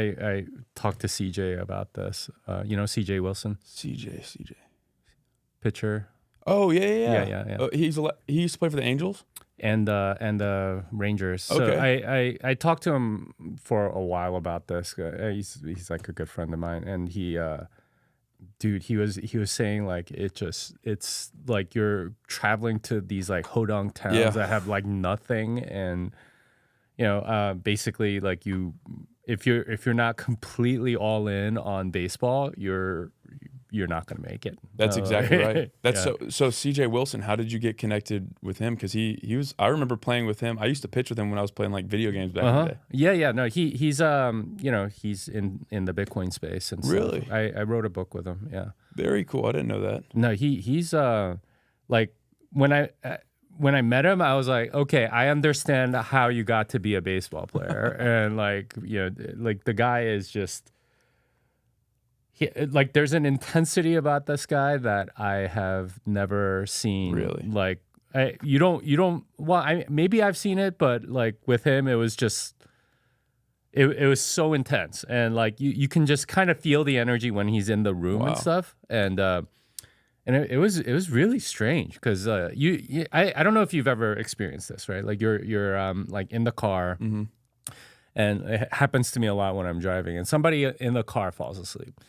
I talked to CJ about this. You know CJ Wilson, CJ. pitcher. Oh yeah. He used to play for the Angels and the Rangers. So Okay. I talked to him for a while about this. He's like a good friend of mine, and dude, he was saying like it's like you're traveling to these like hodong towns that have like nothing, and basically like if you're not completely all in on baseball, you're not going to make it. That's exactly right. That's so CJ Wilson, how did you get connected with him? Because he was, I remember playing with him. I used to pitch with him when I was playing like video games back in the day. Yeah. No, he's he's in the Bitcoin space and stuff. Really? I wrote a book with him. Yeah. Very cool. I didn't know that. No, he's like when I met him, I was like, okay, I understand how you got to be a baseball player, and like like the guy is just. Like there's an intensity about this guy that I have never seen. Really? Like you don't. Well, maybe I've seen it, but like with him, it was just. It was so intense, and like you can just kind of feel the energy when he's in the room and stuff, and it was really strange because I don't know if you've ever experienced this, right? Like you're like in the car, and it happens to me a lot when I'm driving, and somebody in the car falls asleep.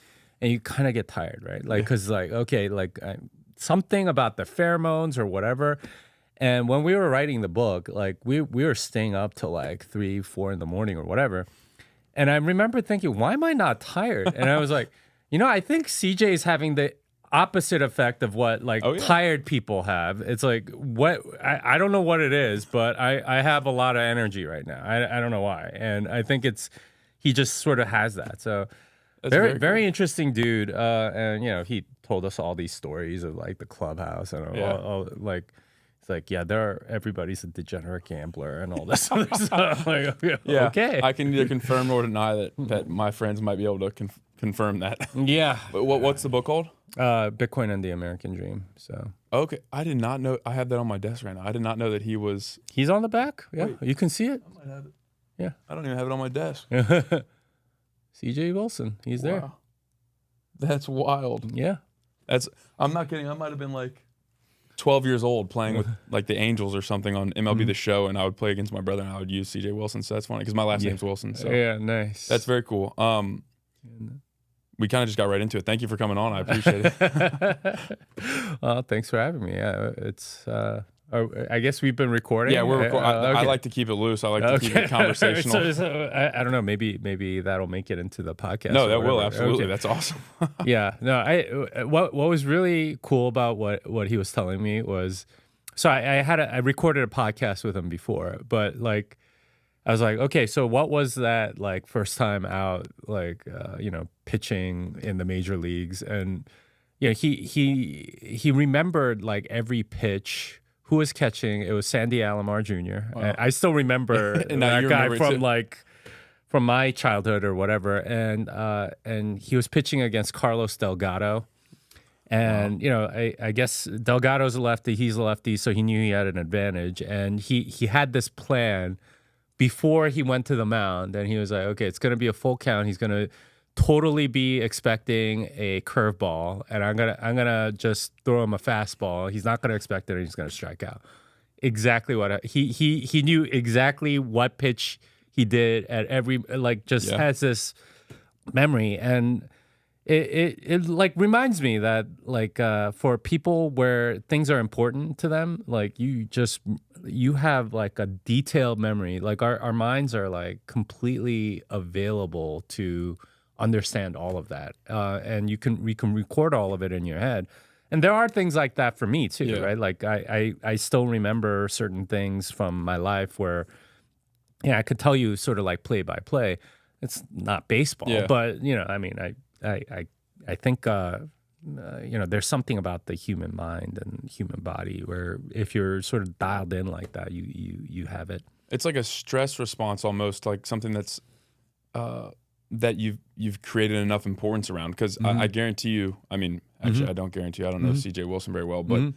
And you kind of get tired, right? Like, because like, okay, like something about the pheromones or whatever. And when we were writing the book, like we were staying up till like 3, 4 in the morning or whatever. And I remember thinking, why am I not tired? And I was like, I think CJ is having the opposite effect of what like tired people have. It's like, I don't know what it is, but I have a lot of energy right now. I don't know why. And I think he just sort of has that. So That's very interesting dude, and he told us all these stories of like the clubhouse and all like it's like everybody's a degenerate gambler and all this other stuff. Like, okay, I can neither confirm nor deny that my friends might be able to confirm that. Yeah. But what's the book called? Bitcoin and the American Dream. So okay, I did not know. I have that on my desk right now. I did not know that he was. He's on the back. Yeah, Wait. You can see it. I might have it. Yeah, I don't even have it on my desk. CJ Wilson, he's there. That's wild. Yeah. I'm not kidding. I might have been like 12 years old playing with like the Angels or something on MLB The Show, and I would play against my brother, and I would use CJ Wilson. So that's funny because my last name's Wilson. So yeah, nice. That's very cool. We kind of just got right into it. Thank you for coming on. I appreciate it. Well, thanks for having me. Yeah, it's. I guess we've been recording. Yeah, we're recording. I like to keep it loose. I like to keep it conversational. So, I don't know. Maybe that'll make it into the podcast. No, that will absolutely. Okay. That's awesome. Yeah. No. What was really cool about what he was telling me was, so I recorded a podcast with him before, but like, I was like, okay, so what was that like first time out, like pitching in the major leagues, and he remembered like every pitch. Who was catching? It was Sandy Alomar Jr. Wow. I still remember that guy from my childhood or whatever. And he was pitching against Carlos Delgado. And, I guess Delgado's a lefty, he's a lefty, so he knew he had an advantage. And he had this plan before he went to the mound. And he was like, okay, it's going to be a full count. He's going to totally be expecting a curveball, and I'm gonna just throw him a fastball. He's not gonna expect it, and he's gonna strike out. Exactly what he knew exactly what pitch he did at every has this memory, and it like reminds me that like for people where things are important to them, like you have like a detailed memory. Like our minds are like completely available to understand all of that, and we can record all of it in your head. And there are things like that for me too, right? Like I still remember certain things from my life where I could tell you sort of like play by play. It's not baseball, but I mean I think there's something about the human mind and human body where if you're sort of dialed in like that, you have it. It's like a stress response almost, like something that's that you've created enough importance around, because I guarantee you, I mean, actually I don't guarantee you, I don't know CJ Wilson very well, but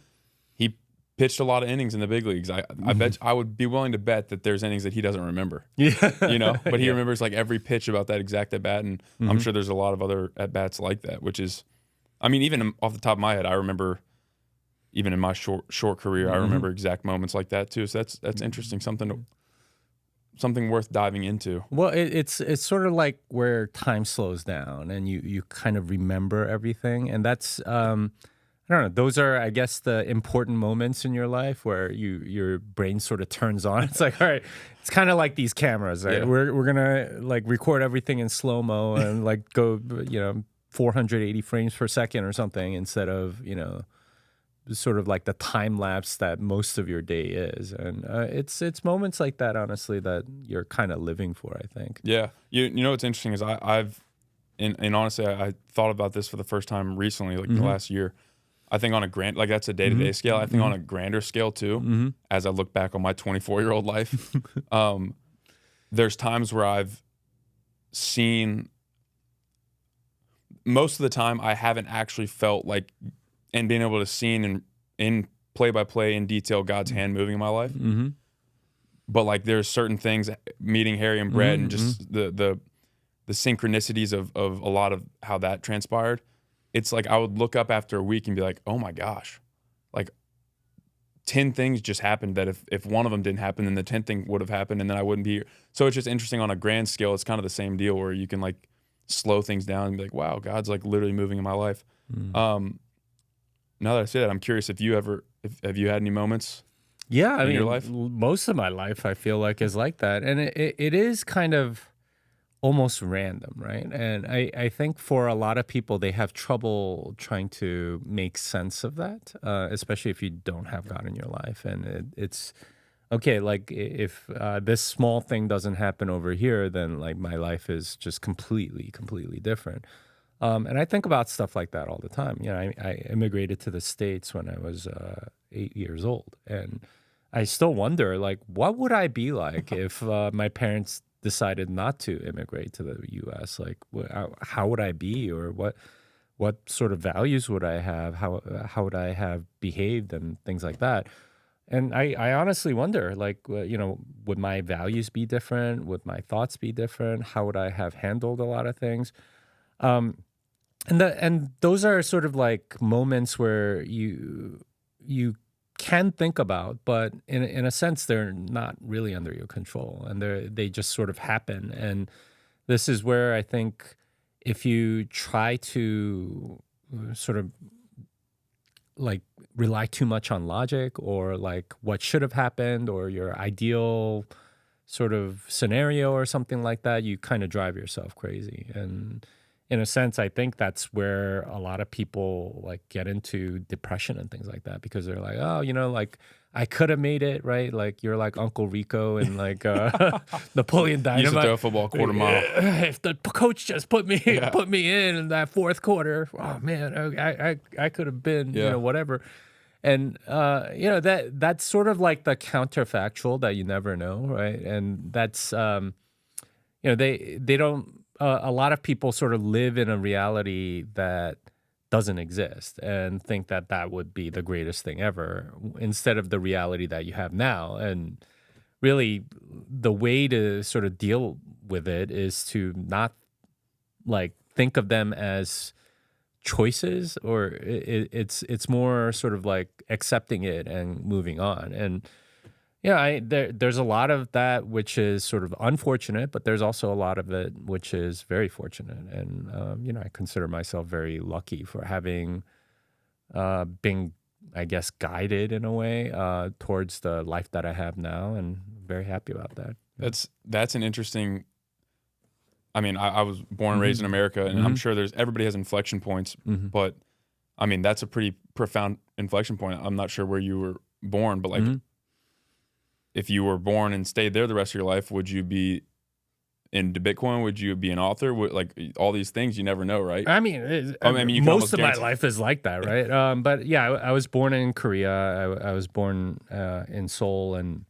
pitched a lot of innings in the big leagues. I bet I would be willing to bet that there's innings that he doesn't remember. Yeah. You know, but he remembers like every pitch about that exact at bat, and I'm sure there's a lot of other at bats like that. Which is, I mean, even off the top of my head, I remember. Even in my short career, I remember exact moments like that too. So that's interesting. Something worth diving into. Well, it's sort of like where time slows down and you kind of remember everything, and that's I don't know. Those are, I guess, the important moments in your life where your brain sort of turns on. It's like, all right, it's kind of like these cameras. Right? Yeah. We're gonna like record everything in slow mo and like go 480 frames per second or something instead of sort of like the time lapse that most of your day is, and it's moments like that, honestly, that you're kind of living for, I think. Yeah, you know what's interesting is I've honestly I thought about this for the first time recently, like the last year. I think on a grand, like that's a day-to-day scale. I think on a grander scale too. As I look back on my 24-year-old life, there's times where I've seen. Most of the time, I haven't actually felt like. And being able to see in play-by-play in detail God's hand moving in my life. But like there's certain things, meeting Harry and Brett and just the synchronicities of a lot of how that transpired. It's like I would look up after a week and be like, oh my gosh, like 10 things just happened that if one of them didn't happen, then the 10th thing would have happened and then I wouldn't be here. So it's just interesting on a grand scale. It's kind of the same deal where you can like slow things down and be like, wow, God's like literally moving in my life. Now that I say that, I'm curious if you have you had any moments? Yeah, in your life? Most of my life I feel like is like that, and it is kind of almost random, right? And I think for a lot of people they have trouble trying to make sense of that, especially if you don't have God in your life, and it's okay. Like if this small thing doesn't happen over here, then like my life is just completely different. And I think about stuff like that all the time. I immigrated to the States when I was 8 years old, and I still wonder, like, what would I be like if my parents decided not to immigrate to the U.S.? Like, how would I be, or what sort of values would I have? How would I have behaved and things like that? And I honestly wonder, like, would my values be different? Would my thoughts be different? How would I have handled a lot of things? And those are sort of like moments where you can think about, but in a sense they're not really under your control, and they just sort of happen. And this is where I think if you try to sort of like rely too much on logic or like what should have happened or your ideal sort of scenario or something like that, you kind of drive yourself crazy. And in a sense, I think that's where a lot of people like get into depression and things like that, because they're like, oh, like I could have made it, right? Like you're like Uncle Rico and like Napoleon Dynamite. Used to throw a football quarter mile. If the coach just put me in that fourth quarter, oh man, I could have been, whatever. And that's sort of like the counterfactual that you never know, right? And that's they don't. A lot of people sort of live in a reality that doesn't exist and think that that would be the greatest thing ever instead of the reality that you have now. And really, the way to sort of deal with it is to not like think of them as choices, or it's more sort of like accepting it and moving on. And there's a lot of that which is sort of unfortunate, but there's also a lot of it which is very fortunate. And, I consider myself very lucky for having been, I guess, guided in a way towards the life that I have now, and very happy about that. That's an interesting, I mean, I was born and raised in America, and I'm sure everybody has inflection points, but I mean, that's a pretty profound inflection point. I'm not sure where you were born, but like, if you were born and stayed there the rest of your life, would you be into Bitcoin? Would you be an author? Like all these things, you never know, right? I mean, most of my life is like that, right? But yeah, I was born in Korea. I was born in Seoul, and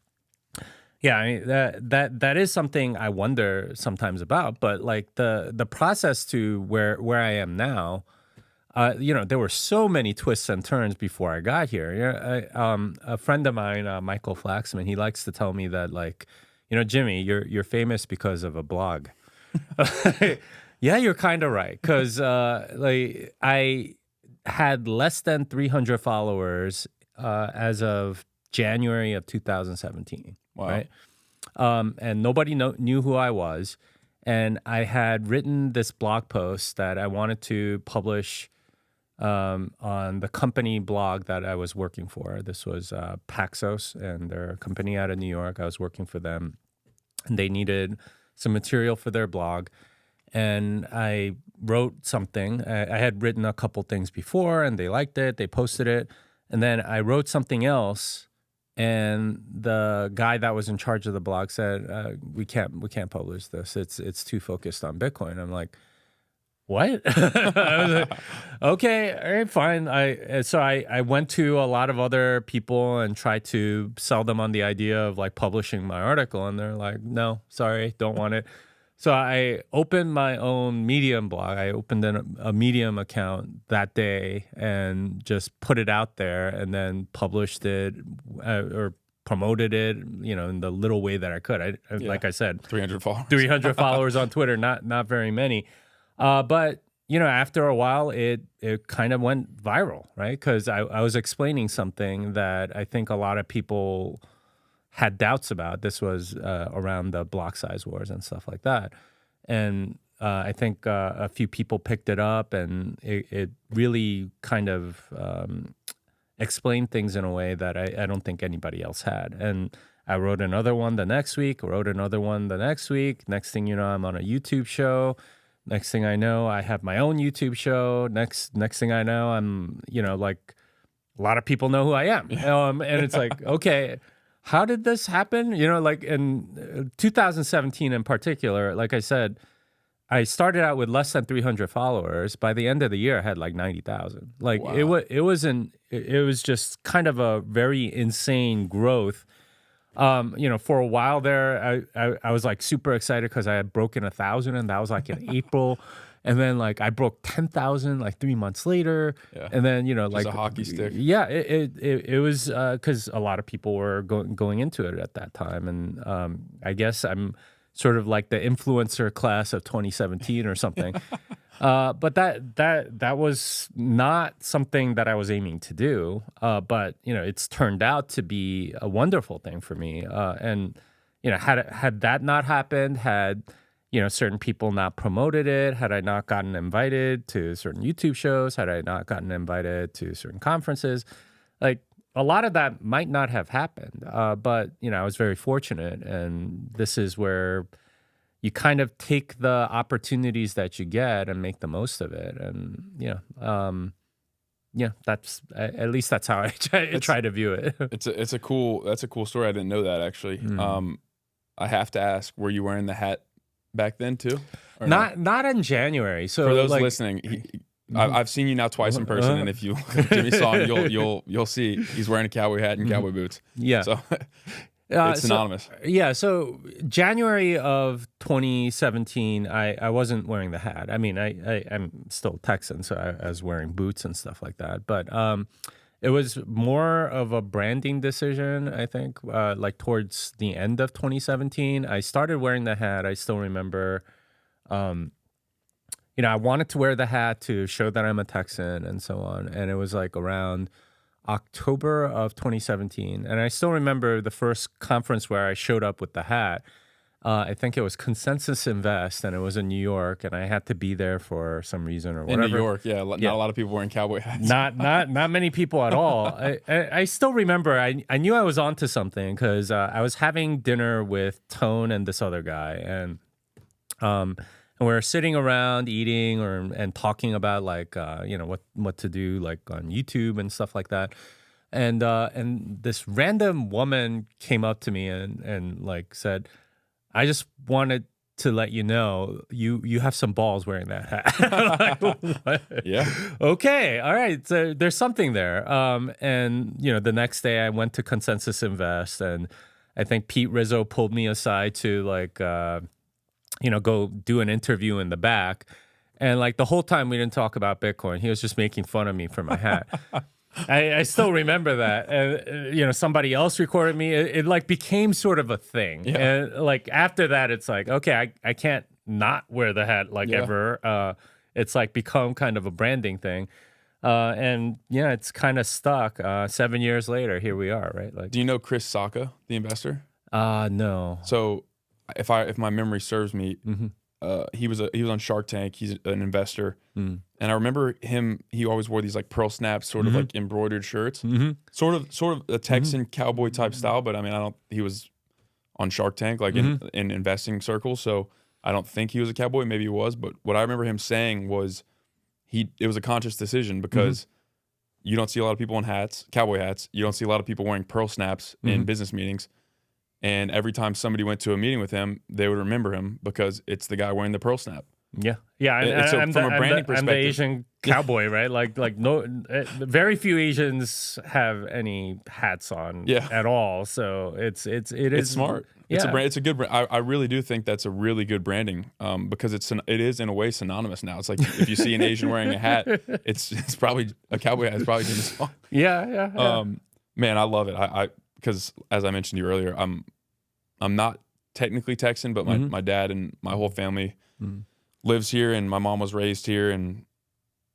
yeah, I mean, that is something I wonder sometimes about. But like the process to where I am now, there were so many twists and turns before I got here. A friend of mine, Michael Flaxman, he likes to tell me that, like, Jimmy, you're famous because of a blog. Yeah, you're kind of right. Because I had less than 300 followers as of January of 2017. Wow. Right? And nobody knew who I was. And I had written this blog post that I wanted to publish on the company blog that I was working for. This was Paxos, and they're a company out of New York. I was working for them, and they needed some material for their blog. And I wrote something. I had written a couple things before, and they liked it. They posted it. And then I wrote something else, and the guy that was in charge of the blog said, "We can't publish this. It's too focused on Bitcoin." I'm like, "What?" I was like, "Okay, all right, fine." So I went to a lot of other people and tried to sell them on the idea of like publishing my article, and they're like, "No, sorry, don't want it." So I opened my own Medium blog. I opened a Medium account that day and just put it out there, and then published it or promoted it, in the little way that I could. Like I said, 300 followers. 300 followers on Twitter, not very many. But after a while, it kind of went viral, right? Because I was explaining something that I think a lot of people had doubts about. This was around the block size wars and stuff like that. And I think a few people picked it up, and it really kind of explained things in a way that I don't think anybody else had. And I wrote another one the next week, wrote another one the next week. Next thing you know, I'm on a YouTube show. Next thing I know, I have my own YouTube show. Next thing I know, I'm, like, a lot of people know who I am. And it's like, okay, how did this happen? Like in 2017 in particular, like I said, I started out with less than 300 followers. By the end of the year, I had like 90,000. Like, wow. It was just kind of a very insane growth. For a while there, I was like super excited because I had broken 1,000, and that was like in April. And then like I broke 10,000 like 3 months later. Yeah. And then, just like a hockey stick. Yeah, it was because a lot of people were going into it at that time. And I guess I'm sort of like the influencer class of 2017 or something. But that was not something that I was aiming to do. But it's turned out to be a wonderful thing for me. And had that not happened, had certain people not promoted it, had I not gotten invited to certain YouTube shows, had I not gotten invited to certain conferences, like a lot of that might not have happened. But I was very fortunate, and this is where you kind of take the opportunities that you get and make the most of it. And that's at least that's how I try to view it. That's a cool story. I didn't know that actually. I have to ask, were you wearing the hat back then too? Not in January. So for those listening, I've seen you now twice in person, and if you look at Jimmy's song, you'll see he's wearing a cowboy hat and cowboy boots. Yeah. So it's synonymous. So January of 2017, I wasn't wearing the hat. I mean, I'm still Texan, so I was wearing boots and stuff like that. But it was more of a branding decision, I think, like towards the end of 2017. I started wearing the hat. I still remember, I wanted to wear the hat to show that I'm a Texan and so on. And it was like around October of 2017. And I still remember the first conference where I showed up with the hat. I think it was Consensus Invest, and it was in New York, and I had to be there for some reason or whatever. In New York, yeah. Not a lot of people wearing cowboy hats. Not many people at all. I still remember, I knew I was onto something because I was having dinner with Tone and this other guy, and we were sitting around eating and talking about like what to do like on YouTube and stuff like that. And this random woman came up to me and like said, "I just wanted to let you know you have some balls wearing that hat." Like, what? Yeah. Okay. All right. So there's something there. And the next day I went to Consensus Invest, and I think Pete Rizzo pulled me aside to like go do an interview in the back. And like the whole time we didn't talk about Bitcoin, he was just making fun of me for my hat. I still remember that. And, somebody else recorded me. It like became sort of a thing. Yeah. And like after that, it's like, okay, I can't not wear the hat like ever. It's like become kind of a branding thing. And yeah, it's kind of stuck. 7 years later, here we are, right? Like, do you know Chris Sacca, the investor? No. So if my memory serves me, he was on Shark Tank. He's an investor, and I remember him. He always wore these like pearl snaps, sort of like embroidered shirts, sort of a Texan cowboy type style. But I mean, he was on Shark Tank, like in investing circles. So I don't think he was a cowboy. Maybe he was, but what I remember him saying was it was a conscious decision because you don't see a lot of people in hats, cowboy hats. You don't see a lot of people wearing pearl snaps in business meetings. And every time somebody went to a meeting with him, they would remember him because it's the guy wearing the pearl snap. Yeah. I'm from a branding perspective, I'm the Asian cowboy, right? Like no, very few Asians have any hats on at all. So it is smart. Yeah. It's a good brand. I really do think that's a really good branding because it is in a way synonymous now. It's like if you see an Asian wearing a hat, it's probably a cowboy hat. It's probably going to Yeah. Man, I love it. Because as I mentioned to you earlier, I'm not technically Texan, but my dad and my whole family lives here, and my mom was raised here, and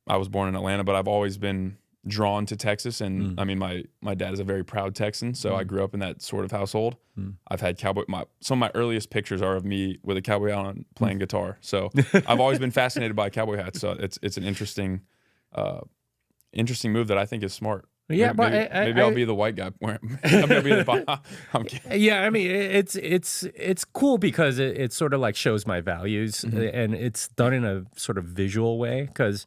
I was born in Atlanta, but I've always been drawn to Texas. And I mean, my dad is a very proud Texan, so I grew up in that sort of household. I've had some of my earliest pictures are of me with a cowboy hat on playing guitar. So I've always been fascinated by cowboy hats. So it's an interesting move that I think is smart. Yeah, maybe I'll be the white guy. I'm gonna be the. I'm kidding. Yeah, I mean, it's cool because it sort of like shows my values, and it's done in a sort of visual way. Because,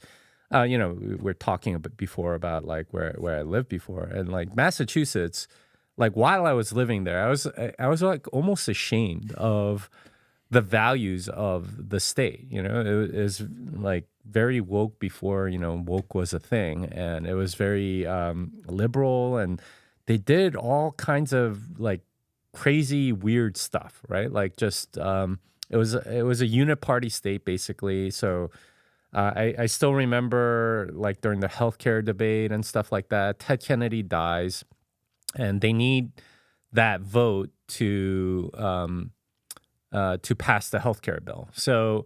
we're talking a bit before about like where I lived before, and like Massachusetts, like while I was living there, I was like almost ashamed of the values of the state. It was like very woke before, woke was a thing. And it was very liberal. And they did all kinds of like crazy, weird stuff, right? Like just, it was a uniparty state, basically. So I still remember like during the healthcare debate and stuff like that, Ted Kennedy dies. And they need that vote to pass the healthcare bill. So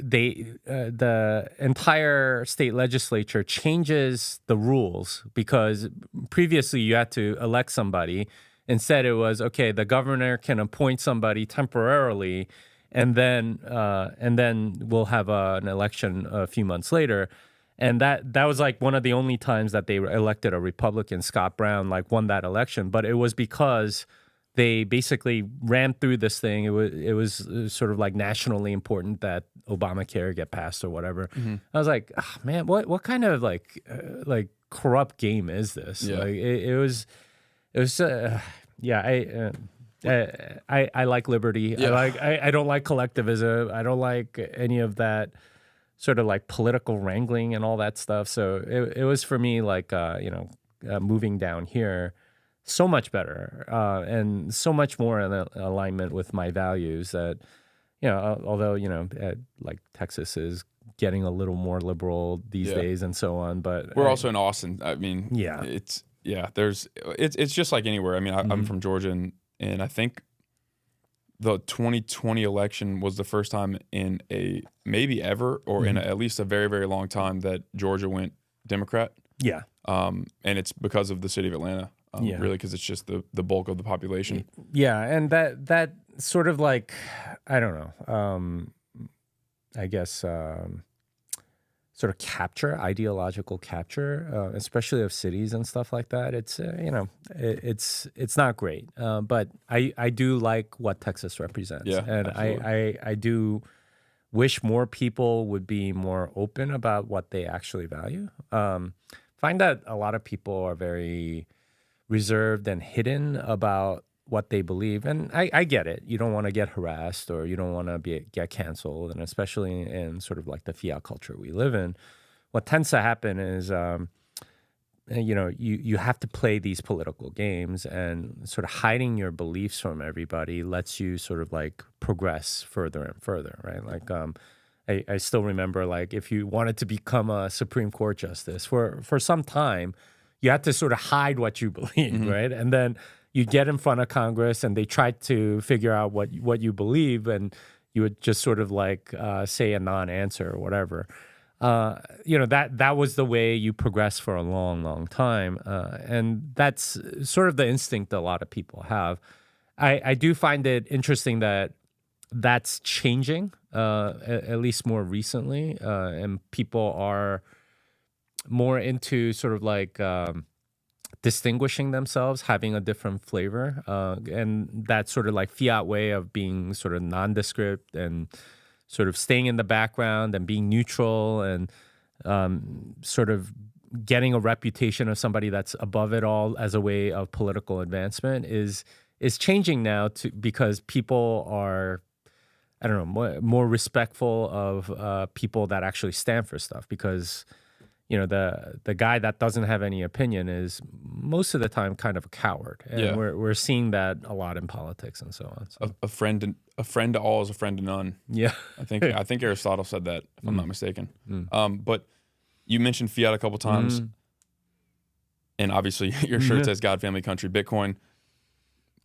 the entire state legislature changes the rules because previously you had to elect somebody. Instead, it was, okay, the governor can appoint somebody temporarily, and then we'll have an election a few months later. And that was like one of the only times that they elected a Republican. Scott Brown like won that election, but it was because they basically ran through this thing. It was sort of like nationally important that Obamacare get passed or whatever. I was like, oh, man, what kind of like corrupt game is this? Yeah. Like it was I like liberty. Yeah. I don't like collectivism. I don't like any of that sort of like political wrangling and all that stuff. So it was for me like moving down here so much better and so much more in alignment with my values that, although, like Texas is getting a little more liberal these days and so on, but we're also in Austin. I mean, it's just like anywhere. I mean, I'm from Georgia and I think the 2020 election was the first time in a maybe ever or in at least a very, very long time that Georgia went Democrat. Yeah. And it's because of the city of Atlanta. Really, because it's just the bulk of the population. Yeah, and that sort of like, I don't know, I guess sort of ideological capture, especially of cities and stuff like that. It's it's not great, but I do like what Texas represents, and I do wish more people would be more open about what they actually value. Find that a lot of people are very reserved and hidden about what they believe. And I get it. You don't want to get harassed or you don't want to get canceled. And especially in sort of like the Fiat culture we live in, what tends to happen is, you have to play these political games, and sort of hiding your beliefs from everybody lets you sort of like progress further and further, right? Like, I still remember, like, if you wanted to become a Supreme Court justice for some time, you had to sort of hide what you believed, right? And then you get in front of Congress and they tried to figure out what you believe, and you would just sort of like say a non-answer or whatever. That was the way you progressed for a long, long time. And that's sort of the instinct a lot of people have. I do find it interesting that that's changing, at least more recently, and people are more into sort of like distinguishing themselves, having a different flavor, and that sort of like Fiat way of being sort of nondescript and sort of staying in the background and being neutral and sort of getting a reputation of somebody that's above it all as a way of political advancement is changing now because people are, I don't know, more respectful of people that actually stand for stuff, because the guy that doesn't have any opinion is most of the time kind of a coward, and we're seeing that a lot in politics and so on. So. A friend to all is a friend to none. Yeah, I think Aristotle said that, if I'm not mistaken. But you mentioned Fiat a couple times, and obviously your shirt says "God, Family, Country, Bitcoin."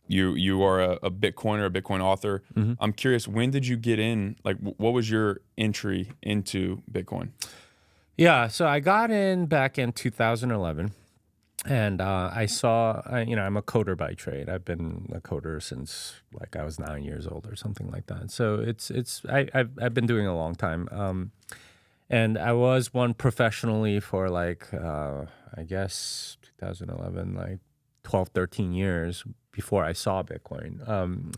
You are a Bitcoiner, a Bitcoin author. I'm curious, when did you get in? Like, what was your entry into Bitcoin? Yeah, so I got in back in 2011, and I saw, I'm a coder by trade. I've been a coder since like I was 9 years old or something like that. So I've been doing it a long time, and I was one professionally for like I guess 2011, like 12, 13 years before I saw Bitcoin,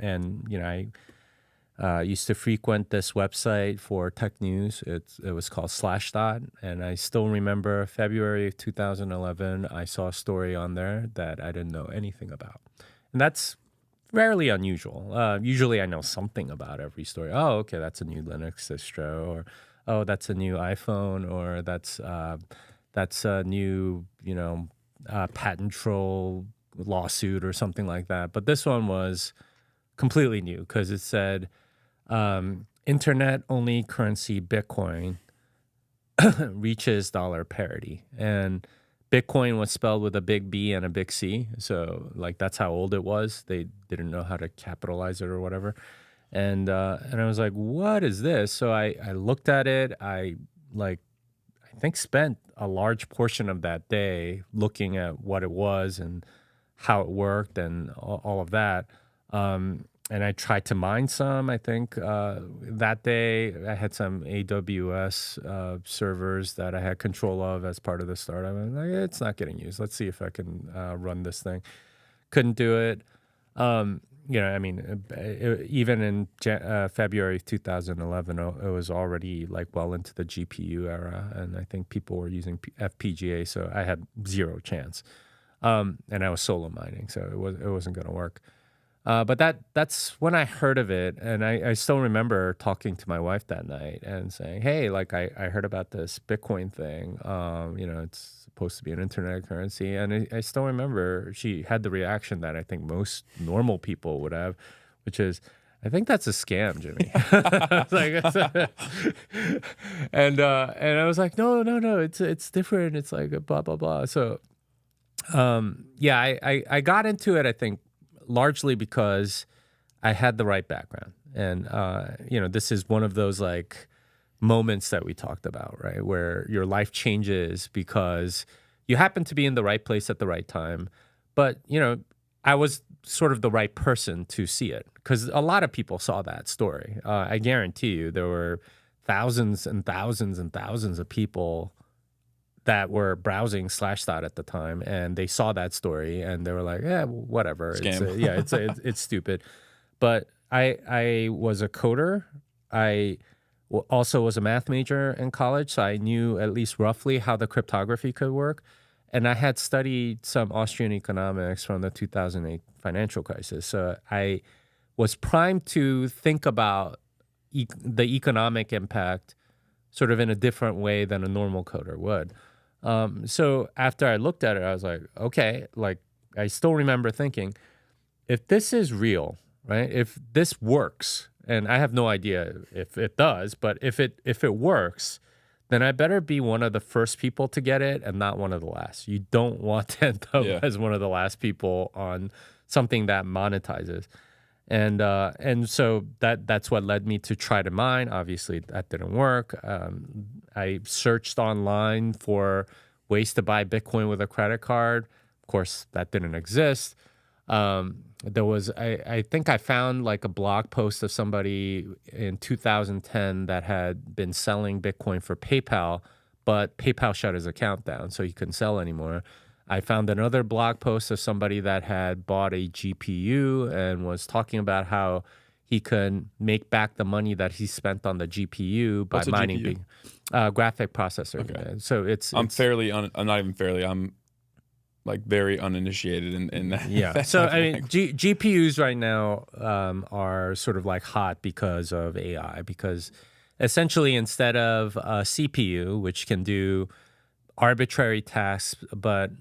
and I used to frequent this website for tech news. It was called Slashdot, and I still remember February of 2011, I saw a story on there that I didn't know anything about. And that's rarely unusual. Usually I know something about every story. Oh, okay, that's a new Linux distro, or oh, that's a new iPhone, or that's a new, patent troll lawsuit or something like that. But this one was completely new because it said, internet-only currency Bitcoin reaches dollar parity. And Bitcoin was spelled with a big B and a big C. So, like, that's how old it was. They didn't know how to capitalize it or whatever. And I was like, what is this? So I looked at it. I think spent a large portion of that day looking at what it was and how it worked and all of that. And I tried to mine some. I think that day I had some AWS servers that I had control of as part of the startup. I was like, it's not getting used. Let's see if I can run this thing. Couldn't do it. Even in February 2011, it was already like well into the GPU era, and I think people were using FPGA, so I had zero chance. And I was solo mining, so it wasn't going to work. But that's when I heard of it, and I still remember talking to my wife that night and saying, hey, like I heard about this Bitcoin thing. It's supposed to be an internet currency. And I still remember she had the reaction that I think most normal people would have, which is, I think that's a scam, Jimmy. And I was like, no, it's different. It's like blah, blah, blah. So, I got into it, I think, largely because I had the right background. And, this is one of those like moments that we talked about, right? Where your life changes because you happen to be in the right place at the right time. But, I was sort of the right person to see it because a lot of people saw that story. I guarantee you there were thousands and thousands and thousands of people that were browsing Slashdot at the time, and they saw that story, and they were like, "Yeah, whatever. Scam. It's stupid." But I was a coder. I also was a math major in college, so I knew at least roughly how the cryptography could work. And I had studied some Austrian economics from the 2008 financial crisis, so I was primed to think about the economic impact sort of in a different way than a normal coder would. So after I looked at it, I was like, okay, like I still remember thinking, if this is real, right? If this works and I have no idea if it does, but if it works, then I better be one of the first people to get it and not one of the last. You don't want to end up as one of the last people on something that monetizes. And so that's what led me to try to mine. Obviously, that didn't work. I searched online for ways to buy Bitcoin with a credit card. Of course, that didn't exist. There was, I think I found like a blog post of somebody in 2010 that had been selling Bitcoin for PayPal, but PayPal shut his account down, so he couldn't sell anymore. I found another blog post of somebody that had bought a GPU and was talking about how he could make back the money that he spent on the GPU by mining big graphic processor. Okay. So I'm not even fairly. I'm like very uninitiated in that. Yeah. So I mean, GPUs right now are sort of like hot because of AI. Because essentially, instead of a CPU, which can do arbitrary tasks, but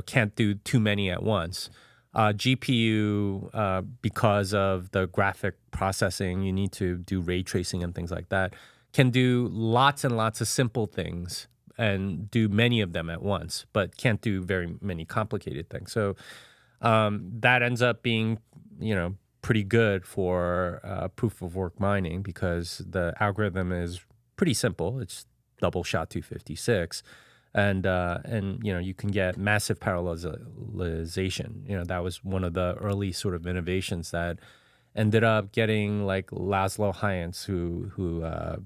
can't do too many at once. GPU, because of the graphic processing, you need to do ray tracing and things like that, can do lots and lots of simple things and do many of them at once, but can't do very many complicated things. So that ends up being, pretty good for proof of work mining because the algorithm is pretty simple. It's double SHA-256. And you can get massive parallelization. That was one of the early sort of innovations that ended up getting like Laszlo Heinz, who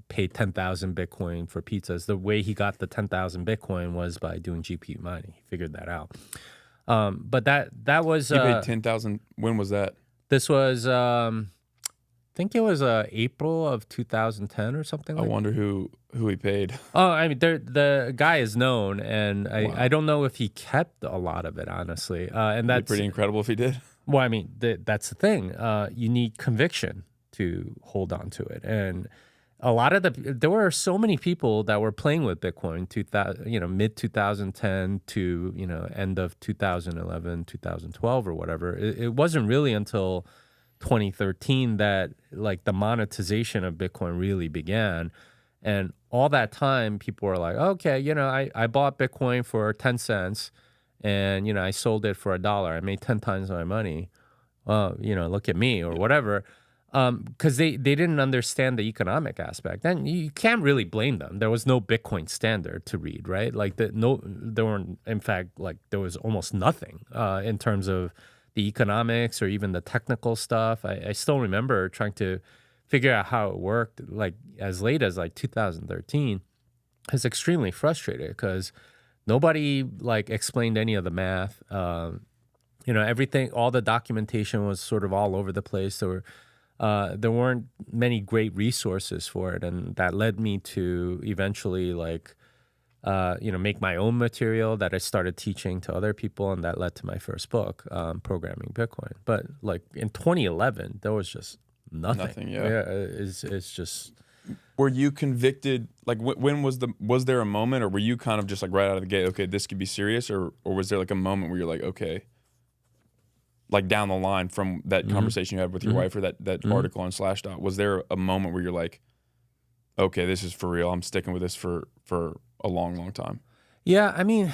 paid 10,000 Bitcoin for pizzas. The way he got the 10,000 Bitcoin was by doing GPU mining. He figured that out. But that was he paid 10,000. When was that? This was I think it was April of 2010 or something. I wonder who he paid. Oh, I mean, the guy is known, and I don't know if he kept a lot of it, honestly. And that's pretty incredible if he did. Well, I mean, that's the thing. You need conviction to hold on to it, and a lot of there were so many people that were playing with Bitcoin, mid 2010 to end of 2011, 2012 or whatever. It wasn't really until 2013 that like the monetization of Bitcoin really began. And all that time, people were like, okay, I bought Bitcoin for 10 cents and, I sold it for $1. I made 10 times my money. Look at me or whatever. Because they didn't understand the economic aspect. And you can't really blame them. There was no Bitcoin standard to read, right? Like there weren't, in fact, like there was almost nothing in terms of the economics or even the technical stuff. I still remember trying to figure out how it worked, like as late as like 2013. I was extremely frustrated because nobody like explained any of the math. Everything, all the documentation was sort of all over the place. There weren't many great resources for it, and that led me to eventually make my own material that I started teaching to other people, and that led to my first book, Programming Bitcoin. But like in 2011, there was just nothing. It's just. Were you convicted? Like when was there a moment, or were you kind of just like right out of the gate? Okay, this could be serious, or was there like a moment where you're like, okay, like down the line from that conversation you had with your wife or that article on Slashdot, was there a moment where you're like, okay, this is for real. I'm sticking with this for a long, long time? Yeah, I mean,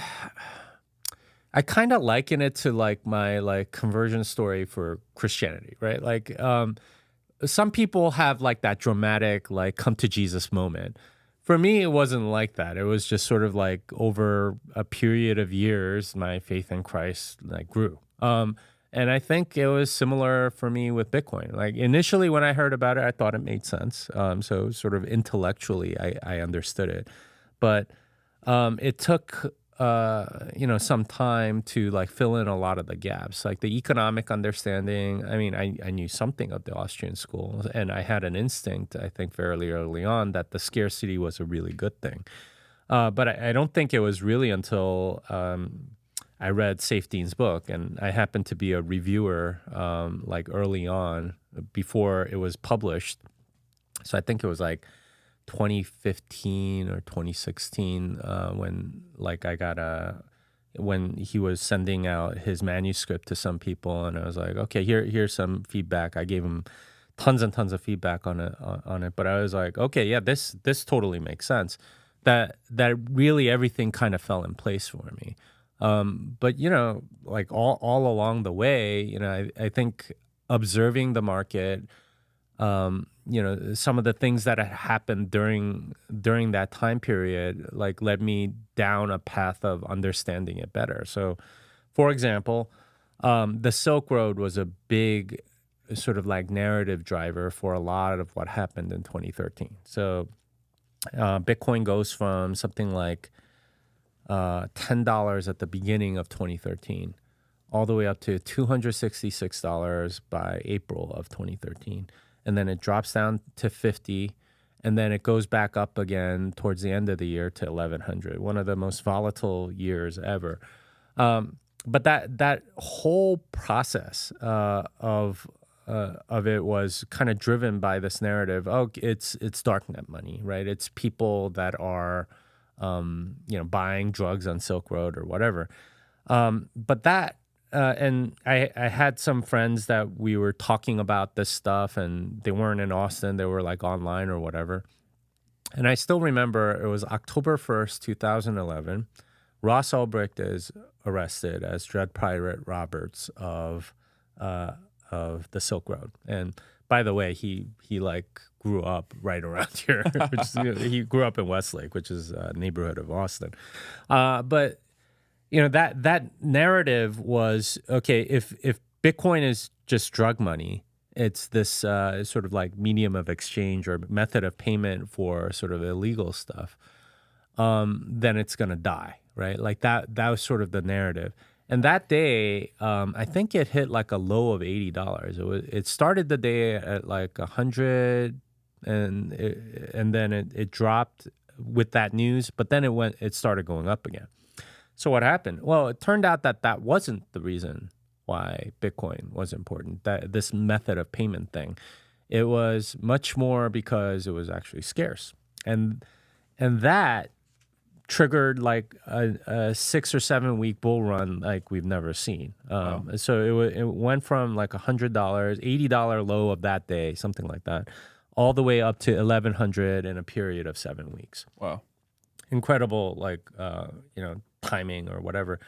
I kind of liken it to like my like conversion story for Christianity, right? Like some people have like that dramatic like come to Jesus moment. For me, it wasn't like that. It was just sort of like over a period of years, my faith in Christ like grew. And I think it was similar for me with Bitcoin. Like initially when I heard about it, I thought it made sense. So sort of intellectually, I understood it. But it took, some time to like fill in a lot of the gaps. Like the economic understanding, I mean, I knew something of the Austrian school, and I had an instinct, I think fairly early on, that the scarcity was a really good thing. But I don't think it was really until I read Safeteen's book, and I happened to be a reviewer like early on before it was published. So I think it was like 2015 or 2016 when like when he was sending out his manuscript to some people, and I was like, okay, here's some feedback. I gave him tons and tons of feedback on it. But I was like, okay, yeah, this totally makes sense. That really everything kind of fell in place for me. But like all along the way, I think observing the market, some of the things that had happened during that time period, like led me down a path of understanding it better. So, for example, the Silk Road was a big sort of like narrative driver for a lot of what happened in 2013. So, Bitcoin goes from something like $10 at the beginning of 2013 all the way up to $266 by April of 2013. And then it drops down to 50, and then it goes back up again towards the end of the year to 1100, one of the most volatile years ever. But that whole process of it was kind of driven by this narrative. Oh, it's darknet money, right? It's people that are buying drugs on Silk Road or whatever. But that, and I had some friends that we were talking about this stuff, and they weren't in Austin. They were like online or whatever. And I still remember it was October 1st, 2011. Ross Ulbricht is arrested as Dread Pirate Roberts of the Silk Road. And by the way, he like grew up right around here. He grew up in Westlake, which is a neighborhood of Austin. But that narrative was, okay, if Bitcoin is just drug money, it's this sort of like medium of exchange or method of payment for sort of illegal stuff, then it's going to die, right? Like that was sort of the narrative. And that day, I think it hit like a low of $80. It started the day at like 100, and then it dropped with that news, but then it started going up again. So what happened? Well, it turned out that wasn't the reason why Bitcoin was important, that this method of payment thing. It was much more because it was actually scarce. And that triggered like a 6 or 7 week bull run like we've never seen. Wow. So it went from like $100, $80 low of that day, something like that, all the way up to 1,100 in a period of 7 weeks. Wow. Incredible, like, timing or whatever.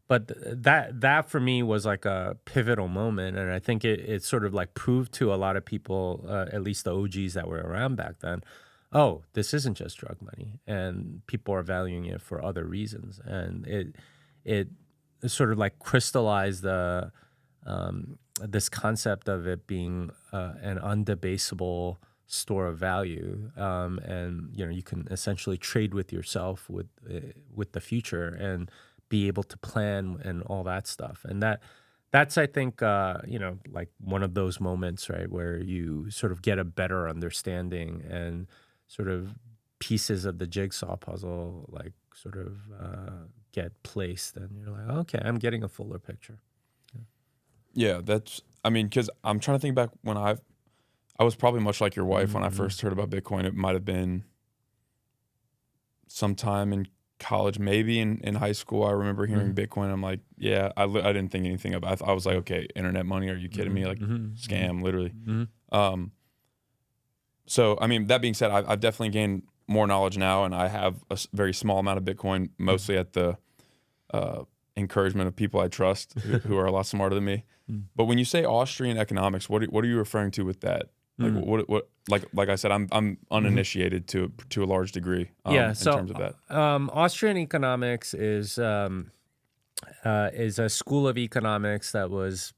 But that for me was like a pivotal moment. And I think it sort of like proved to a lot of people, at least the OGs that were around back then, oh, this isn't just drug money, and people are valuing it for other reasons. And it sort of like crystallized this concept of it being an undebasable store of value, and you can essentially trade with yourself with the future and be able to plan and all that stuff. And that's I think like one of those moments, right, where you sort of get a better understanding and sort of pieces of the jigsaw puzzle like sort of get placed, and you're like, okay, I'm getting a fuller picture. Yeah, because I'm trying to think back when I was probably much like your wife when I first heard about Bitcoin. It might have been sometime in college, maybe in high school. I remember hearing Bitcoin. I'm like, yeah, I didn't think anything about it. I was like, okay, internet money, are you kidding me? Like, scam, literally. So, I mean, that being said, I've definitely gained more knowledge now, and I have a very small amount of Bitcoin, mostly at the encouragement of people I trust who are a lot smarter than me. But when you say Austrian economics, what are you referring to with that? Like like I said, I'm uninitiated to a large degree. In terms of that. Austrian economics is a school of economics that was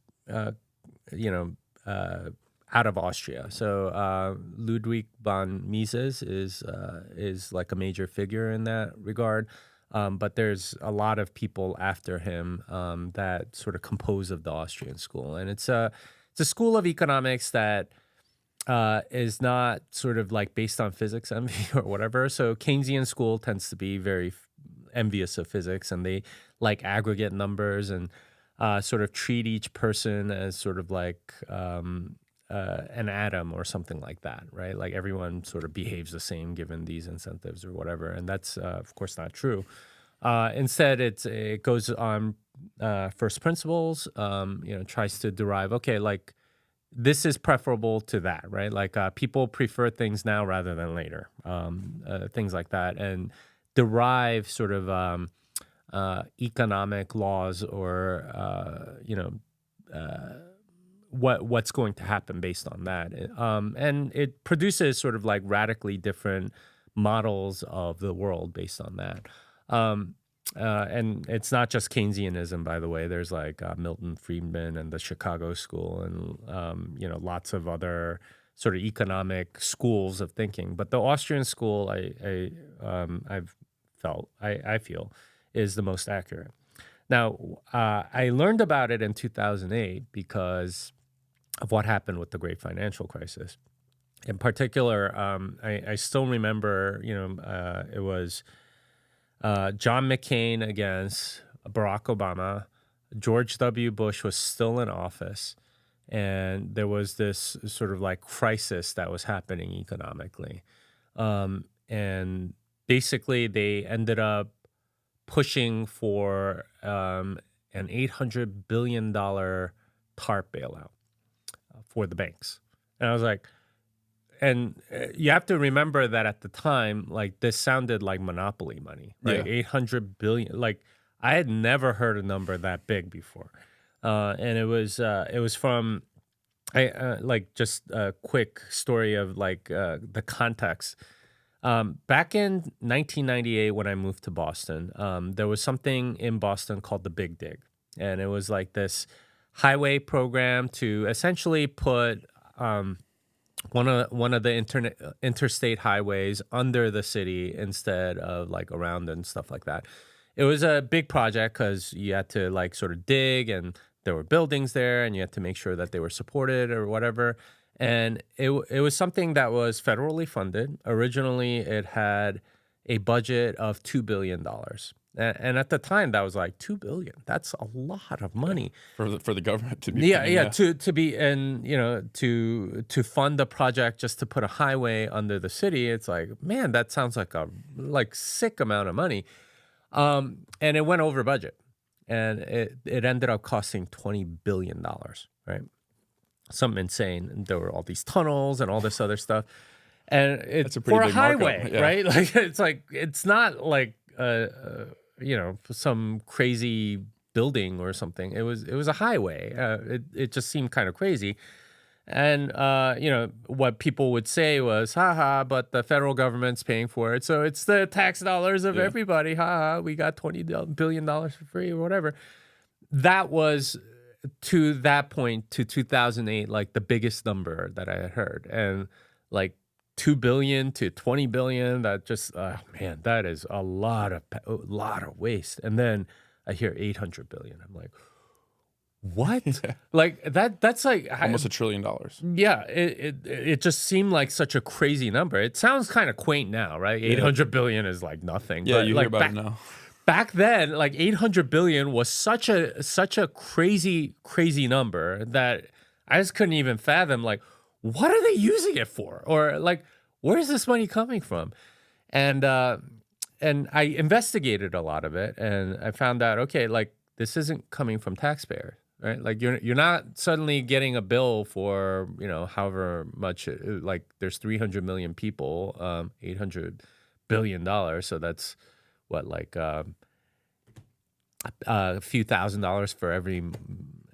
out of Austria. So Ludwig von Mises is like a major figure in that regard. But there's a lot of people after him that sort of compose of the Austrian school, and it's a school of economics that is not sort of like based on physics envy or whatever. So Keynesian school tends to be very envious of physics, and they like aggregate numbers and sort of treat each person as sort of like an atom or something like that, right? Like everyone sort of behaves the same given these incentives or whatever. And that's, of course, not true. Instead, it goes on first principles, tries to derive, okay, like this is preferable to that, right? Like people prefer things now rather than later, things like that, and derive sort of economic laws or what's going to happen based on that. And it produces sort of like radically different models of the world based on that. And it's not just Keynesianism, by the way. There's like Milton Friedman and the Chicago School, and lots of other sort of economic schools of thinking. But the Austrian school, I feel, is the most accurate. Now, I learned about it in 2008 because of what happened with the Great Financial Crisis. In particular, I still remember, it was John McCain against Barack Obama. George W. Bush was still in office, and there was this sort of like crisis that was happening economically. And basically, they ended up pushing for an $800 billion TARP bailout for the banks. And I was like, and you have to remember that at the time, like this sounded like monopoly money, right? Yeah. 800 billion. Like I had never heard a number that big before. And it was from, like just a quick story of like the context. Back in 1998, when I moved to Boston, there was something in Boston called the Big Dig. And it was like this highway program to essentially put one of the interstate highways under the city instead of like around and stuff like that. It was a big project because you had to like sort of dig, and there were buildings there, and you had to make sure that they were supported or whatever. And it was something that was federally funded. Originally, it had a budget of $2 billion. And at the time, that was like $2 billion. That's a lot of money for the government to be. To be, and to fund a project just to put a highway under the city. It's like, man, that sounds like a sick amount of money. And it went over budget, and it ended up costing $20 billion, right? Something insane. There were all these tunnels and all this other stuff, and it's for a highway, right? Like it's not like some crazy building or something. It was a highway. It just seemed kind of crazy, and what people would say was, haha, but the federal government's paying for it, so it's the tax dollars of everybody. Haha, we got $20 billion for free or whatever. That was, to that point, to 2008, like the biggest number that I had heard. And like 2 billion to 20 billion, that just, man, that is a lot of waste. And then I hear 800 billion. I'm like, what? Yeah. Like that's like almost $1 trillion. Yeah. It just seemed like such a crazy number. It sounds kind of quaint now, right? 800 billion is like nothing. Yeah. But you like hear about it now. Back then, like 800 billion was such a crazy number that I just couldn't even fathom. Like, what are they using it for? Or like, where's this money coming from? And I investigated a lot of it, and I found out, okay, like this isn't coming from taxpayers, right? Like you're not suddenly getting a bill for however much. Like there's 300 million people, $800 billion, so that's what, like a few $1,000s for every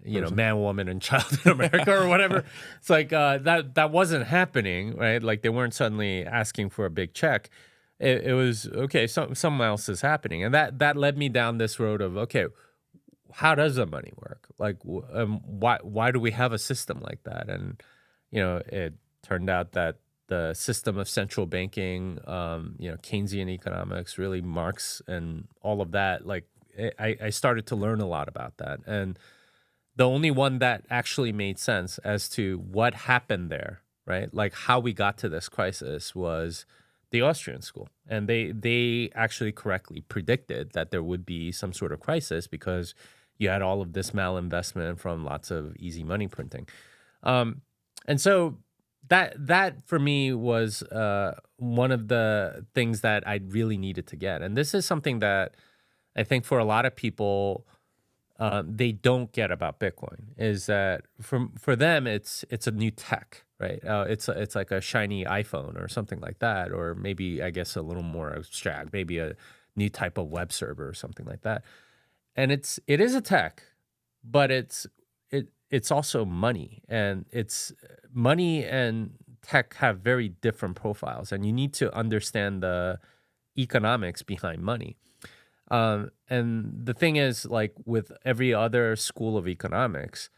man, woman, and child in America or whatever. It's like that wasn't happening, right? Like they weren't suddenly asking for a big check. It was okay. Something else is happening, and that led me down this road of, okay, how does the money work? Like why do we have a system like that? And it turned out that the system of central banking, Keynesian economics, really Marx and all of that, like I started to learn a lot about that. And the only one that actually made sense as to what happened there, right? Like how we got to this crisis, was the Austrian school. And they actually correctly predicted that there would be some sort of crisis because you had all of this malinvestment from lots of easy money printing. And so that for me was one of the things that I really needed to get. And this is something that I think for a lot of people, they don't get about Bitcoin is that for them it's a new tech, right? It's like a shiny iPhone or something like that, or maybe I guess a little more abstract, maybe a new type of web server or something like that. And it is a tech, but it's also money, and it's money and tech have very different profiles, and you need to understand the economics behind money. And the thing is, like with every other school of economics,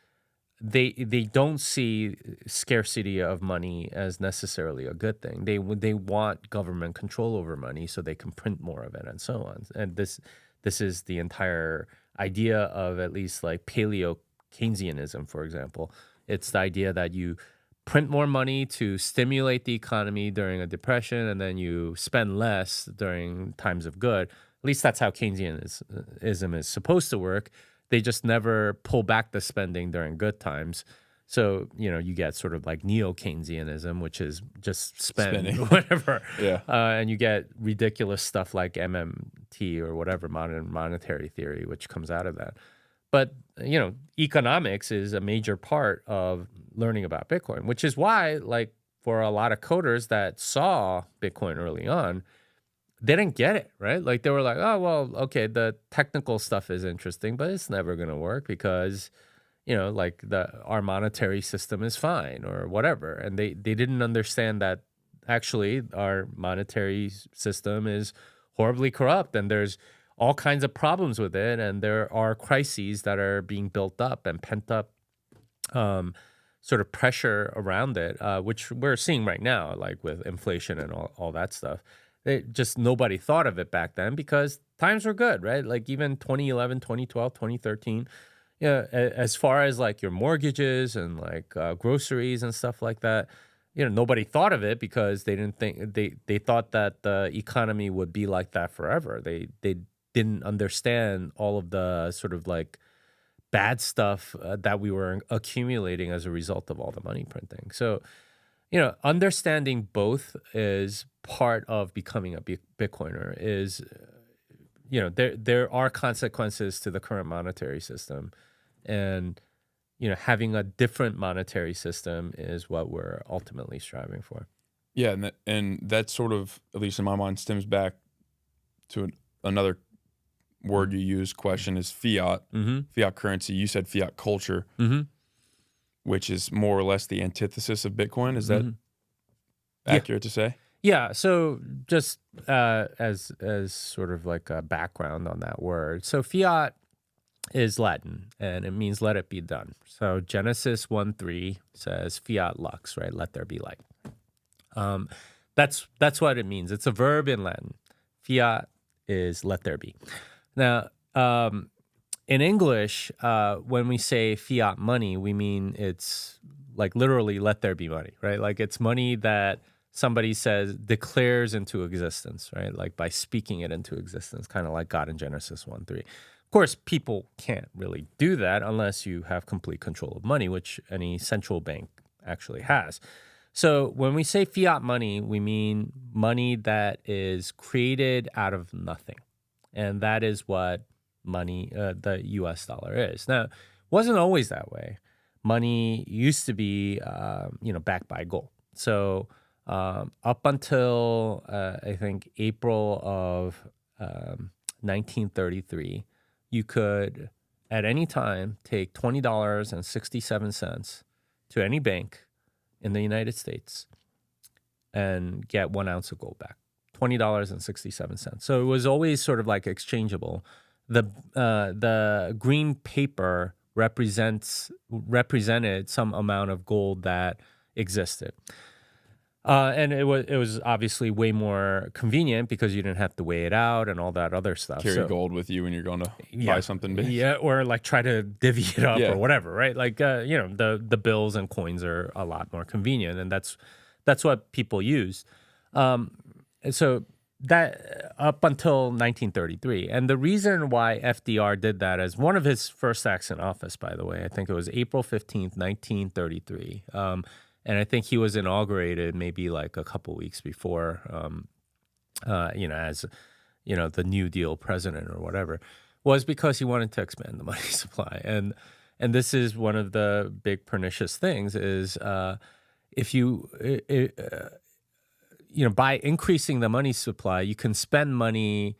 they don't see scarcity of money as necessarily a good thing. They want government control over money so they can print more of it and so on. And this is the entire idea of at least like paleo Keynesianism, for example. It's the idea that you print more money to stimulate the economy during a depression, and then you spend less during times of good. At least that's how Keynesianism is supposed to work. They just never pull back the spending during good times. So, you get sort of like neo-Keynesianism, which is just spending whatever. Yeah. And you get ridiculous stuff like MMT or whatever, modern monetary theory, which comes out of that. But, economics is a major part of learning about Bitcoin, which is why, like, for a lot of coders that saw Bitcoin early on, they didn't get it, right? Like, they were like, oh, well, okay, the technical stuff is interesting, but it's never going to work because, like our monetary system is fine or whatever. And they didn't understand that actually our monetary system is horribly corrupt, and there's all kinds of problems with it, and there are crises that are being built up and pent up sort of pressure around it, which we're seeing right now, like with inflation and all that stuff. Nobody thought of it back then because times were good, right? Like even 2011, 2012, 2013, as far as like your mortgages and like groceries and stuff like that, nobody thought of it because they didn't think they thought that the economy would be like that forever. They didn't understand all of the sort of like bad stuff that we were accumulating as a result of all the money printing. So, understanding both is part of becoming a Bitcoiner. Is, there are consequences to the current monetary system, and having a different monetary system is what we're ultimately striving for. Yeah, and that sort of, at least in my mind, stems back to another word you use, question is fiat. Fiat currency. You said fiat culture, which is more or less the antithesis of Bitcoin. Is that accurate to say? Yeah. So just as sort of like a background on that word. So fiat is Latin, and it means let it be done. So Genesis 1:3 says fiat lux, right? Let there be light. That's what it means. It's a verb in Latin. Fiat is let there be. Now, in English, when we say fiat money, we mean it's like literally let there be money, right? Like it's money that somebody declares into existence, right? Like by speaking it into existence, kind of like God in Genesis 1:3. Of course, people can't really do that unless you have complete control of money, which any central bank actually has. So when we say fiat money, we mean money that is created out of nothing. And that is what money, the US dollar is. Now, it wasn't always that way. Money used to be, backed by gold. So up until, I think, April of 1933, you could, at any time, take $20.67 to any bank in the United States and get 1 ounce of gold back. $20.67. So it was always sort of like exchangeable. The green paper represented some amount of gold that existed. And it was obviously way more convenient because you didn't have to weigh it out and all that other stuff. Carry gold with you when you're going to buy something big. Yeah, or like try to divvy it up or whatever, right? Like the bills and coins are a lot more convenient, and that's what people use. So that up until 1933. And the reason why FDR did that as one of his first acts in office, by the way, I think it was April 15th, 1933. And I think he was inaugurated maybe like a couple weeks before, as, the New Deal president or whatever. was because he wanted to expand the money supply. And this is one of the big pernicious things is if you, by increasing the money supply, you can spend money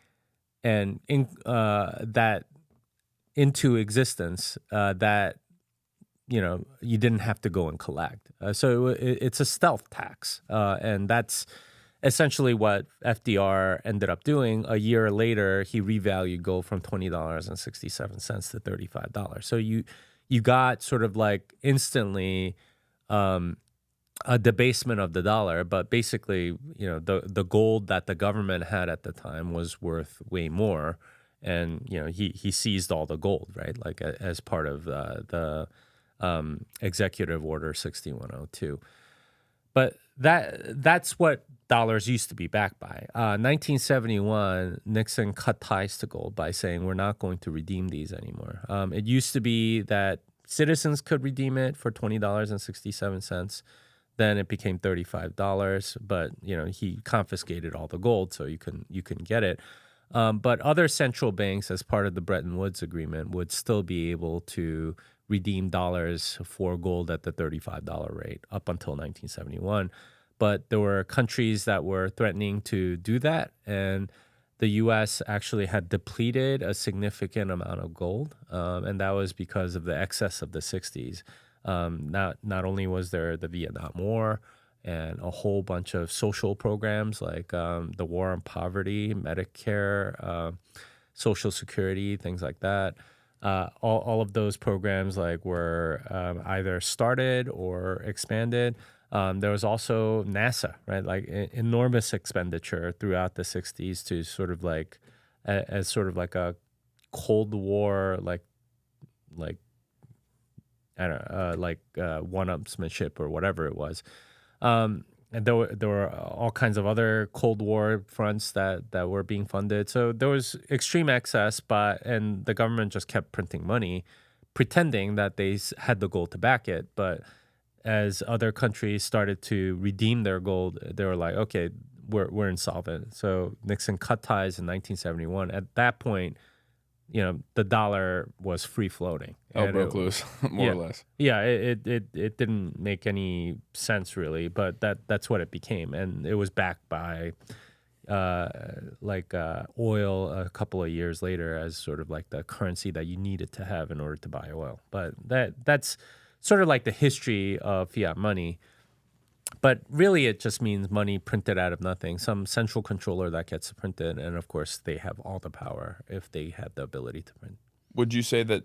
and that into existence that you didn't have to go and collect. So it's a stealth tax, and that's essentially what FDR ended up doing. A year later, he revalued gold from $20.67 to $35. So you got sort of like instantly a debasement of the dollar, but basically, the gold that the government had at the time was worth way more. And he seized all the gold, right? Like as part of the Executive Order 6102. But that's what dollars used to be backed by. 1971, Nixon cut ties to gold by saying we're not going to redeem these anymore. It used to be that citizens could redeem it for $20.67. Then it became $35, but he confiscated all the gold, so you can get it. But other central banks, as part of the Bretton Woods Agreement, would still be able to redeem dollars for gold at the $35 rate up until 1971. But there were countries that were threatening to do that, and the U.S. actually had depleted a significant amount of gold, and that was because of the excess of the 60s. Not only was there the Vietnam War and a whole bunch of social programs like the War on Poverty, Medicare, Social Security, things like that. All of those programs were either started or expanded. There was also NASA, right? Like enormous expenditure throughout the 60s to sort of as sort of like a Cold War, like I don't know, one-upsmanship or whatever it was. And there were all kinds of other Cold War fronts that were being funded. So there was extreme excess, and the government just kept printing money, pretending that they had the gold to back it. But as other countries started to redeem their gold, they were like, okay, we're insolvent. So Nixon cut ties in 1971. At that point, the dollar was free floating. Oh, broke loose, more or less. Yeah, it didn't make any sense really, but that's what it became, and it was backed by oil a couple of years later as sort of like the currency that you needed to have in order to buy oil. But that's sort of like the history of fiat money. But really, it just means money printed out of nothing, some central controller that gets printed. And of course, they have all the power if they have the ability to print. Would you say that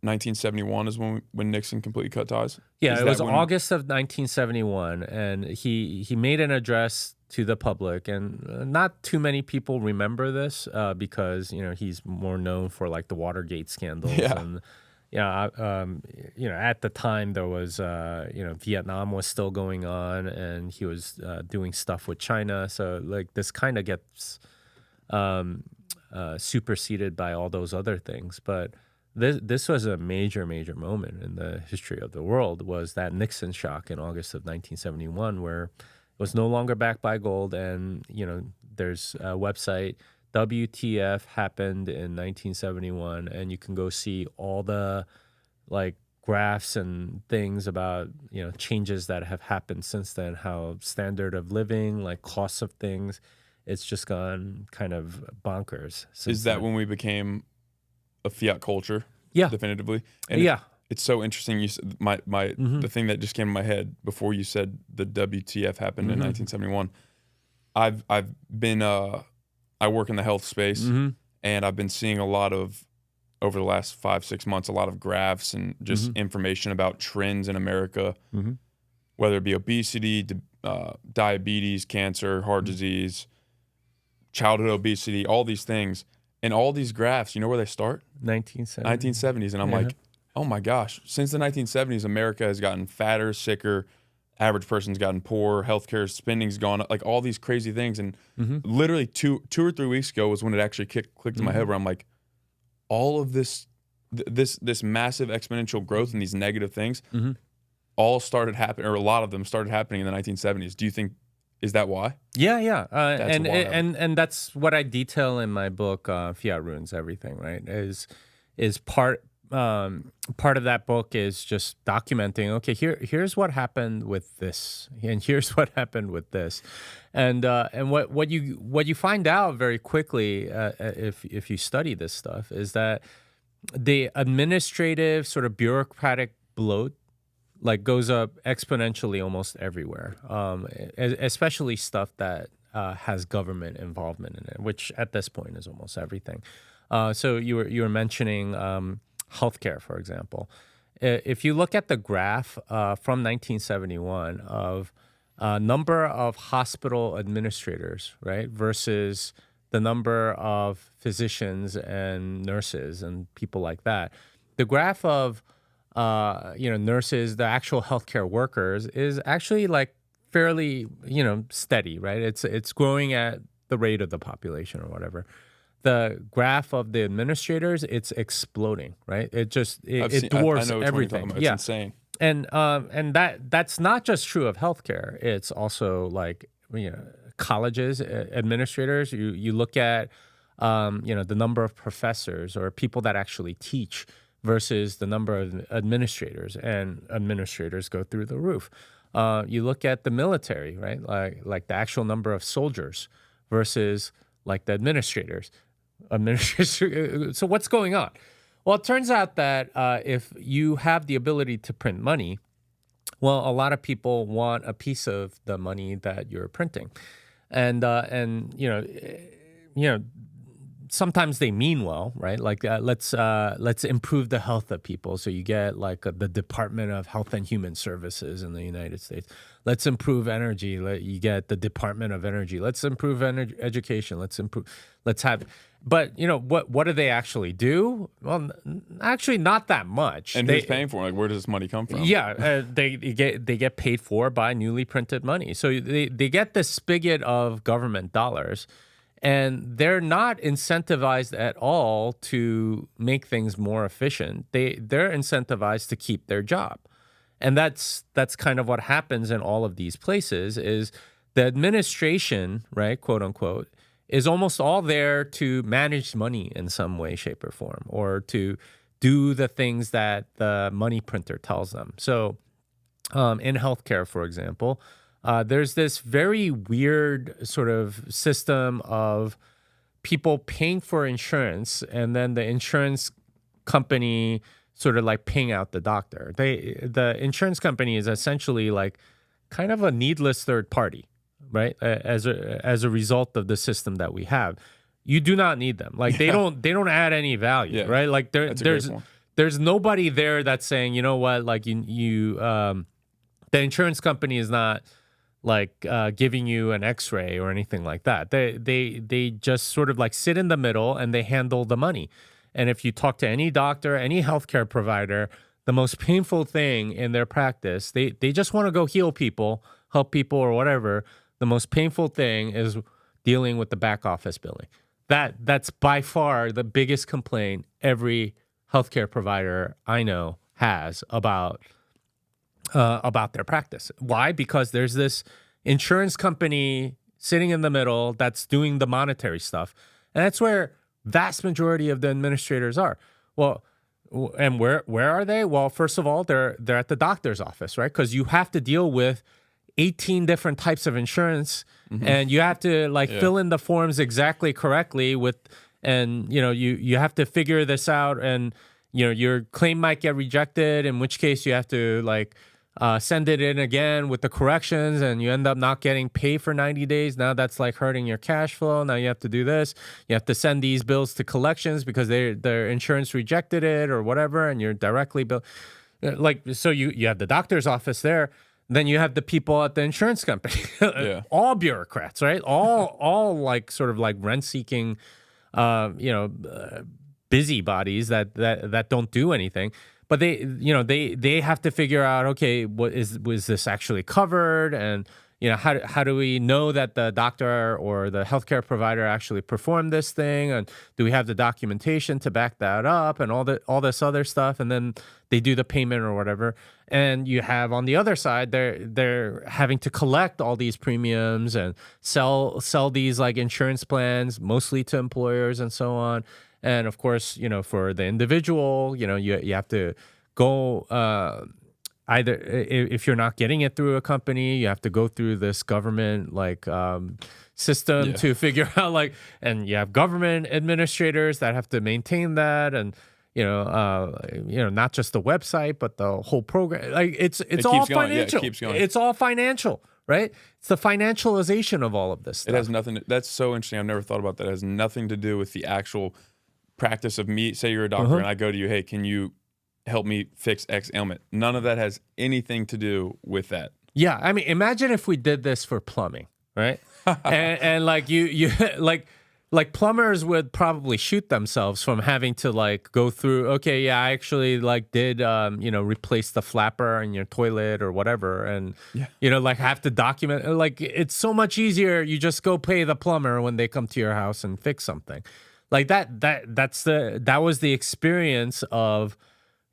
1971 is when Nixon completely cut ties? Yeah, it was August of 1971. And he made an address to the public. And not too many people remember this because, he's more known for like the Watergate scandals. Yeah. And at the time there was, Vietnam was still going on, and he was doing stuff with China. So this kind of gets superseded by all those other things. But this was a major, major moment in the history of the world, was that Nixon shock in August of 1971, where it was no longer backed by gold. And, there's a website, WTF happened in 1971, and you can go see all the graphs and things about changes that have happened since then, how standard of living, costs of things, it's just gone kind of bonkers. Is that when we became a fiat culture? Yeah, definitively. And yeah, it's so interesting. You said the thing that just came to my head before you said the WTF happened in 1971. I've been I work in the health space, and I've been seeing a lot of, over the last 5-6 months, a lot of graphs and just information about trends in America, whether it be obesity, diabetes, cancer, heart disease, childhood obesity, all these things. And all these graphs, you know where they start? 1970s. And I'm like, oh my gosh, since the 1970s, America has gotten fatter, sicker, average person's gotten poor, healthcare spending's gone up, all these crazy things. And literally two or 3 weeks ago was when it actually clicked in my head, where I'm like, all of this massive exponential growth and these negative things all started happening, or a lot of them started happening in the 1970s. Do you think Is that why? Yeah. That's wild. And that's what I detail in my book, Fiat Ruins Everything, right? Is part of that book is just documenting, okay, here's what happened with this, and here's what happened with this. And what you find out very quickly, if you study this stuff, is that the administrative sort of bureaucratic bloat like goes up exponentially almost everywhere, especially stuff that has government involvement in it, which at this point is almost everything. So you were mentioning healthcare, for example. If you look at the graph from 1971 of number of hospital administrators, right, versus the number of physicians and nurses and people like that, the graph of nurses, the actual healthcare workers, is actually like fairly, steady, right? It's growing at the rate of the population or whatever. The graph of the administrators, it's exploding, right? It dwarfs everything. It's insane. And that's not just true of healthcare. It's also like, colleges, administrators. You look at the number of professors or people that actually teach versus the number of administrators, and administrators go through the roof. You look at the military, right? Like the actual number of soldiers versus like the administrators. So what's going on? Well, it turns out that if you have the ability to print money, well, a lot of people want a piece of the money that you're printing, and sometimes they mean well, right? Like let's improve the health of people. So you get like the Department of Health and Human Services in the United States. Let's improve energy. You get the Department of Energy. Let's improve education. Let's have. But what do they actually do? Well, actually, not that much. And who's paying for it? Like, where does this money come from? Yeah, they get paid for by newly printed money. So they get this spigot of government dollars, and they're not incentivized at all to make things more efficient. They're incentivized to keep their job, and that's kind of what happens in all of these places. Is the administration, right, quote unquote, is almost all there to manage money in some way, shape, or form, or to do the things that the money printer tells them. So in healthcare, for example, there's this very weird sort of system of people paying for insurance, and then the insurance company sort of like paying out the doctor. The insurance company is essentially like kind of a needless third party, right? As a result of the system that we have, you do not need them. Like they don't add any value, right? Like there's nobody there that's saying, you know what, like the insurance company is not like giving you an X-ray or anything like that. They just sort of like sit in the middle and they handle the money. And if you talk to any doctor, any healthcare provider, the most painful thing in their practice, they just want to go heal people, help people, or whatever. The most painful thing is dealing with the back office billing. That's by far the biggest complaint every healthcare provider I know has about their practice. Why? Because there's this insurance company sitting in the middle that's doing the monetary stuff, and that's where vast majority of the administrators are. Well, and where are they? Well, first of all, they're at the doctor's office, right? Because you have to deal with 18 different types of insurance, and you have to fill in the forms exactly correctly and you have to figure this out, and your claim might get rejected, in which case you have to send it in again with the corrections, and you end up not getting paid for 90 days. Now that's like hurting your cash flow. Now you have to do this. You have to send these bills to collections because their insurance rejected it or whatever, and you're directly billed. So you have the doctor's office there. Then you have the people at the insurance company, all bureaucrats, right? All like sort of like rent-seeking, busybodies that don't do anything. But they have to figure out, okay, was this actually covered, and how do we know that the doctor or the healthcare provider actually performed this thing? And do we have the documentation to back that up and all this other stuff? And then they do the payment or whatever. And you have on the other side, they're having to collect all these premiums and sell these like insurance plans, mostly to employers and so on. And of course, for the individual, you have to go either if you're not getting it through a company, you have to go through this government system to figure out and you have government administrators that have to maintain that, and not just the website but the whole program. It's all financial. It keeps going. It's all financial, right? It's the financialization of all of this stuff. It has nothing. That's so interesting. I've never thought about that. It has nothing to do with the actual practice of me. Say you're a doctor and I go to you, hey, can you help me fix X ailment? None of that has anything to do with that. Yeah, I mean, imagine if we did this for plumbing, right? and you plumbers would probably shoot themselves from having to go through. Okay, yeah, I actually did replace the flapper in your toilet or whatever, and have to document. It's so much easier. You just go pay the plumber when they come to your house and fix something. That was the experience of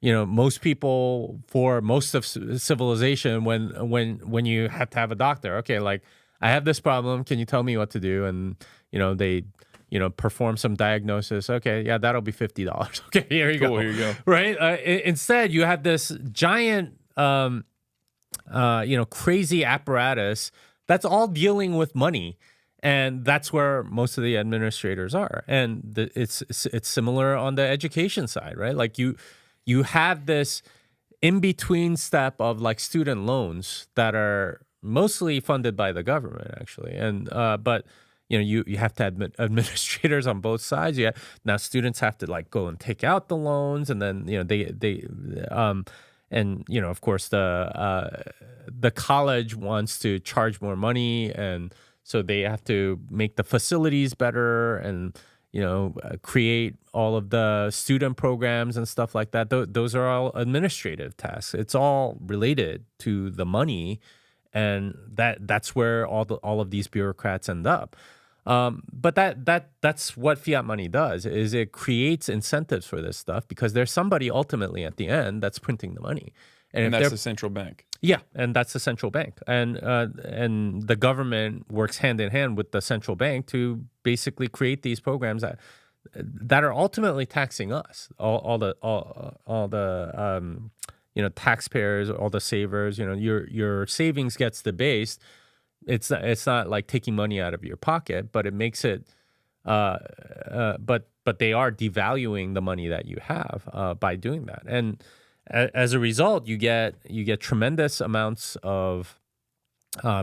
most people for most of civilization when you have to have a doctor. Okay, I have this problem. Can you tell me what to do? And they perform some diagnosis. Okay, yeah, that'll be $50. Okay, here you go. Here you go. Right. Instead, you have this giant, crazy apparatus that's all dealing with money. And that's where most of the administrators are. And it's similar on the education side, right? You have this in-between step of student loans that are mostly funded by the government, actually. And but you have to have administrators on both sides. Now students have to go and take out the loans, and then of course the college wants to charge more money, and so they have to make the facilities better and, create all of the student programs and stuff like that. Those are all administrative tasks. It's all related to the money, and that's where all of these bureaucrats end up. But that's what fiat money does, is it creates incentives for this stuff because there's somebody ultimately at the end that's printing the money. And that's the central bank. Yeah, and that's the central bank, and the government works hand in hand with the central bank to basically create these programs that are ultimately taxing us, all the taxpayers, all the savers. Your savings gets debased. It's not like taking money out of your pocket, but it makes it. But they are devaluing the money that you have by doing that, and as a result, you get tremendous amounts of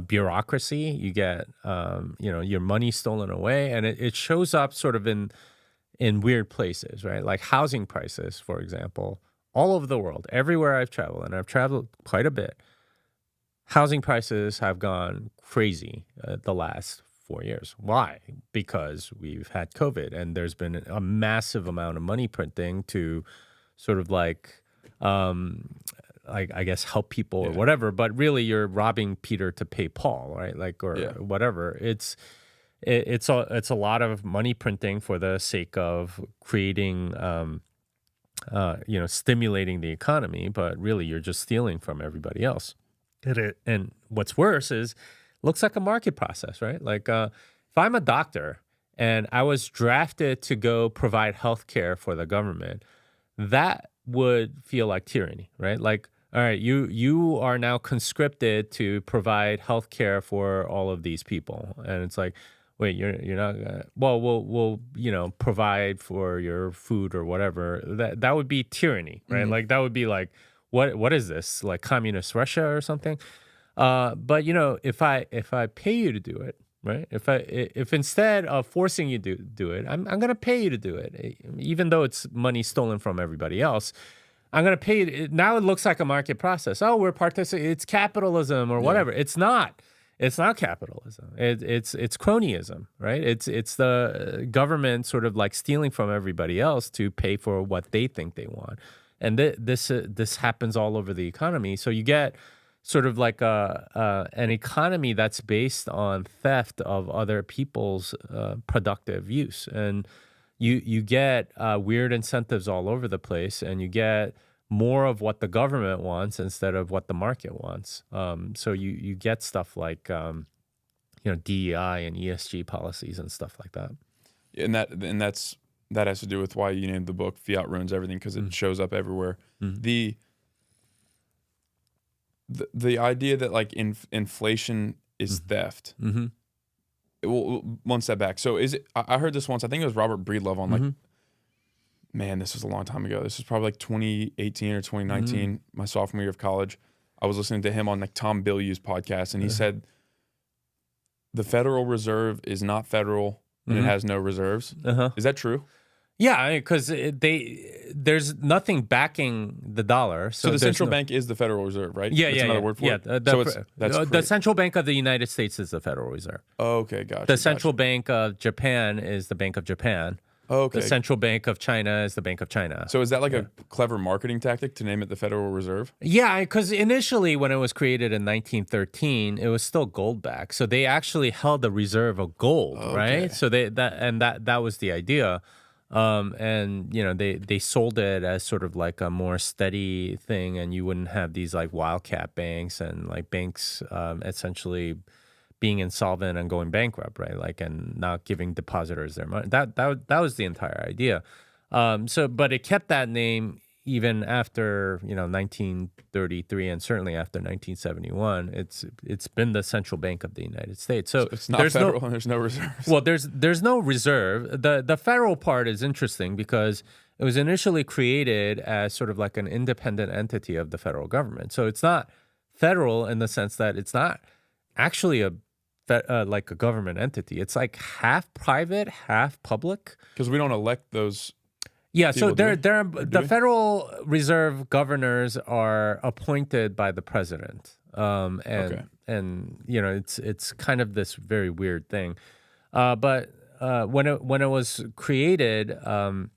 bureaucracy. You get your money stolen away, and it shows up sort of in weird places, right? Like housing prices, for example, all over the world, everywhere I've traveled, and I've traveled quite a bit. Housing prices have gone crazy the last 4 years. Why? Because we've had COVID, and there's been a massive amount of money printing to sort of I guess help people or whatever, but really you're robbing Peter to pay Paul, right? Whatever. It's a lot of money printing for the sake of creating, stimulating the economy, but really you're just stealing from everybody else. And what's worse is, looks like a market process, right? If I'm a doctor and I was drafted to go provide healthcare for the government, that would feel like tyranny, right? All right, you are now conscripted to provide health care for all of these people, and it's wait, you're not gonna, well, we'll provide for your food or whatever. That would be tyranny, right? Mm-hmm. That would be what is this, communist Russia or something? But if I pay you to do it, right? If instead of forcing you to do it, I'm going to pay you to do it, even though it's money stolen from everybody else. I'm going to pay you. Now it looks like a market process. Oh, we're participating. It's capitalism or whatever. It's not. It's not capitalism. It's cronyism, right? It's the government sort of stealing from everybody else to pay for what they think they want, and this happens all over the economy. So you get sort of like an economy that's based on theft of other people's productive use, and you get weird incentives all over the place, and you get more of what the government wants instead of what the market wants. So you get stuff like DEI and ESG policies and stuff like that. And that has to do with why you named the book "Fiat Ruins Everything," because it shows up everywhere. The idea that like inflation is theft. Well, one step back. So is it? I heard this once. I think it was Robert Breedlove on like, man, this was a long time ago. This was probably like 2018 or 2019, my sophomore year of college. I was listening to him on like Tom Bilyeu's podcast, and he said the Federal Reserve is not federal and it has no reserves. Is that true? Yeah, because there's nothing backing the dollar. So the central bank is the Federal Reserve, right? Yeah, that's another word for it? The Central Bank of the United States is the Federal Reserve. Oh, okay, gotcha. The Central Bank of Japan is the Bank of Japan. Oh, okay. The Central Bank of China is the Bank of China. So is that like a clever marketing tactic to name it the Federal Reserve? Yeah, because initially when it was created in 1913, it was still gold backed. So they actually held a reserve of gold, right? So that was the idea. And they sold it as sort of like a more steady thing, and you wouldn't have these like wildcat banks and like banks essentially being insolvent and going bankrupt, right? Like, and not giving depositors their money. That was the entire idea. But it kept that name even after 1933, and certainly after 1971. It's been the central bank of the United States. So it's not federal, and there's no reserves. Well, there's no reserve. The federal part is interesting because it was initially created as sort of like an independent entity of the federal government. So it's not federal in the sense that it's not actually like a government entity. It's like half private, half public. Because we don't elect those. Yeah, so the Federal Reserve governors are appointed by the president, and it's kind of this very weird thing. But when it was created, the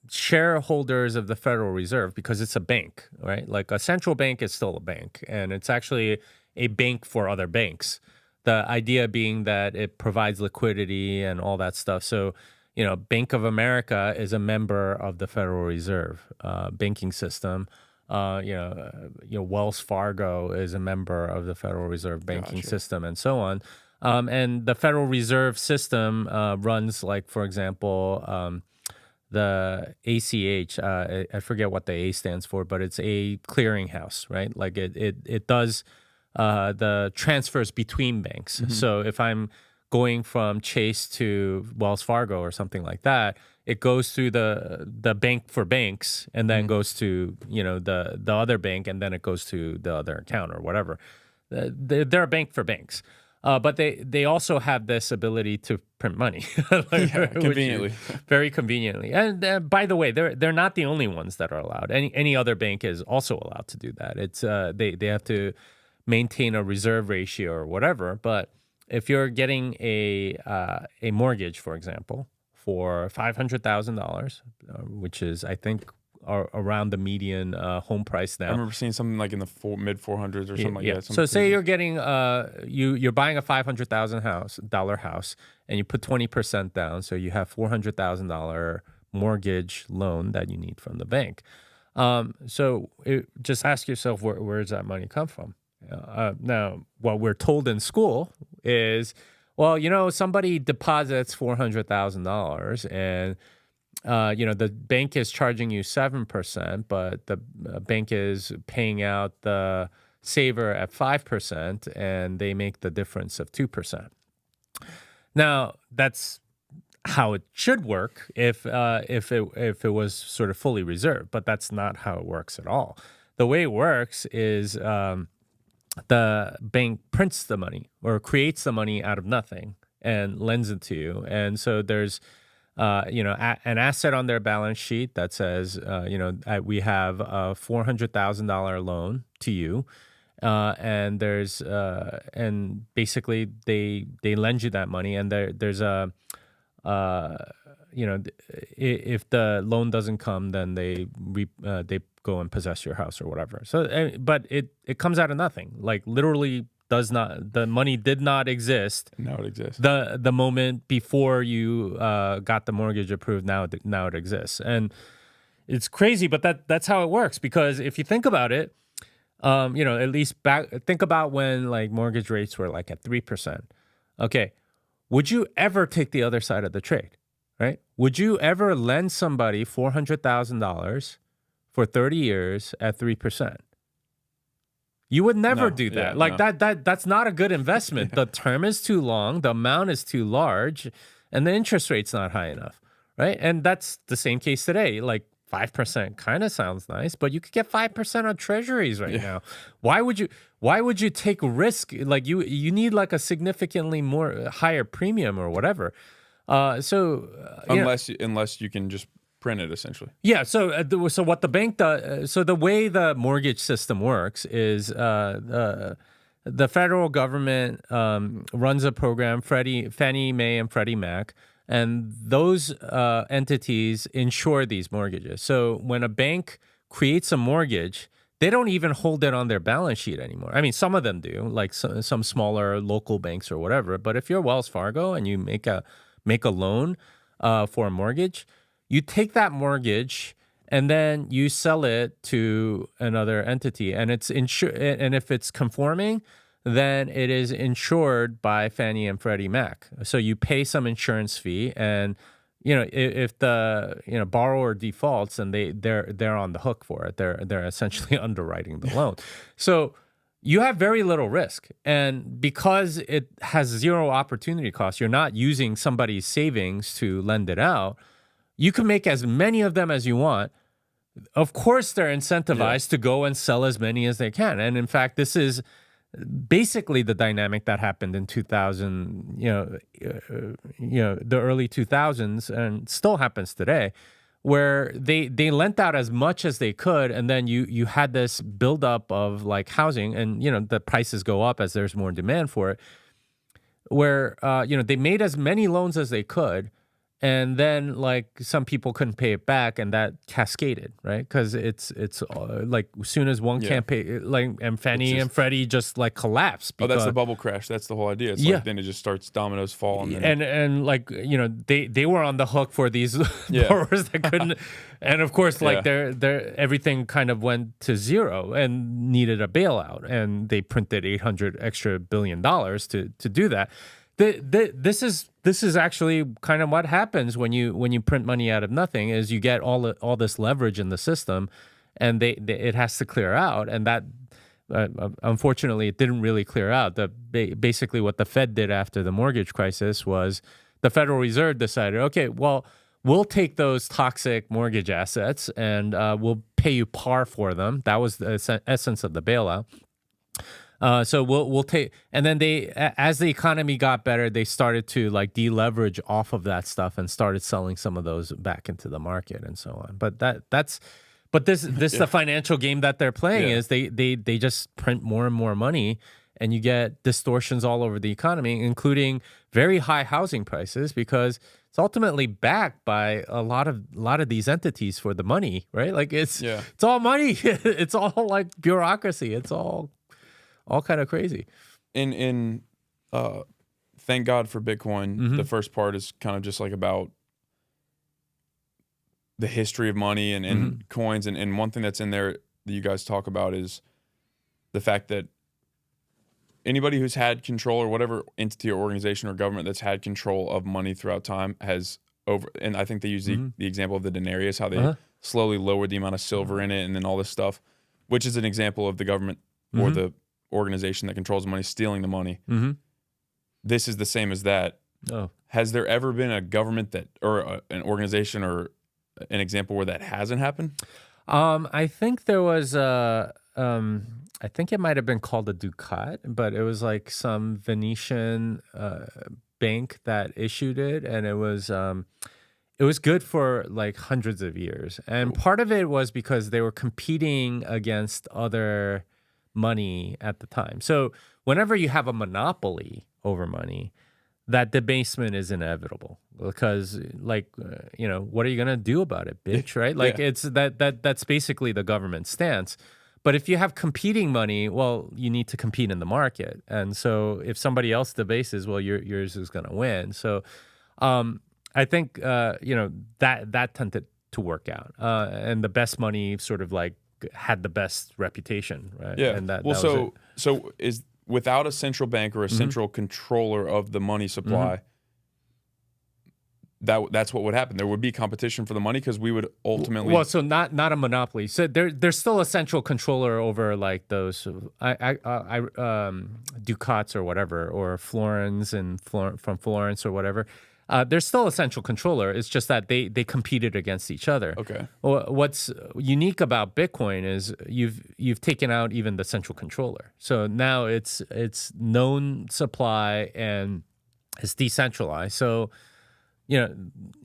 shareholders of the Federal Reserve, because it's a bank, right? Like a central bank is still a bank, and it's actually a bank for other banks. The idea being that it provides liquidity and all that stuff. So, Bank of America is a member of the Federal Reserve banking system. Wells Fargo is a member of the Federal Reserve banking system, and so on. And the Federal Reserve system runs, like, for example, the ACH. I forget what the A stands for, but it's a clearinghouse, right? Like it does the transfers between banks. So if I'm going from Chase to Wells Fargo or something like that, it goes through the bank for banks, and then goes to the other bank, and then it goes to the other account or whatever. They're a bank for banks, but they also have this ability to print money, conveniently, very conveniently. And by the way, they're not the only ones that are allowed. Any other bank is also allowed to do that. It's they have to maintain a reserve ratio or whatever, but if you're getting a mortgage, for example, for $500,000, which is, I think, around the median home price now. I remember seeing something like in the mid 400s or something like that. So say you're getting you're buying a $500,000 house, and you put 20% down, so you have $400,000 mortgage loan that you need from the bank. So just ask yourself, where does that money come from? Now, what we're told in school is, well, somebody deposits $400,000, and the bank is charging you 7%, but the bank is paying out the saver at 5%, and they make the difference of 2%. Now, that's how it should work if it was sort of fully reserved, but that's not how it works at all. The way it works is the bank prints the money or creates the money out of nothing and lends it to you. And so there's, an asset on their balance sheet that says, we have a $400,000 loan to you. And there's, and basically they lend you that money, and there's a if the loan doesn't come, then they go and possess your house or whatever. So, but it comes out of nothing. Like literally, the money did not exist. Now it exists. The moment before you got the mortgage approved, now it exists, and it's crazy. But that's how it works, because if you think about it, at least think about when like mortgage rates were like at 3%. Okay, would you ever take the other side of the trade? Right? Would you ever lend somebody $400,000 for 30 years at 3%? You would never do that. That's not a good investment. The term is too long, the amount is too large, and the interest rate's not high enough, right? And that's the same case today. Like 5% kind of sounds nice, but you could get 5% on treasuries right now. Why would you take risk? Like you need like a significantly more higher premium or whatever. Unless you can just print it, essentially. Yeah. So what the bank does, so the way the mortgage system works is the federal government runs a program, Fannie Mae and Freddie Mac, and those entities insure these mortgages. So when a bank creates a mortgage, they don't even hold it on their balance sheet anymore. I mean, some of them do, like some smaller local banks or whatever. But if you're Wells Fargo and you make a loan for a mortgage, you take that mortgage and then you sell it to another entity, and it's and if it's conforming, then it is insured by Fannie and Freddie Mac. So you pay some insurance fee, and if the borrower defaults, and they're on the hook for it. They're essentially underwriting the loan. So you have very little risk, and because it has zero opportunity cost, you're not using somebody's savings to lend it out. You can make as many of them as you want. Of course, they're incentivized to go and sell as many as they can. And in fact, this is basically the dynamic that happened in 2000, the early 2000s, and still happens today, where they lent out as much as they could, and then you had this buildup of like housing, and the prices go up as there's more demand for it, where they made as many loans as they could. And then, like, some people couldn't pay it back, and that cascaded, right? Because it's like as soon as one can't pay, like, and Fannie and Freddie just like collapse. Because, that's the bubble crash. That's the whole idea. It's like then it just starts dominoes fall, and like they were on the hook for these borrowers that couldn't, and of course like their everything kind of went to zero and needed a bailout, and they printed $800 billion to do that. This is actually kind of what happens when you print money out of nothing, is you get all this leverage in the system, and it has to clear out, and that unfortunately it didn't really clear out. Basically what the Fed did after the mortgage crisis was the Federal Reserve decided, okay, well, we'll take those toxic mortgage assets and we'll pay you par for them. That was the essence of the bailout. So we'll take, and then as the economy got better, they started to like deleverage off of that stuff and started selling some of those back into the market and so on. But this the financial game that they're playing is they just print more and more money, and you get distortions all over the economy, including very high housing prices, because it's ultimately backed by a lot of these entities for the money, right? Like it's all money. It's all like bureaucracy. It's all kind of crazy. In thank God for Bitcoin, the first part is kind of just like about the history of money and coins. And one thing that's in there that you guys talk about is the fact that anybody who's had control, or whatever entity or organization or government that's had control of money throughout time, has and I think they use the example of the denarius, how they slowly lowered the amount of silver in it, and then all this stuff, which is an example of the government or the organization that controls the money stealing the money. This is the same as that. Has there ever been a government or an organization or an example where that hasn't happened? I think there was I think it might have been called a ducat, but it was like some Venetian bank that issued it, and it was good for like hundreds of years. And part of it was because they were competing against other money at the time. So whenever you have a monopoly over money, that debasement is inevitable because, like, what are you gonna do about it, bitch? Right? Like, it's that's basically the government stance. But if you have competing money, well, you need to compete in the market, and so if somebody else debases, well, yours is gonna win. So, I think that tended to work out, and the best money sort of like had the best reputation, right? Yeah. And that Well, that was it. so is without a central bank or a central controller of the money supply, that's what would happen. There would be competition for the money because we would ultimately. Well, so not a monopoly. So there's still a central controller over like those ducats or whatever, or florins and from Florence or whatever. There's still a central controller. It's just that they competed against each other. Okay. What's unique about Bitcoin is you've taken out even the central controller. So now it's known supply and it's decentralized. So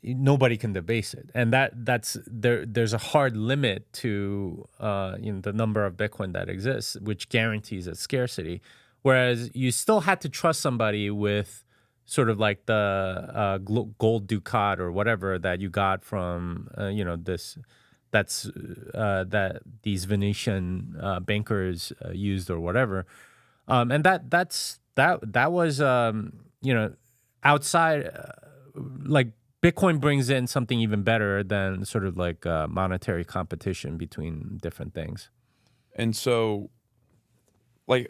nobody can debase it, and there's a hard limit to the number of Bitcoin that exists, which guarantees its scarcity. Whereas you still had to trust somebody with sort of like the gold ducat or whatever that you got from that these Venetian bankers used or whatever, and that was outside. Like Bitcoin brings in something even better than sort of like monetary competition between different things. And so, like,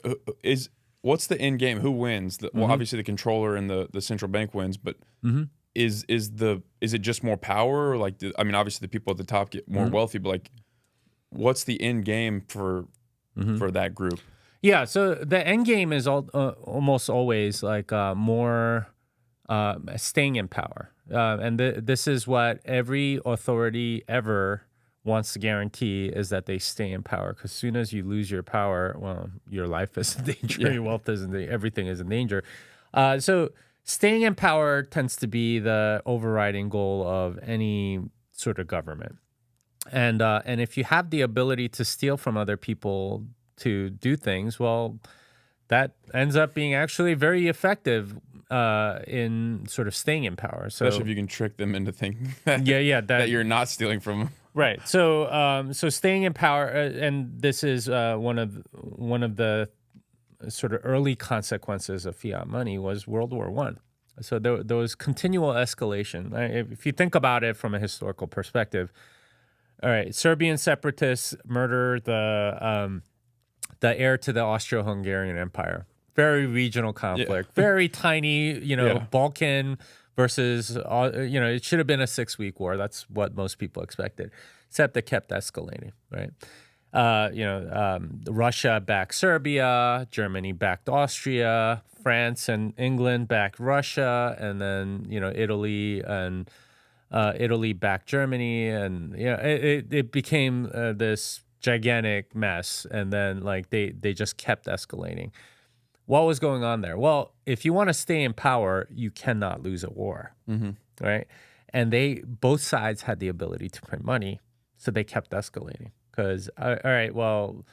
what's the end game? Who wins? Well, obviously the controller and the central bank wins, but is it just more power? Or like, obviously the people at the top get more wealthy, but like, what's the end game for that group? Yeah, so the end game is almost always like more. Staying in power. And this is what every authority ever wants to guarantee, is that they stay in power. Because as soon as you lose your power, well, your life is in danger, your wealth is in danger, everything is in danger. So staying in power tends to be the overriding goal of any sort of government. And if you have the ability to steal from other people to do things, well, that ends up being actually very effective in sort of staying in power. So, especially if you can trick them into thinking that, that you're not stealing from them. Right. So staying in power, and this is one of the sort of early consequences of fiat money was World War I. So there was continual escalation. If you think about it from a historical perspective, all right, Serbian separatists murder the heir to the Austro-Hungarian Empire. Very regional conflict, very tiny, Balkan versus, it should have been a 6-week war. That's what most people expected, except it kept escalating, right? Russia backed Serbia, Germany backed Austria, France and England backed Russia, and then, Italy and Italy backed Germany. And, it became this gigantic mess. And then, like, they just kept escalating. What was going on there? Well, if you want to stay in power, you cannot lose a war, right? And both sides had the ability to print money, so they kept escalating. Because, all right, well,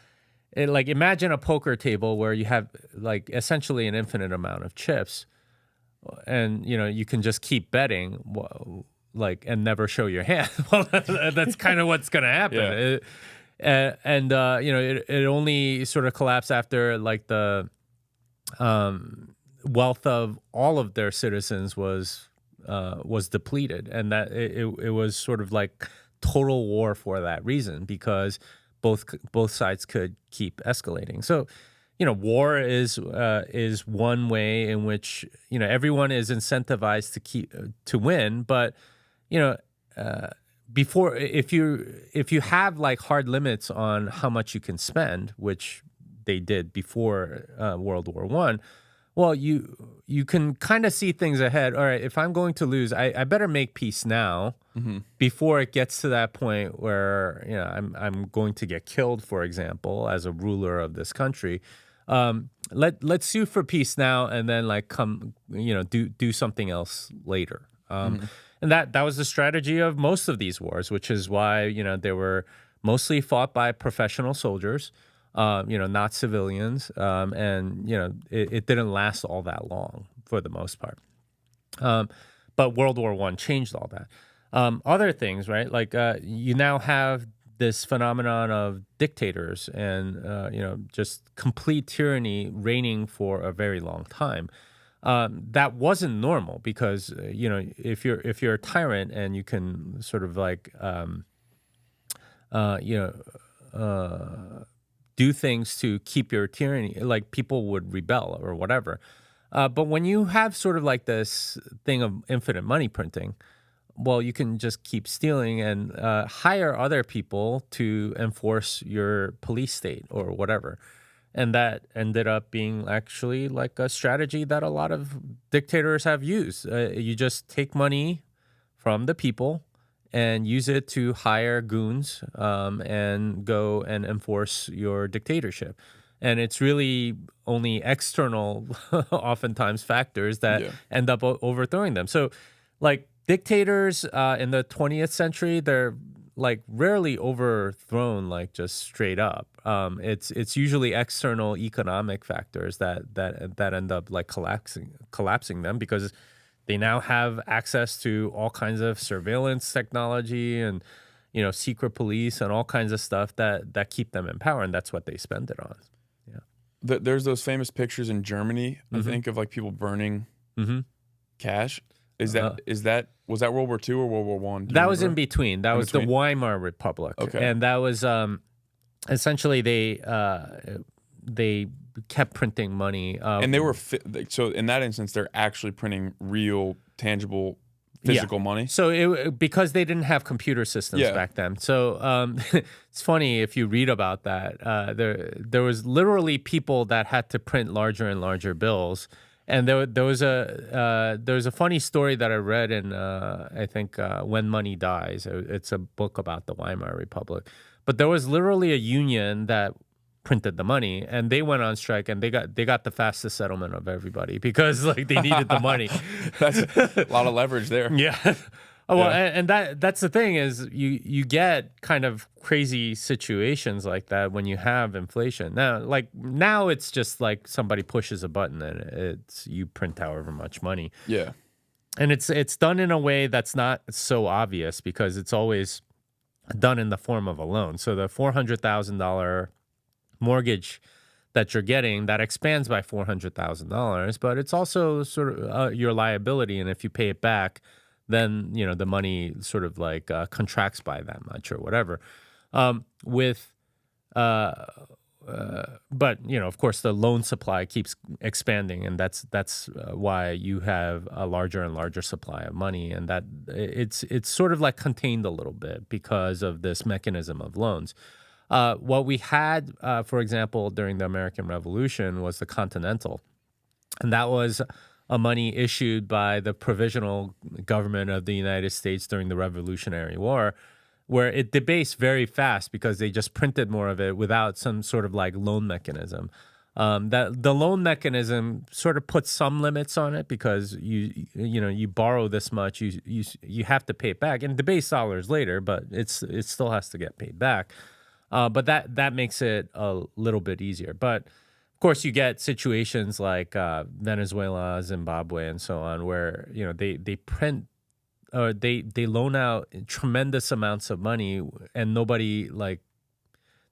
imagine a poker table where you have like essentially an infinite amount of chips, and you can just keep betting, and never show your hand. Well, that's kind of what's going to happen. Yeah. It only sort of collapsed after like the wealth of all of their citizens was depleted, and that it was sort of like total war for that reason, because both sides could keep escalating. So, war is one way in which everyone is incentivized to win, but before if you have like hard limits on how much you can spend, which they did before World War I, well, you can kind of see things ahead. All right, if I'm going to lose, I better make peace now before it gets to that point where I'm going to get killed, for example, as a ruler of this country. Let's sue for peace now, and then like do something else later. And that was the strategy of most of these wars, which is why they were mostly fought by professional soldiers. Not civilians, and it didn't last all that long for the most part. But World War I changed all that. Other things, right? Like you now have this phenomenon of dictators and just complete tyranny reigning for a very long time. That wasn't normal because if you're a tyrant and you can sort of like do things to keep your tyranny, like people would rebel or whatever. But when you have sort of like this thing of infinite money printing, well, you can just keep stealing and hire other people to enforce your police state or whatever. And that ended up being actually like a strategy that a lot of dictators have used. You just take money from the people and use it to hire goons and go and enforce your dictatorship. And it's really only external, oftentimes, factors that end up overthrowing them. So, like, dictators in the 20th century, they're like rarely overthrown, like just straight up. It's usually external economic factors that end up like collapsing them because they now have access to all kinds of surveillance technology and secret police and all kinds of stuff that keep them in power, and that's what they spend it on. Yeah, there's those famous pictures in Germany, I think, of like people burning cash. Was that World War II or World War I? That was in between. That was the Weimar Republic. Okay. And that was essentially they kept printing money. And they were so in that instance, they're actually printing real, tangible, physical money. So because they didn't have computer systems back then. So it's funny if you read about that. There was literally people that had to print larger and larger bills. And there was a funny story that I read in I think When Money Dies. It's a book about the Weimar Republic. But there was literally a union that printed the money, and they went on strike, and they got the fastest settlement of everybody because like they needed the money. That's a lot of leverage there. Yeah. Oh, well, and that's the thing is you get kind of crazy situations like that when you have inflation. Now it's just like somebody pushes a button and you print however much money. Yeah. And it's done in a way that's not so obvious because it's always done in the form of a loan. So the $400,000 mortgage that you're getting, that expands by $400,000, but it's also sort of your liability, and if you pay it back, then the money sort of like contracts by that much or whatever. But of course, the loan supply keeps expanding, and that's why you have a larger and larger supply of money, and that it's sort of like contained a little bit because of this mechanism of loans. What we had, for example, during the American Revolution was the Continental, and that was a money issued by the provisional government of the United States during the Revolutionary War, where it debased very fast because they just printed more of it without some sort of like loan mechanism. That the loan mechanism sort of puts some limits on it because you borrow this much, you have to pay it back and debase dollars later, but it still has to get paid back. But that makes it a little bit easier. But of course, you get situations like Venezuela, Zimbabwe, and so on, where they print or they loan out tremendous amounts of money, and nobody like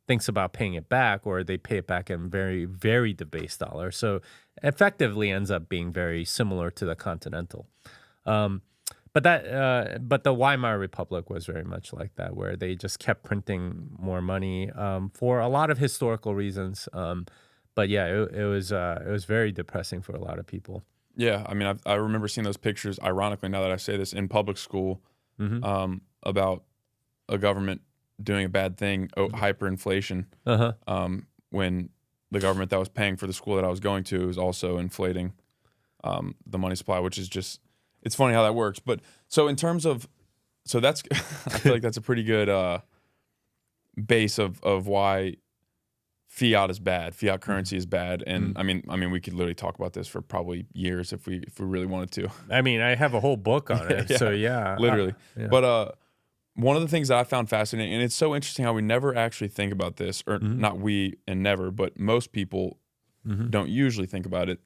thinks about paying it back, or they pay it back in very, very debased dollars. So effectively ends up being very similar to the Continental. But the Weimar Republic was very much like that, where they just kept printing more money for a lot of historical reasons. But yeah, it was very depressing for a lot of people. Yeah, I mean, I remember seeing those pictures. Ironically, now that I say this, in public school, about a government doing a bad thing, hyperinflation. When the government that was paying for the school that I was going to was also inflating the money supply, which is just, it's funny how that works. But so in terms of, that's I feel like that's a pretty good base of why fiat is bad. Fiat currency is bad, and I mean, we could literally talk about this for probably years if we really wanted to. I mean, I have a whole book on it, so yeah, literally. Yeah. But one of the things that I found fascinating, and it's so interesting how we never actually think about this, or not we and never, but most people don't usually think about it.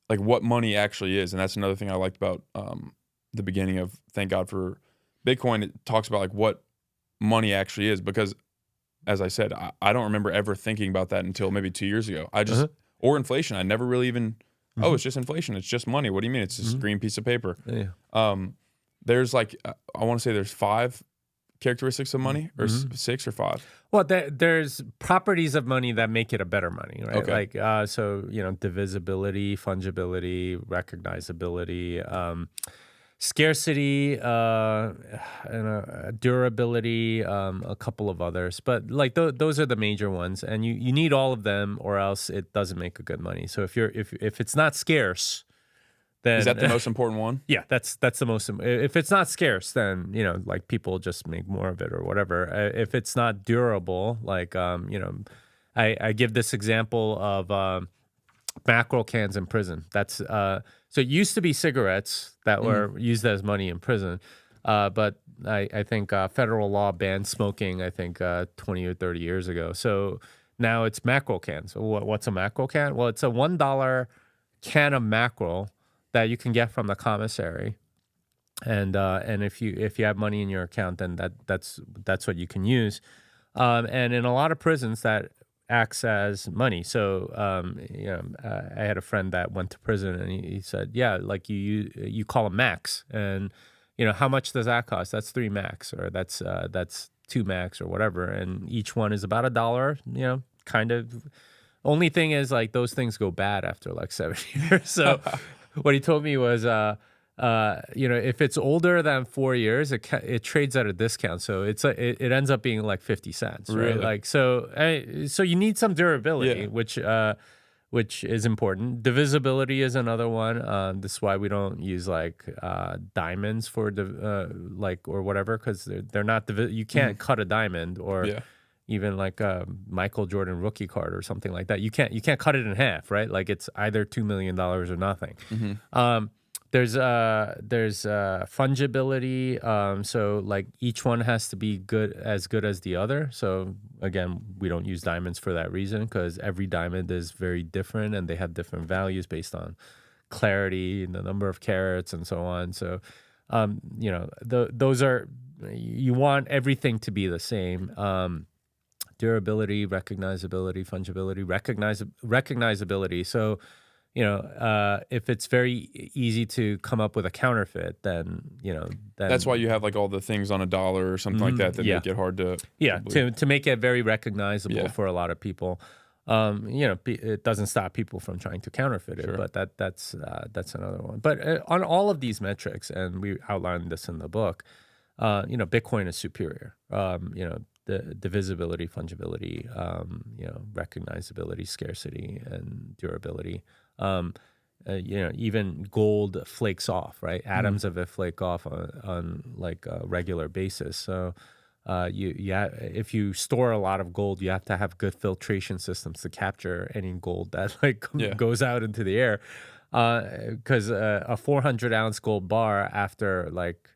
like what money actually is. And that's another thing I liked about the beginning of Thank God for Bitcoin. It talks about like what money actually is, because as I said, I don't remember ever thinking about that until maybe 2 years ago. I just or inflation. I never really even oh, it's just inflation. It's just money. What do you mean? It's just a green piece of paper. Yeah. There's like I want to say there's 5 characteristics of money, or 6 or 5. Well, there's properties of money that make it a better money, right? Okay. Like so, you know, divisibility, fungibility, recognizability, scarcity, and durability, a couple of others, but like those are the major ones, and you need all of them, or else it doesn't make a good money. So if it's not scarce, then Is that the most important one? Yeah, that's the most. If it's not scarce, then you know, like people just make more of it or whatever. If it's not durable, like you know, I give this example of mackerel cans in prison. That's so it used to be cigarettes that were used as money in prison, but I think federal law banned smoking, I think 20 or 30 years ago. So now it's mackerel cans. What's a mackerel can? Well, it's a $1 can of mackerel that you can get from the commissary, and if you have money in your account, then that's what you can use, and in a lot of prisons that acts as money. So you know, I had a friend that went to prison, and he said, yeah, like you call them max, and you know, how much does that cost? That's 3 max, or that's 2 max, or whatever, and each one is about $1. You know, kind of. Only thing is, like, those things go bad after like 7 years. So what he told me was, you know, if it's older than 4 years, it trades at a discount. So it ends up being like 50 cents, right? Really? Like, so you need some durability, Yeah. which is important. Divisibility is another one. This is why we don't use like diamonds for like or whatever, because they're not you can't cut a diamond, or even like a Michael Jordan rookie card or something like that. You can't cut it in half, right? Like it's either $2 million or nothing. There's fungibility. So like each one has to be good as the other. So again, we don't use diamonds for that reason, because every diamond is very different and they have different values based on clarity and the number of carats and so on. So you know, those are, you want everything to be the same. Durability, recognizability, fungibility, recognizability. So, you know, if it's very easy to come up with a counterfeit, then, you know, That's why you have like all the things on $1 or something like that make it hard to. Yeah, to make it very recognizable for a lot of people. You know, it doesn't stop people from trying to counterfeit it, but that's another one. But on all of these metrics, and we outlined this in the book, you know, Bitcoin is superior. You know, the divisibility, fungibility, you know, recognizability, scarcity, and durability. You know, even gold flakes off, right? Atoms of it flake off on like a regular basis. So if you store a lot of gold, you have to have good filtration systems to capture any gold that like goes out into the air. Because a 400-ounce gold bar after like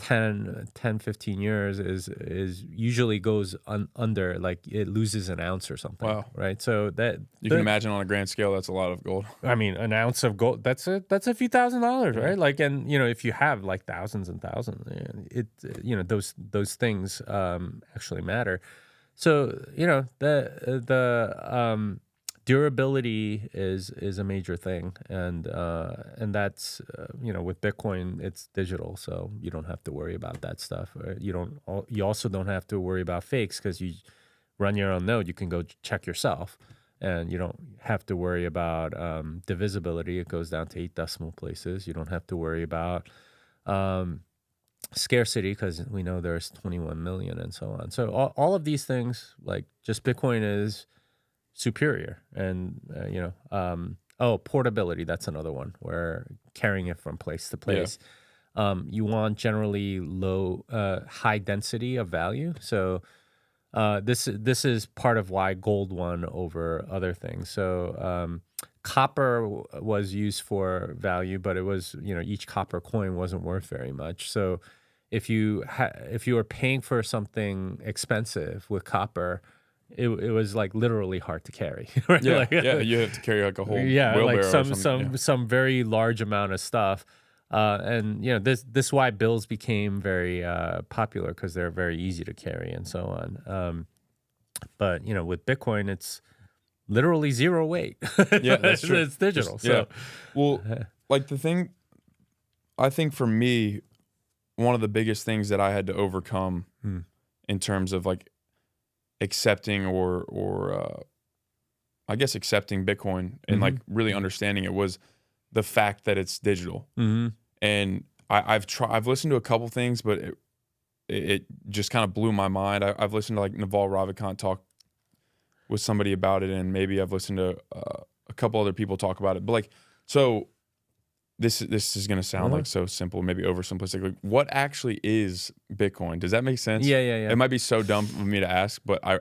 10, 15 years is usually goes under, like it loses an ounce or something. Wow. Right. So that you can imagine on a grand scale, that's a lot of gold. I mean, an ounce of gold, that's a few $1,000s, right? Like, and you know, if you have like thousands and thousands, it you know, those things actually matter. So, you know, the durability is a major thing, and that's you know, with Bitcoin it's digital, so you don't have to worry about that stuff. You also don't have to worry about fakes, because you run your own node. You can go check yourself, and you don't have to worry about divisibility. It goes down to 8 decimal places. You don't have to worry about scarcity, because we know there's 21 million and so on. So all of these things, like just Bitcoin is superior. And you know, portability, that's another one, where carrying it from place to place. You want generally high density of value. So this is part of why gold won over other things. So copper was used for value, but it was, you know, each copper coin wasn't worth very much. So if you were paying for something expensive with copper, it was like literally hard to carry. Right? Yeah, Like, you have to carry like a whole wheelbarrow like or something. some very large amount of stuff. And this why bills became very popular, because they're very easy to carry and so on. But with Bitcoin, it's literally zero weight. Yeah, that's true. It's digital. Well, like the thing, I think for me, one of the biggest things that I had to overcome in terms of like accepting or I guess accepting Bitcoin and like really understanding it was the fact that it's digital. And I've listened to a couple things, but it just kind of blew my mind. I've listened to like Naval Ravikant talk with somebody about it, and maybe I've listened to a couple other people talk about it. But like, so this is gonna sound like so simple, maybe oversimplistic. Like, what actually is Bitcoin? Does that make sense? Yeah. It might be so dumb for me to ask, but I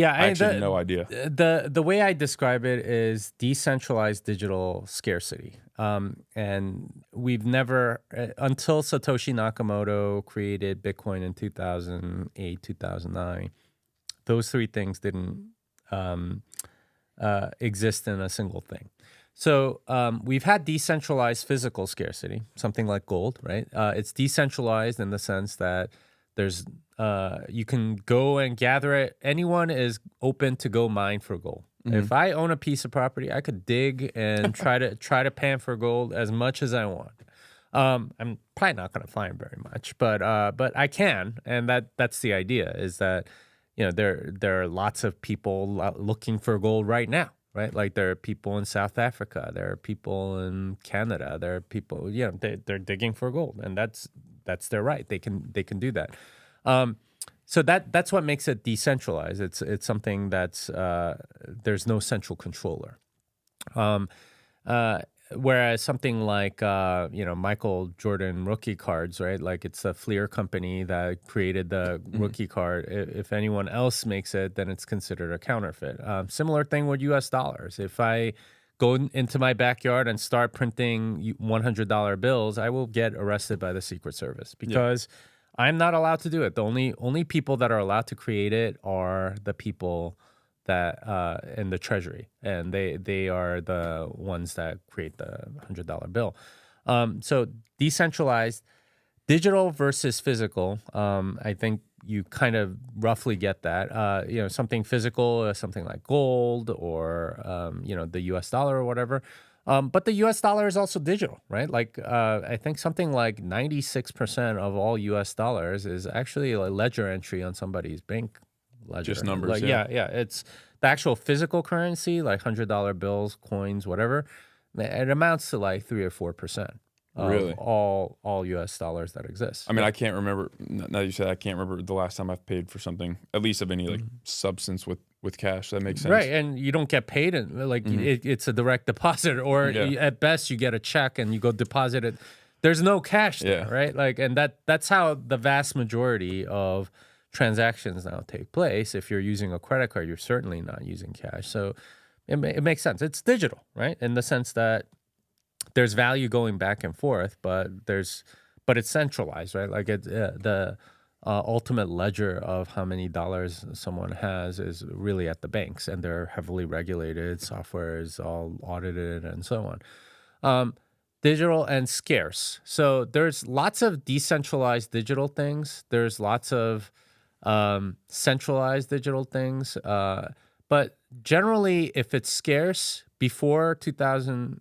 actually have no idea. The way I describe it is decentralized digital scarcity. And we've never, until Satoshi Nakamoto created Bitcoin in 2008, 2009, those three things didn't exist in a single thing. So we've had decentralized physical scarcity, something like gold, right? It's decentralized in the sense that there's you can go and gather it. Anyone is open to go mine for gold. If I own a piece of property, I could dig and try to pan for gold as much as I want. I'm probably not going to find very much, but I can, and that's the idea. Is that there are lots of people looking for gold right now, right? Like there are people in South Africa, there are people in Canada, there are people they're digging for gold, and that's their right. They can do that. So that's what makes it decentralized. It's something that's there's no central controller. Whereas something like Michael Jordan rookie cards, right? Like it's a Fleer company that created the rookie card. If anyone else makes it, then it's considered a counterfeit. Similar thing with U.S. dollars. If I go into my backyard and start printing $100 bills, I will get arrested by the Secret Service because I'm not allowed to do it. The only people that are allowed to create it are the people that in the Treasury, and they are the ones that create the $100 bill. So decentralized, digital versus physical. I think you kind of roughly get that. Something physical, something like gold or the U.S. dollar or whatever. But the U.S. dollar is also digital, right? Like I think something like 96% of all U.S. dollars is actually a ledger entry on somebody's bank ledger. Just numbers. Like, yeah. It's the actual physical currency, like $100 bills, coins, whatever. It amounts to like 3 or 4% of really all U.S. dollars that exist. I mean, I can't remember. Now that you said, I can't remember the last time I've paid for something, at least of any like substance with cash. That makes sense, right? And you don't get paid it's a direct deposit, or at best you get a check and you go deposit it. There's no cash there, right? Like, and that's how the vast majority of transactions now take place. If you're using a credit card, you're certainly not using cash. So it makes sense. It's digital, right? In the sense that there's value going back and forth, but it's centralized, right? Like the ultimate ledger of how many dollars someone has is really at the banks, and they're heavily regulated. Software is all audited and so on. Digital and scarce. So there's lots of decentralized digital things. There's lots of centralized digital things. But generally, if it's scarce before Bitcoin,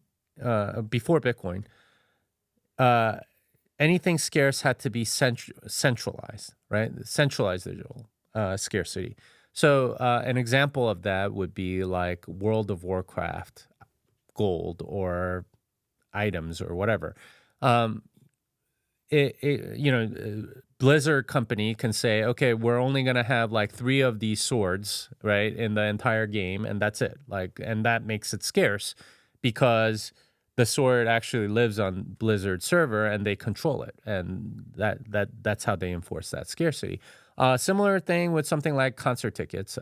anything scarce had to be centralized, right? Centralized digital scarcity. So an example of that would be like World of Warcraft gold or items or whatever. Blizzard company can say, okay, we're only going to have like 3 of these swords, right, in the entire game, and that's it. And that makes it scarce because the sword actually lives on Blizzard server and they control it, and that's how they enforce that scarcity. Similar thing with something like concert tickets.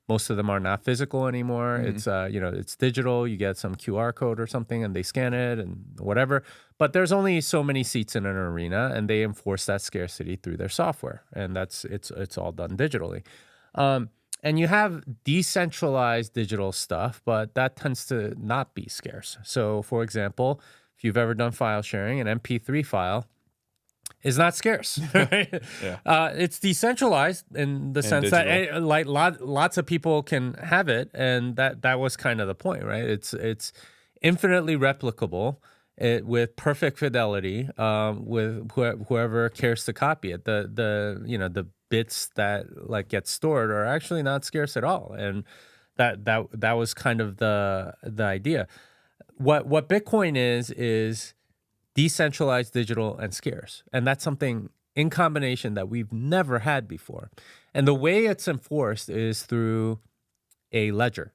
Most of them are not physical anymore. It's it's digital. You get some QR code or something, and they scan it and whatever. But there's only so many seats in an arena, and they enforce that scarcity through their software, and it's all done digitally. And you have decentralized digital stuff, but that tends to not be scarce. So, for example, if you've ever done file sharing, an MP3 file is not scarce. Right? Yeah. It's decentralized in the sense digital. that like lots of people can have it, and that was kind of the point, right? It's infinitely replicable. With perfect fidelity, with whoever cares to copy it. The bits that like get stored are actually not scarce at all, and that was kind of the idea. What Bitcoin is decentralized, digital, and scarce, and that's something in combination that we've never had before. And the way it's enforced is through a ledger,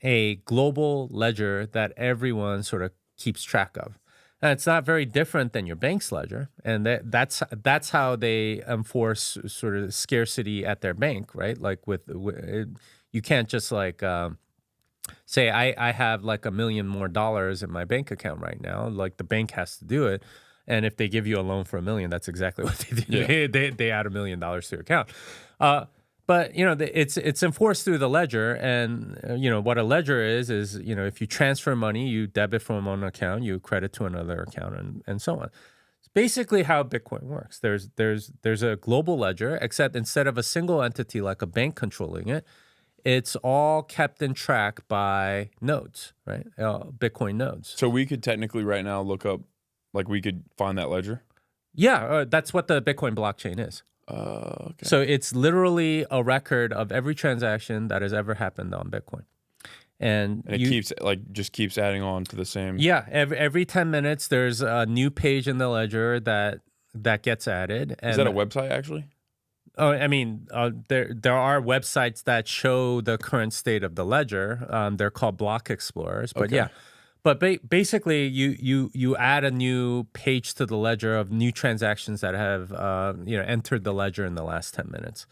a global ledger that everyone sort of keeps track of. And it's not very different than your bank's ledger, and that's how they enforce sort of scarcity at their bank, right? Like you can't just like say I have like $1 million more in my bank account right now. Like the bank has to do it, and if they give you a loan for $1 million, that's exactly what they do. Yeah. They add $1 million to your account. But it's enforced through the ledger, and what a ledger is if you transfer money, you debit from one account, you credit to another account, and so on. It's basically how Bitcoin works. There's a global ledger, except instead of a single entity like a bank controlling it, it's all kept in track by nodes, right? Bitcoin nodes. So we could technically right now look up, like we could find that ledger. Yeah, that's what the Bitcoin blockchain is. Okay. So it's literally a record of every transaction that has ever happened on Bitcoin. And it keeps adding on to the same. Yeah, every 10 minutes there's a new page in the ledger that gets added. And is that a website actually? Oh, I mean, there are websites that show the current state of the ledger. They're called block explorers, but Okay. yeah. But basically, you add a new page to the ledger of new transactions that have entered the ledger in the last 10 minutes,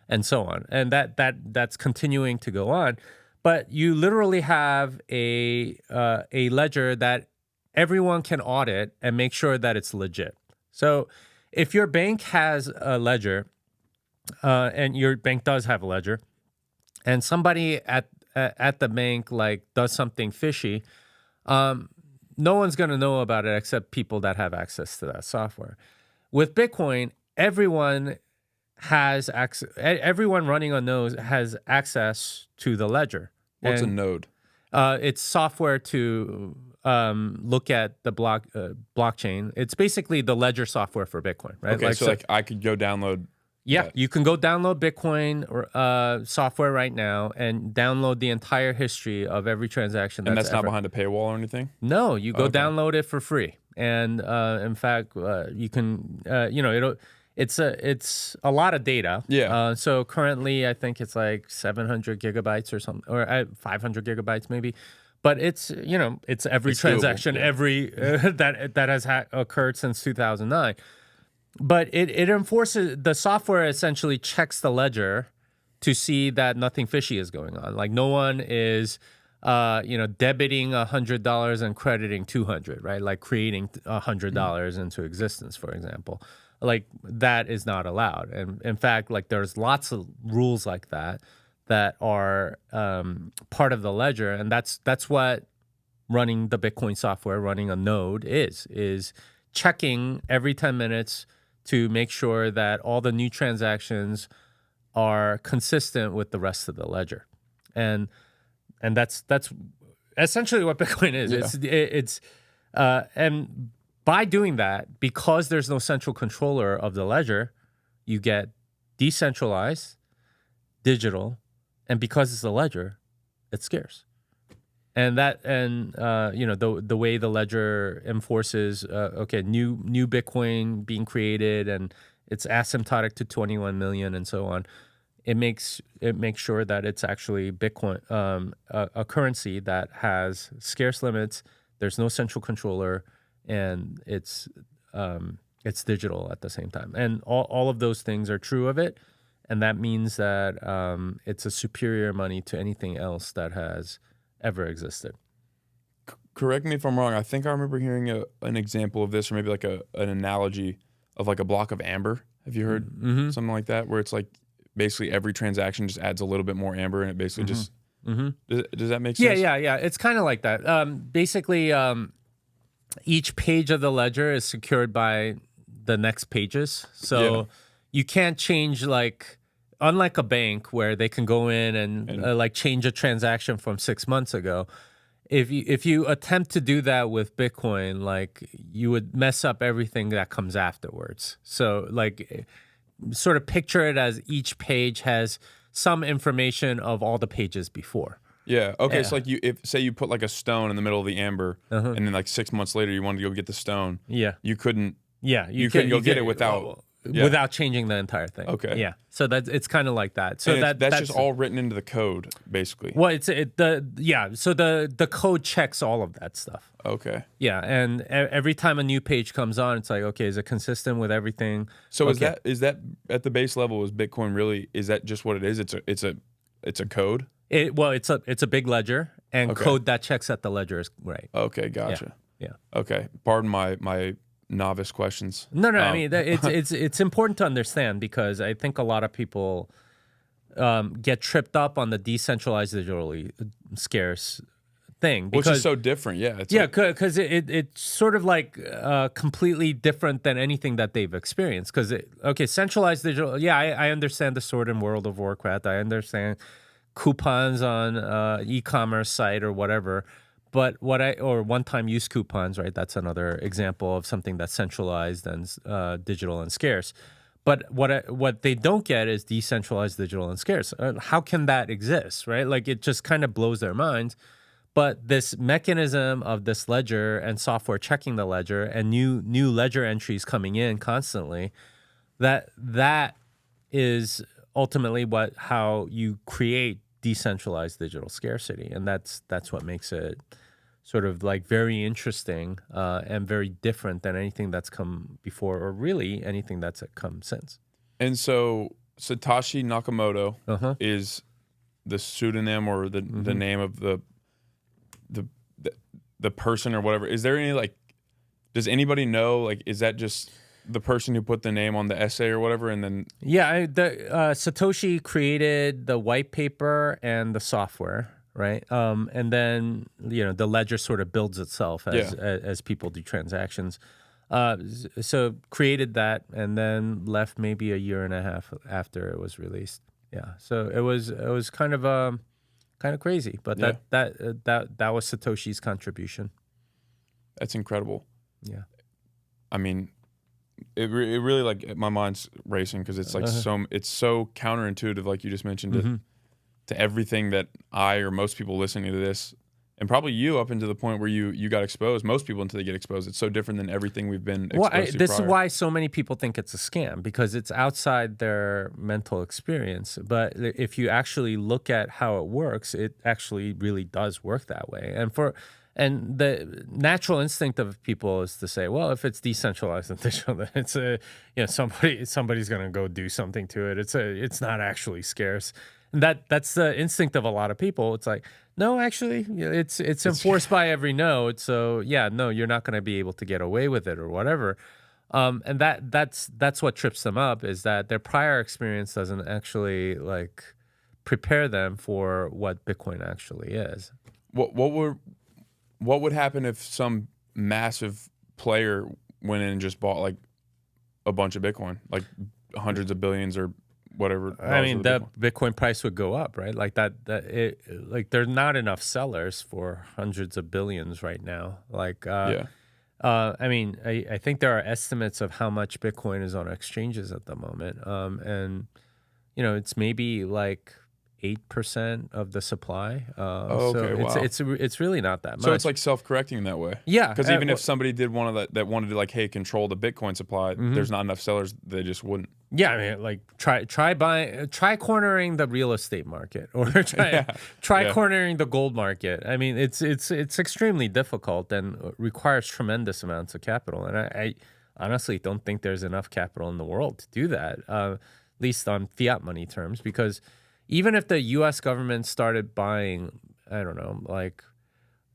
and so on, and that's continuing to go on. But you literally have a ledger that everyone can audit and make sure that it's legit. So if your bank has a ledger, and your bank does have a ledger, and somebody at the bank like does something fishy. No one's going to know about it except people that have access to that software. With Bitcoin, everyone has access. Everyone running a node has access to the ledger. What's a node? It's software to look at the blockchain. It's basically the ledger software for Bitcoin, right? Okay, so I could go download. Yeah, you can go download Bitcoin software right now and download the entire history of every transaction. And that's not behind a paywall or anything? No, you go download it for free. And in fact, you can, it's a lot of data. Yeah. So currently, I think it's like 700 gigabytes or something, or 500 gigabytes maybe. But it's every transaction, that has occurred since 2009. But it enforces, the software essentially checks the ledger to see that nothing fishy is going on. Like no one is, debiting $100 and crediting $200, right? Like creating $100 into existence, for example. Like that is not allowed. And in fact, like there's lots of rules like that are part of the ledger. And that's what running the Bitcoin software, running a node is checking every 10 minutes to make sure that all the new transactions are consistent with the rest of the ledger, and that's essentially what Bitcoin is. Yeah. And by doing that, because there's no central controller of the ledger, you get decentralized, digital, and because it's a ledger, it's scarce. And the way the ledger enforces, new Bitcoin being created and it's asymptotic to 21 million and so on. It makes sure that it's actually Bitcoin, a currency that has scarce limits. There's no central controller, and it's digital at the same time. And all of those things are true of it, and that means that it's a superior money to anything else that has ever existed. Correct me if I'm wrong. I think I remember hearing an example of this, or maybe like an analogy of like a block of amber. Have you heard something like that, where it's like basically every transaction just adds a little bit more amber, and it basically just does that make sense? Yeah. It's kind of like that. Basically, each page of the ledger is secured by the next pages, so you can't change, like, unlike a bank where they can go in and like change a transaction from 6 months ago. If you attempt to do that with Bitcoin, like, you would mess up everything that comes afterwards. So, like, sort of picture it as each page has some information of all the pages before. Yeah. Okay. So like say you put like a stone in the middle of the amber, and then like 6 months later you wanted to go get the stone. Yeah. You couldn't. Yeah. You couldn't go get it without. Without changing the entire thing. Okay. Yeah. So it's kind of like that. So that's just all written into the code, basically. Well, So the code checks all of that stuff. Okay. Yeah, and every time a new page comes on, it's like, okay, is it consistent with everything? So is that at the base level? Is Bitcoin really? Is that just what it is? It's a code. It's a big ledger, and code that checks that the ledger is right. Okay, gotcha. Yeah. Okay. Pardon my novice questions. No. I mean, it's important to understand, because I think a lot of people get tripped up on the decentralized digitally scarce thing, because which is so different. Yeah. Because it's sort of like completely different than anything that they've experienced. Because centralized digital. Yeah, I understand the sword in World of Warcraft. I understand coupons on e-commerce site or whatever. But or one-time use coupons, right? That's another example of something that's centralized and digital and scarce. But what they don't get is decentralized digital and scarce. How can that exist, right? Like, it just kind of blows their minds. But this mechanism of this ledger and software checking the ledger and new ledger entries coming in constantly, that is ultimately how you create decentralized digital scarcity, and that's what makes it sort of like very interesting and very different than anything that's come before, or really anything that's come since. And so Satoshi Nakamoto is the pseudonym or the name of the person or whatever. Is there any, like, does anybody know, like, is that just the person who put the name on the essay or whatever, and then Satoshi created the white paper and the software, right? And then the ledger sort of builds itself as people do transactions. So created that, and then left maybe a year and a half after it was released. Yeah, so it was kind of crazy, but that was Satoshi's contribution. That's incredible. Yeah, I mean, it really, like, my mind's racing, because it's like it's so counterintuitive, like you just mentioned, to everything that I or most people listening to this, and probably you up into the point where you got exposed. Most people until they get exposed, it's so different than everything we've been exposed to this prior. is why so many people think it's a scam, because it's outside their mental experience. But if you actually look at how it works, it actually really does work that way. And the natural instinct of people is to say, well, if it's decentralized and digital, then it's somebody's going to go do something to it. It's not actually scarce. And that's the instinct of a lot of people. It's like, no, actually, it's enforced by every node. So no, you're not going to be able to get away with it or whatever. And that's what trips them up, is that their prior experience doesn't actually, like, prepare them for what Bitcoin actually is. What would happen if some massive player went in and just bought, like, a bunch of Bitcoin, like hundreds of billions or whatever? I mean, the Bitcoin price would go up, right? Like like, there's not enough sellers for hundreds of billions right now. Like, I mean, I think there are estimates of how much Bitcoin is on exchanges at the moment, and it's maybe like 8% of the supply. It's really not that much. So it's like self-correcting in that way. Yeah, because even if somebody did one that wanted to, like, hey, control the Bitcoin supply, there's not enough sellers. They just wouldn't. Yeah, I mean, like, try cornering the real estate market, or try cornering the gold market. I mean, it's extremely difficult and requires tremendous amounts of capital. And I honestly don't think there's enough capital in the world to do that, at least on fiat money terms, because even if the U.S. government started buying, I don't know, like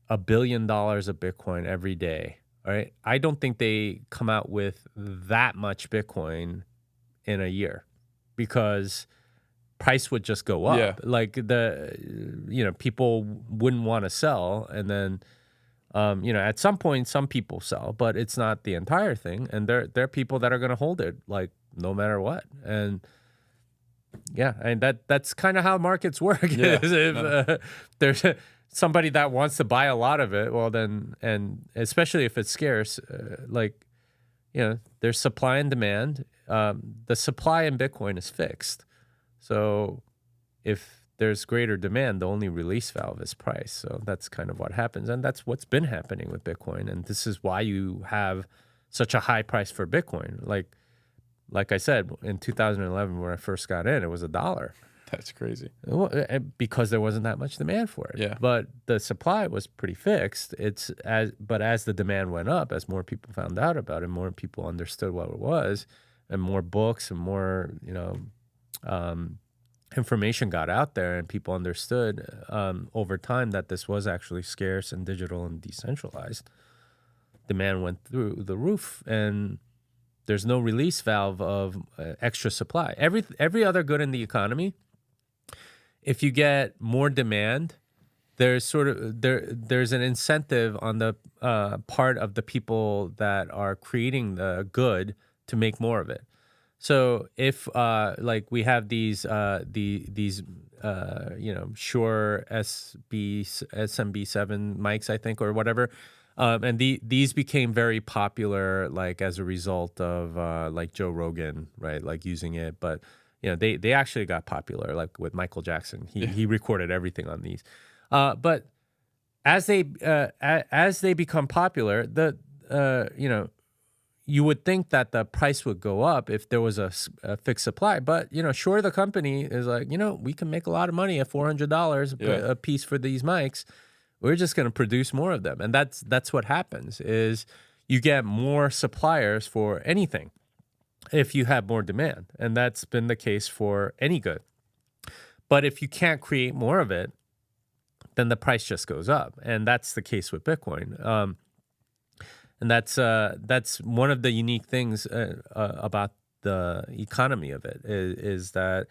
$1 billion of Bitcoin every day, right? I don't think they come out with that much Bitcoin in a year, because price would just go up. Like people wouldn't want to sell, and then at some point some people sell, but it's not the entire thing, and there are people that are going to hold it like no matter what. And and that's kind of how markets work. If there's somebody that wants to buy a lot of it, well then, and especially if it's scarce, there's supply and demand. The supply in Bitcoin is fixed. So if there's greater demand, the only release valve is price. So that's kind of what happens. And that's what's been happening with Bitcoin. And this is why you have such a high price for Bitcoin. Like I said, in 2011, when I first got in, it was $1. That's crazy. Because there wasn't that much demand for it. Yeah. But the supply was pretty fixed. But as the demand went up, as more people found out about it, more people understood what it was, and more books and more, information got out there, and people understood over time that this was actually scarce and digital and decentralized. Demand went through the roof, and there's no release valve of extra supply. Every other good in the economy, if you get more demand, there's there's an incentive on the part of the people that are creating the good to make more of it. So if we have these Shure SMB7 mics, I think, or whatever, and these became very popular as a result of Joe Rogan, right, using it. But they actually got popular with Michael Jackson. He recorded everything on these. But as they become popular, you would think that the price would go up if there was a fixed supply. But, Shure, the company, is we can make a lot of money at $400 a piece for these mics. We're just going to produce more of them. And that's what happens, is you get more suppliers for anything if you have more demand. And that's been the case for any good. But if you can't create more of it, then the price just goes up. And that's the case with Bitcoin. And that's one of the unique things about the economy of it is that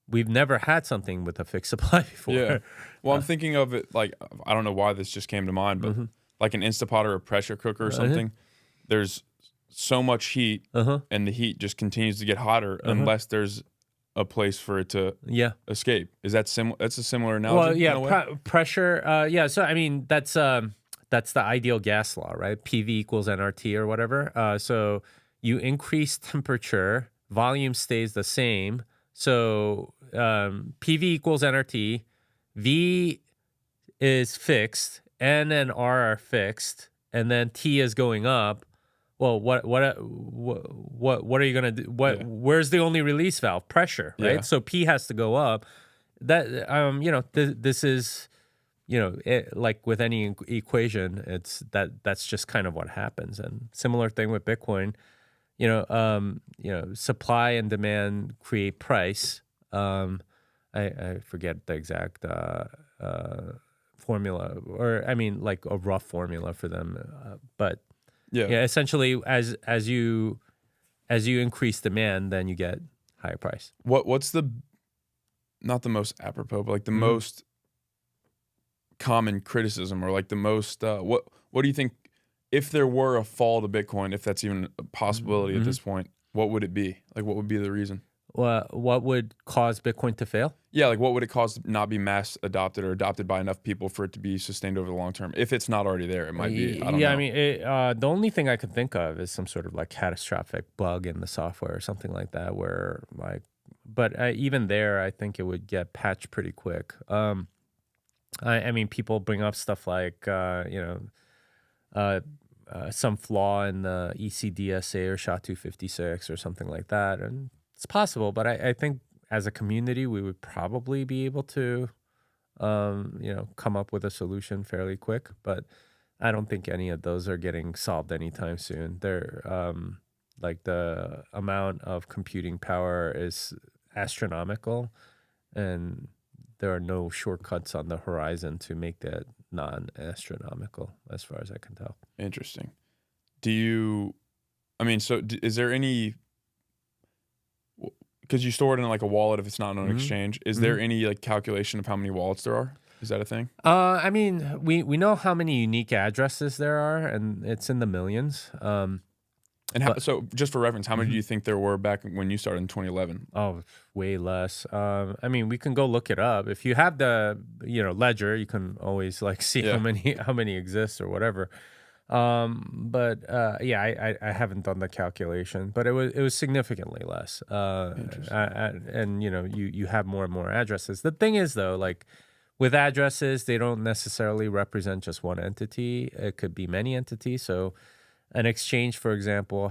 we've never had something with a fixed supply before. Yeah. Well, I'm thinking of it I don't know why this just came to mind, but like an Instapot or a pressure cooker or something, there's so much heat, and the heat just continues to get hotter unless there's a place for it to escape. Is that that's a similar analogy? Well, yeah, pressure. So I mean, that's the ideal gas law, right? PV equals nRT or whatever. So you increase temperature, volume stays the same. So PV equals nRT, V is fixed, N and R are fixed, and then T is going up. Well, what are you gonna do? Where's the only release valve? Pressure, right? Yeah. So P has to go up. That this is. Like with any equation, that's just kind of what happens. And similar thing with Bitcoin, supply and demand create price. I forget the exact formula, or I mean, like a rough formula for them. But essentially, as you increase demand, then you get higher price. What's not the most apropos, but the most common criticism, or the most what do you think, if there were a fall to Bitcoin, if that's even a possibility at this point, what would it be? What would be the reason? What would cause Bitcoin to fail? Yeah, what would it cause to not be mass adopted or adopted by enough people for it to be sustained over the long term? If it's not already there, it might be. I don't know. I mean, the only thing I could think of is some sort of catastrophic bug in the software or something like that, where but even there, I think it would get patched pretty quick. I mean, people bring up stuff like, some flaw in the ECDSA or SHA-256 or something like that. And it's possible, but I think as a community, we would probably be able to, come up with a solution fairly quick. But I don't think any of those are getting solved anytime soon. They're, the amount of computing power is astronomical, and there are no shortcuts on the horizon to make that non-astronomical, as far as I can tell. Interesting. Is there any, because you store it in like a wallet if it's not on an exchange. Is there any like calculation of how many wallets there are? Is that a thing? I mean, we know how many unique addresses there are, and it's in the millions. So just for reference, how many do you think there were back when you started in 2011? Oh, way less. I mean, we can go look it up. If you have the ledger, you can always like see how many exist or whatever. I haven't done the calculation, but it was significantly less. And you have more and more addresses. The thing is though, like with addresses, they don't necessarily represent just one entity. It could be many entities. So an exchange, for example,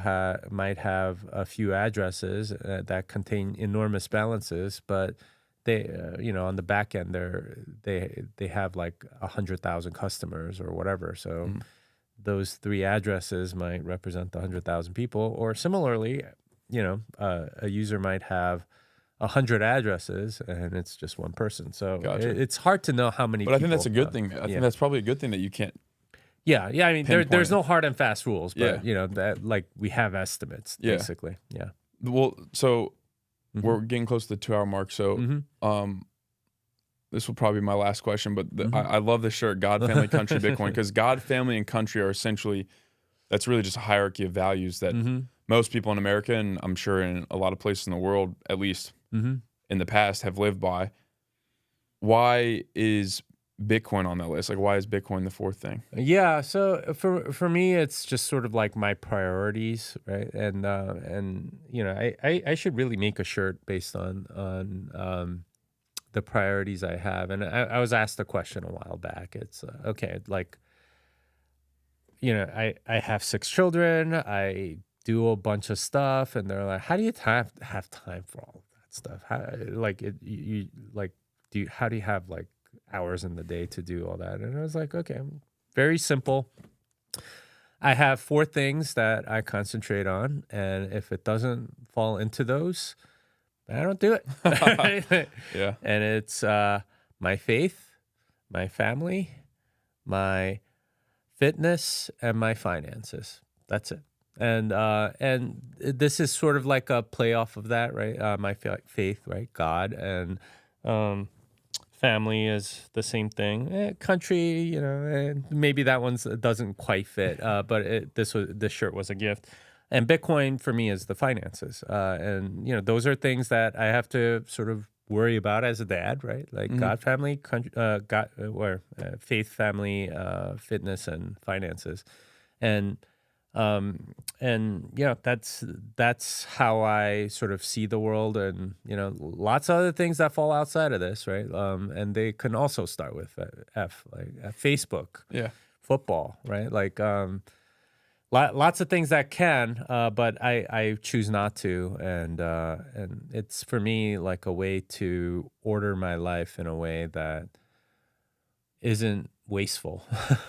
might have a few addresses that contain enormous balances, but they, on the back end, they have like 100,000 customers or whatever. So those 3 addresses might represent 100,000 people. Or similarly, a user might have 100 addresses and it's just one person. So it's hard to know how many. But I think that's a good thing. I think that's probably a good thing that you can't. Yeah. I mean, there's no hard and fast rules, but that like we have estimates basically. Yeah. Well, so we're getting close to the 2-hour mark. So this will probably be my last question, but I love this shirt, God, Family, Country, Bitcoin, because God, family, and country are essentially, that's really just a hierarchy of values that most people in America, and I'm sure in a lot of places in the world, at least in the past, have lived by. Why is Bitcoin on that list? Like, why is Bitcoin the 4th thing? Yeah, so for me, it's just sort of like my priorities, right? And I should really make a shirt based on the priorities I have. And I was asked a question a while back. It's okay, like I have 6 children. I do a bunch of stuff, and they're like, "How do you have time for all of that stuff? How how do you have like hours in the day to do all that?" And I was like, "Okay, very simple. I have 4 things that I concentrate on, and if it doesn't fall into those, I don't do it." Yeah, and it's my faith, my family, my fitness, and my finances. That's it. And this is sort of like a play off of that, right? My faith, right? God, and family is the same thing. Country, maybe that one doesn't quite fit, but this shirt was a gift. And Bitcoin for me is the finances, and those are things that I have to sort of worry about as a dad, right? Like God, family, country, faith, family, fitness, and finances, and that's how I sort of see the world, and lots of other things that fall outside of this, right? And they can also start with F, like Facebook, football, right? Like lots of things that can, but I choose not to, and it's for me like a way to order my life in a way that isn't wasteful. If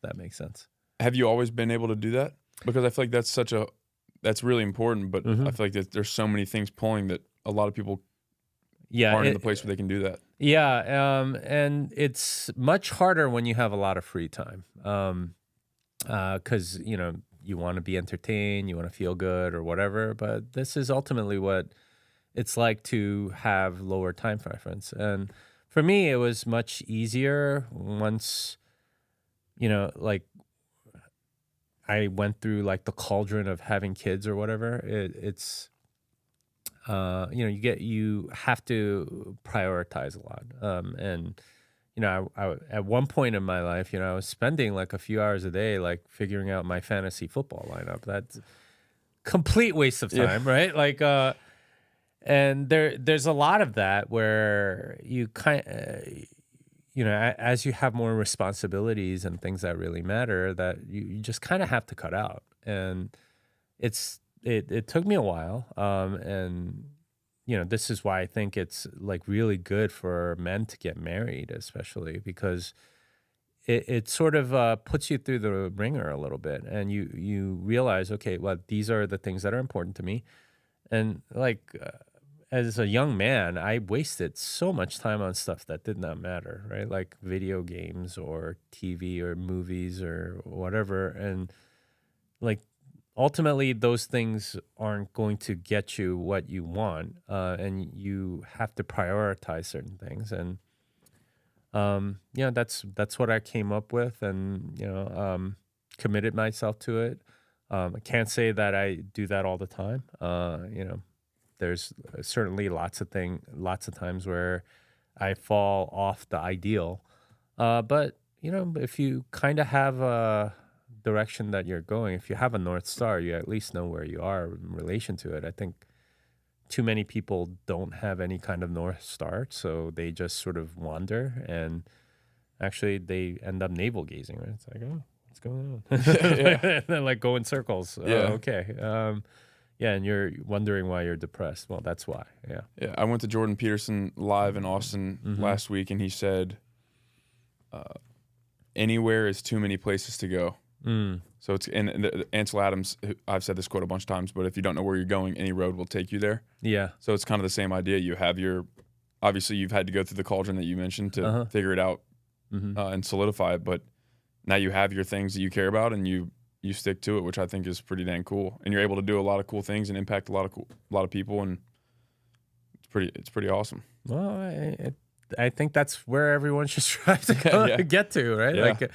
that makes sense. Have you always been able to do that? Because I feel like that's really important, but I feel like there's so many things pulling that a lot of people aren't in the place where they can do that. Yeah, and it's much harder when you have a lot of free time, because you want to be entertained, you want to feel good or whatever, but this is ultimately what it's like to have lower time preference. And for me, it was much easier once, like I went through like the cauldron of having kids or whatever. It's you have to prioritize a lot. And I at one point in my life, I was spending like a few hours a day, like figuring out my fantasy football lineup. That's complete waste of time, right? Like, and there's a lot of that where you as you have more responsibilities and things that really matter, that you just kind of have to cut out. And it took me a while. And this is why I think it's like really good for men to get married, especially because it sort of puts you through the ringer a little bit, and you realize, okay, well, these are the things that are important to me. And like as a young man, I wasted so much time on stuff that did not matter, right? Like video games or TV or movies or whatever. And like ultimately those things aren't going to get you what you want, and you have to prioritize certain things. And that's what I came up with, and committed myself to it. I can't say that I do that all the time. There's certainly lots of times where I fall off the ideal. But if you kind of have a direction that you're going, if you have a North Star, you at least know where you are in relation to it. I think too many people don't have any kind of North Star, so they just sort of wander, and actually they end up navel gazing, right? It's like, oh, what's going on? And then like go in circles. Okay. And you're wondering why you're depressed. Well, that's why. Yeah. I went to Jordan Peterson live in Austin last week, and he said, anywhere is too many places to go. So it's Ansel Adams, I've said this quote a bunch of times, but if you don't know where you're going, any road will take you there. Yeah. So it's kind of the same idea. You have obviously you've had to go through the cauldron that you mentioned to figure it out and solidify it, but now you have your things that you care about, and you stick to it, which I think is pretty dang cool. And you're able to do a lot of cool things and impact a lot of people, and it's pretty awesome. Well, I think that's where everyone should try to get to, right? Yeah. Like,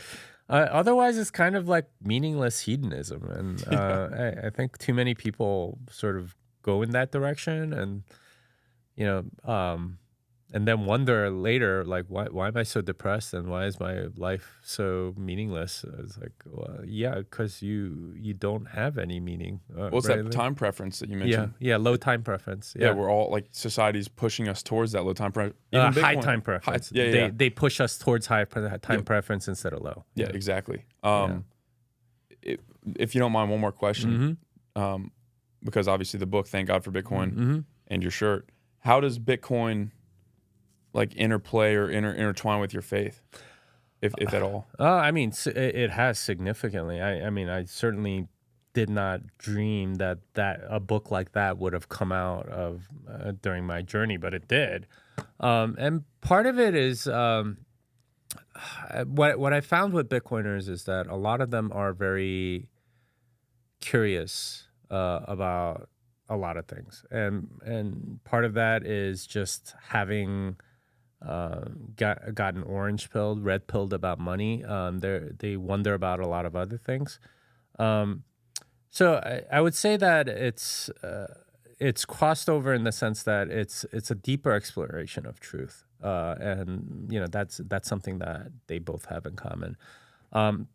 otherwise, it's kind of like meaningless hedonism, and I think too many people sort of go in that direction, and and then wonder later, like, why am I so depressed, and why is my life so meaningless? It's like, well, because you don't have any meaning. What's that time preference that you mentioned? Yeah, low time preference. Yeah, we're all like society's pushing us towards that low time preference. High time preference. They push us towards high time preference instead of low. Yeah, exactly. If you don't mind, one more question, because obviously the book, Thank God for Bitcoin, and your shirt. How does Bitcoin like interplay or intertwine with your faith, if at all? I mean, it has significantly. I mean, I certainly did not dream that a book like that would have come out of during my journey, but it did. And part of it is what I found with Bitcoiners is that a lot of them are very curious about a lot of things, and part of that is just having gotten orange pilled, red pilled about money. They wonder about a lot of other things. So I would say that it's crossed over in the sense that it's a deeper exploration of truth, and that's something that they both have in common.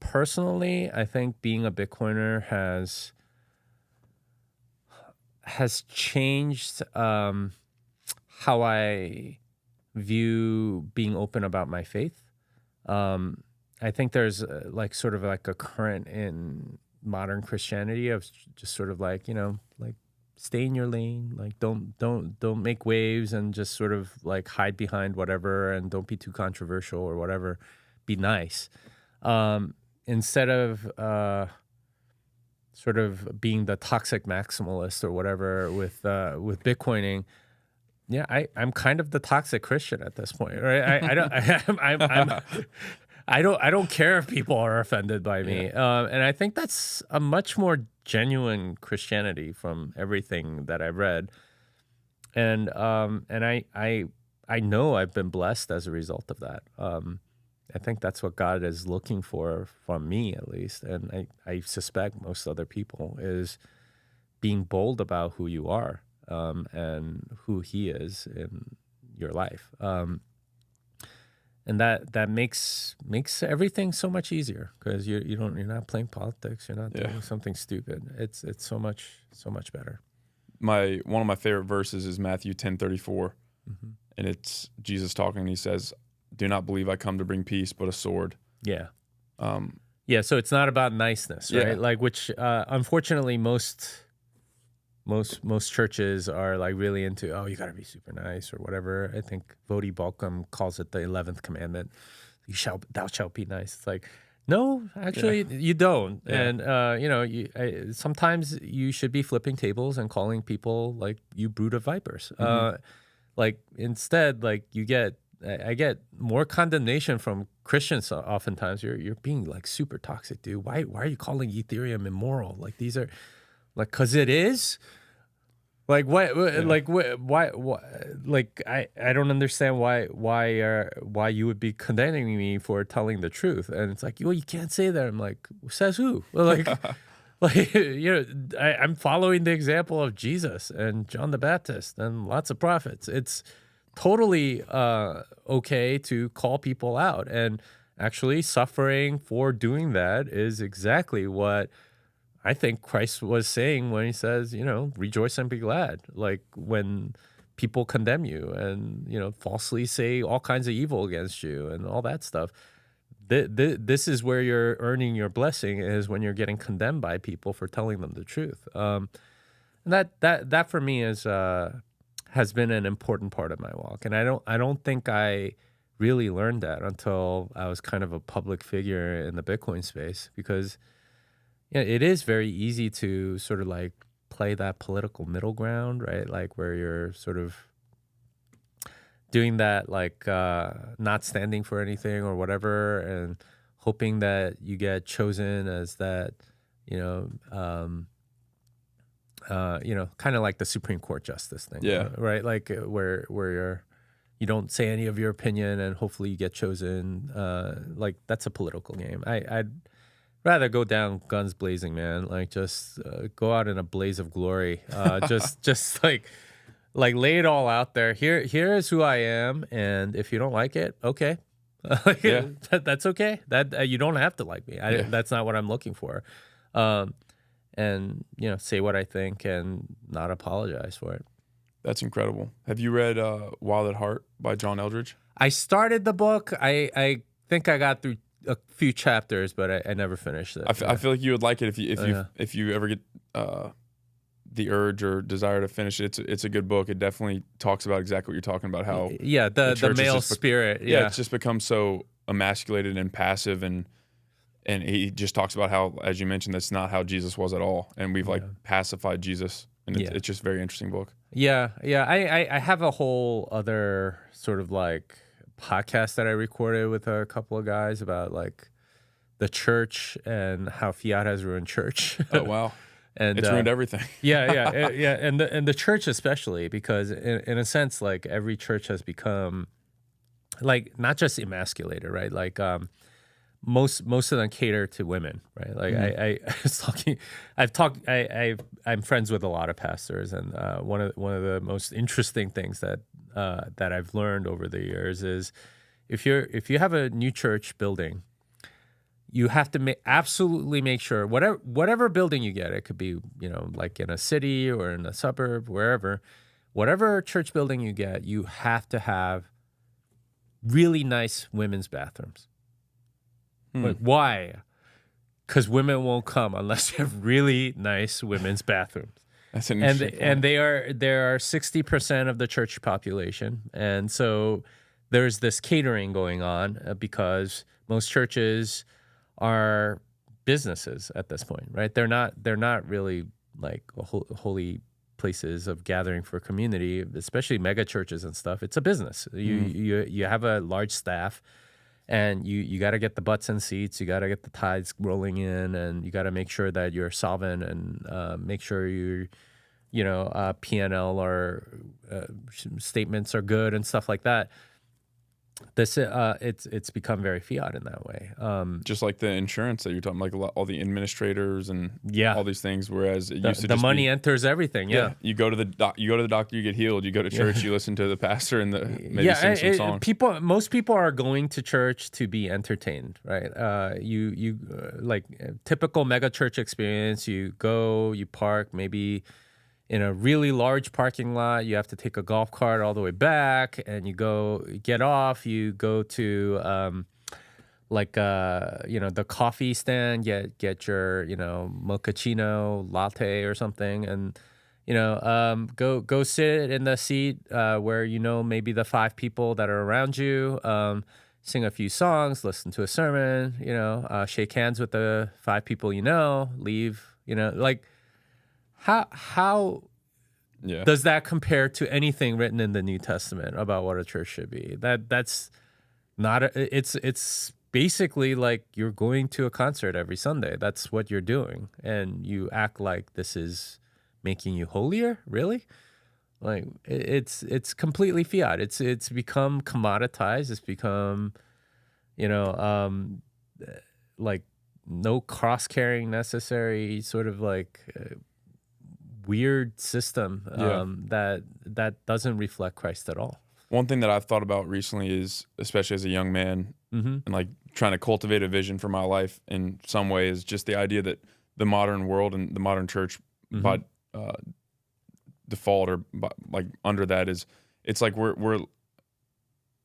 Personally, I think being a Bitcoiner has changed how I view being open about my faith. I think there's sort of like a current in modern Christianity of just sort of like stay in your lane, like don't make waves, and just sort of like hide behind whatever, and don't be too controversial or whatever. Be nice, instead of sort of being the toxic maximalist or whatever with Bitcoining. Yeah, I'm kind of the toxic Christian at this point, right? I don't care if people are offended by me, and I think that's a much more genuine Christianity from everything that I've read, and I know I've been blessed as a result of that. I think that's what God is looking for from me, at least, and I suspect most other people, is being bold about who you are. And who He is in your life, and that makes everything so much easier, because you're not playing politics, you're not doing something stupid. It's so much better. One of my favorite verses is Matthew 10:34, and it's Jesus talking. And he says, "Do not believe I come to bring peace, but a sword." Yeah. So it's not about niceness, right? Yeah. Like, which unfortunately most churches are like really into, you got to be super nice or whatever. I think Vodi Balcom calls it the 11th commandment. Thou shalt be nice. It's like, no, actually you don't. Yeah. And, sometimes you should be flipping tables and calling people like, you brood of vipers. Like instead, like I get more condemnation from Christians oftentimes. You're being like super toxic, dude. Why are you calling Ethereum immoral? Like these are, Like, cause it is. Like what? Like what? Why? Like I don't understand why you would be condemning me for telling the truth. And it's like, well, you can't say that. I'm like, says who? Well, like I'm following the example of Jesus and John the Baptist and lots of prophets. It's totally okay to call people out, and actually suffering for doing that is exactly what I think Christ was saying when he says, rejoice and be glad. Like when people condemn you and, falsely say all kinds of evil against you and all that stuff. This is where you're earning your blessing, is when you're getting condemned by people for telling them the truth. And that for me has been an important part of my walk. And I don't think I really learned that until I was kind of a public figure in the Bitcoin space, because it is very easy to sort of like play that political middle ground, right? Like where you're sort of doing that, like not standing for anything or whatever, and hoping that you get chosen as that, kind of like the Supreme Court justice thing, right? Like where you don't say any of your opinion and hopefully you get chosen. Like that's a political game. I'd rather go down guns blazing, man. Like just go out in a blaze of glory. Just like lay it all out there. Here is who I am, and if you don't like it, okay, that's okay. That you don't have to like me. That's not what I'm looking for. And say what I think and not apologize for it. That's incredible. Have you read Wild at Heart by John Eldredge? I started the book. I think I got through a few chapters, but I never finished it. I feel like you would like it if you ever get the urge or desire to finish it. It's a good book. It definitely talks about exactly what you're talking about. How the male spirit. It's just become so emasculated and passive, and he just talks about how, as you mentioned, that's not how Jesus was at all, and we've pacified Jesus, and it's just a very interesting book. I have a whole other sort of like podcast that I recorded with a couple of guys about like the church and how Fiat has ruined church. Oh wow. And it's ruined everything. And the church especially, because in a sense, like every church has become like not just emasculated, right? Like most of them cater to women, right? Like I was talking, I'm friends with a lot of pastors, and one of the most interesting things that I've learned over the years is if you have a new church building, you have to absolutely make sure whatever building you get, it could be like in a city or in a suburb, whatever church building you get, you have to have really nice women's bathrooms. Like, why? Because women won't come unless you have really nice women's bathrooms. That's an interesting point. And they are 60% of the church population, and so there's this catering going on because most churches are businesses at this point, right? They're not really like holy places of gathering for community, especially mega churches and stuff. It's a business. You have a large staff, and you got to get the butts in seats. You got to get the tithes rolling in, and you got to make sure that you're solvent and make sure P&L or statements are good and stuff like that. This it's become very Fiat in that way. Just like the insurance that you're talking, like all the administrators and all these things. Whereas it used to the money enters everything. Yeah, you go to the doctor, you get healed. You go to church, you listen to the pastor and maybe sing some songs. Most people are going to church to be entertained, right? You like typical mega church experience. You go, you park, maybe in a really large parking lot. You have to take a golf cart all the way back, and you get off, you go to the coffee stand, get your mochaccino latte or something, and go sit in the seat where maybe the 5 people that are around you, sing a few songs, listen to a sermon, shake hands with the 5 people leave, like how does that compare to anything written in the New Testament about what a church should be? That's not it's basically like you're going to a concert every Sunday. That's what you're doing. And you act like this is making you holier? Really? Like it's completely fiat. It's become commoditized. It's become, like no cross carrying necessary, sort of like weird system that doesn't reflect Christ at all. One thing that I've thought about recently is, especially as a young man, and like trying to cultivate a vision for my life in some way, is just the idea that the modern world and the modern church, by default or like under that, is it's like we're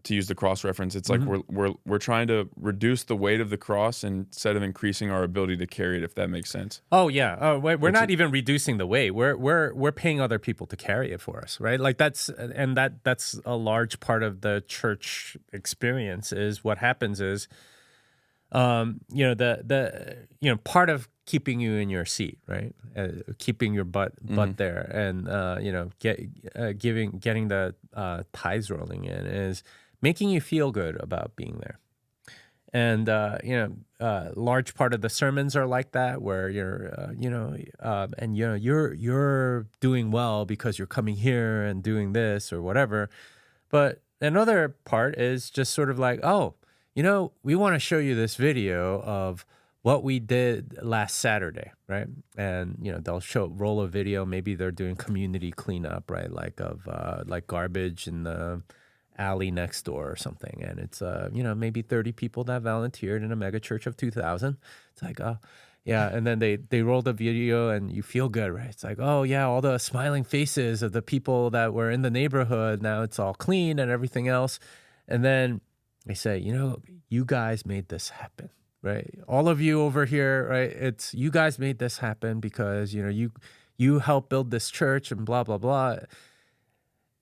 to use the cross reference, it's like we're trying to reduce the weight of the cross instead of increasing our ability to carry it, if that makes sense. Oh yeah. Oh, we're not even reducing the weight. We're paying other people to carry it for us, right? Like that's a large part of the church experience. Is what happens is, part of keeping you in your seat, right? Keeping your butt there, and getting the tithes rolling in is making you feel good about being there. And large part of the sermons are like that, where you're doing well because you're coming here and doing this or whatever. But another part is just sort of like, oh, we want to show you this video of what we did last Saturday, right? And they'll roll a video. Maybe they're doing community cleanup, right? Like of like garbage in the alley next door or something. And it's maybe 30 people that volunteered in a mega church of 2,000. It's like, oh yeah. And then they roll the video and you feel good, right? It's like, oh yeah, all the smiling faces of the people that were in the neighborhood. Now it's all clean and everything else. And then they say, you guys made this happen, right? All of you over here, right? It's you guys made this happen because, you helped build this church and blah, blah, blah.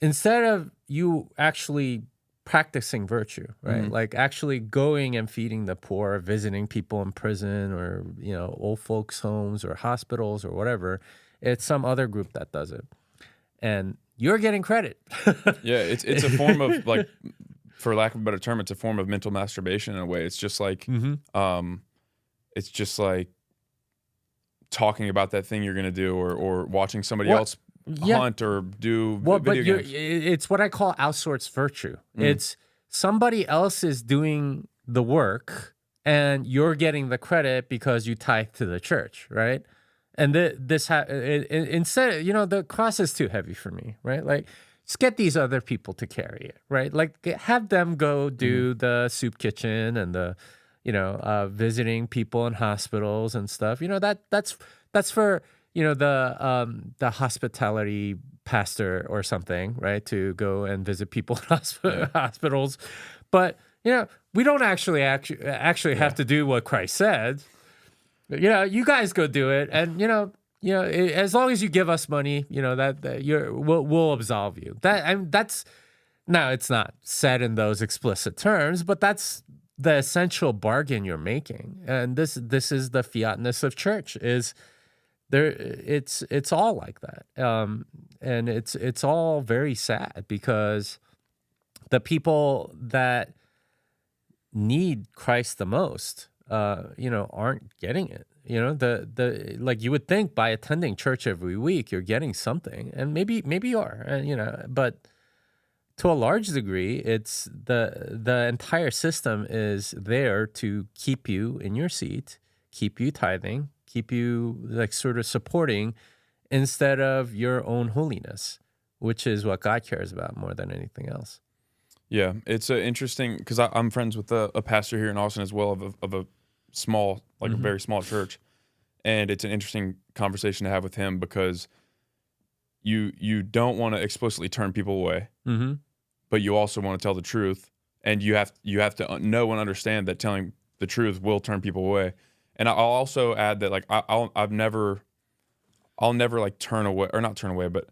Instead of you actually practicing virtue, right? Like actually going and feeding the poor, visiting people in prison or, old folks' homes or hospitals or whatever, it's some other group that does it. And you're getting credit. Yeah, it's a form of like, for lack of a better term, it's a form of mental masturbation in a way. It's just like, talking about that thing you're going to do, or watching somebody else hunt or do video games. It's what I call outsourced virtue. It's somebody else is doing the work and you're getting the credit because you tithe to the church, right? And instead, the cross is too heavy for me, right? Like, just get these other people to carry it, right? Like, have them go do the soup kitchen and the, visiting people in hospitals and stuff. That's for, the hospitality pastor or something, right? To go and visit people in hospitals. But, we don't actually have to do what Christ said. You guys go do it. And, as long as you give us money, we'll absolve you. That's now, it's not said in those explicit terms, but that's the essential bargain you're making. And this is the fiatness of church. Is there? It's all like that, and it's all very sad because the people that need Christ the most, aren't getting it. Like you would think by attending church every week, you're getting something, and maybe you are, but to a large degree, it's the entire system is there to keep you in your seat, keep you tithing, keep you like sort of supporting instead of your own holiness, which is what God cares about more than anything else. Yeah, it's interesting because I'm friends with a pastor here in Austin as well of a small, like a very small church, and it's an interesting conversation to have with him because you don't want to explicitly turn people away, but you also want to tell the truth, and you have to know and understand that telling the truth will turn people away. And I'll also add that like I'll never like turn away, or not turn away, but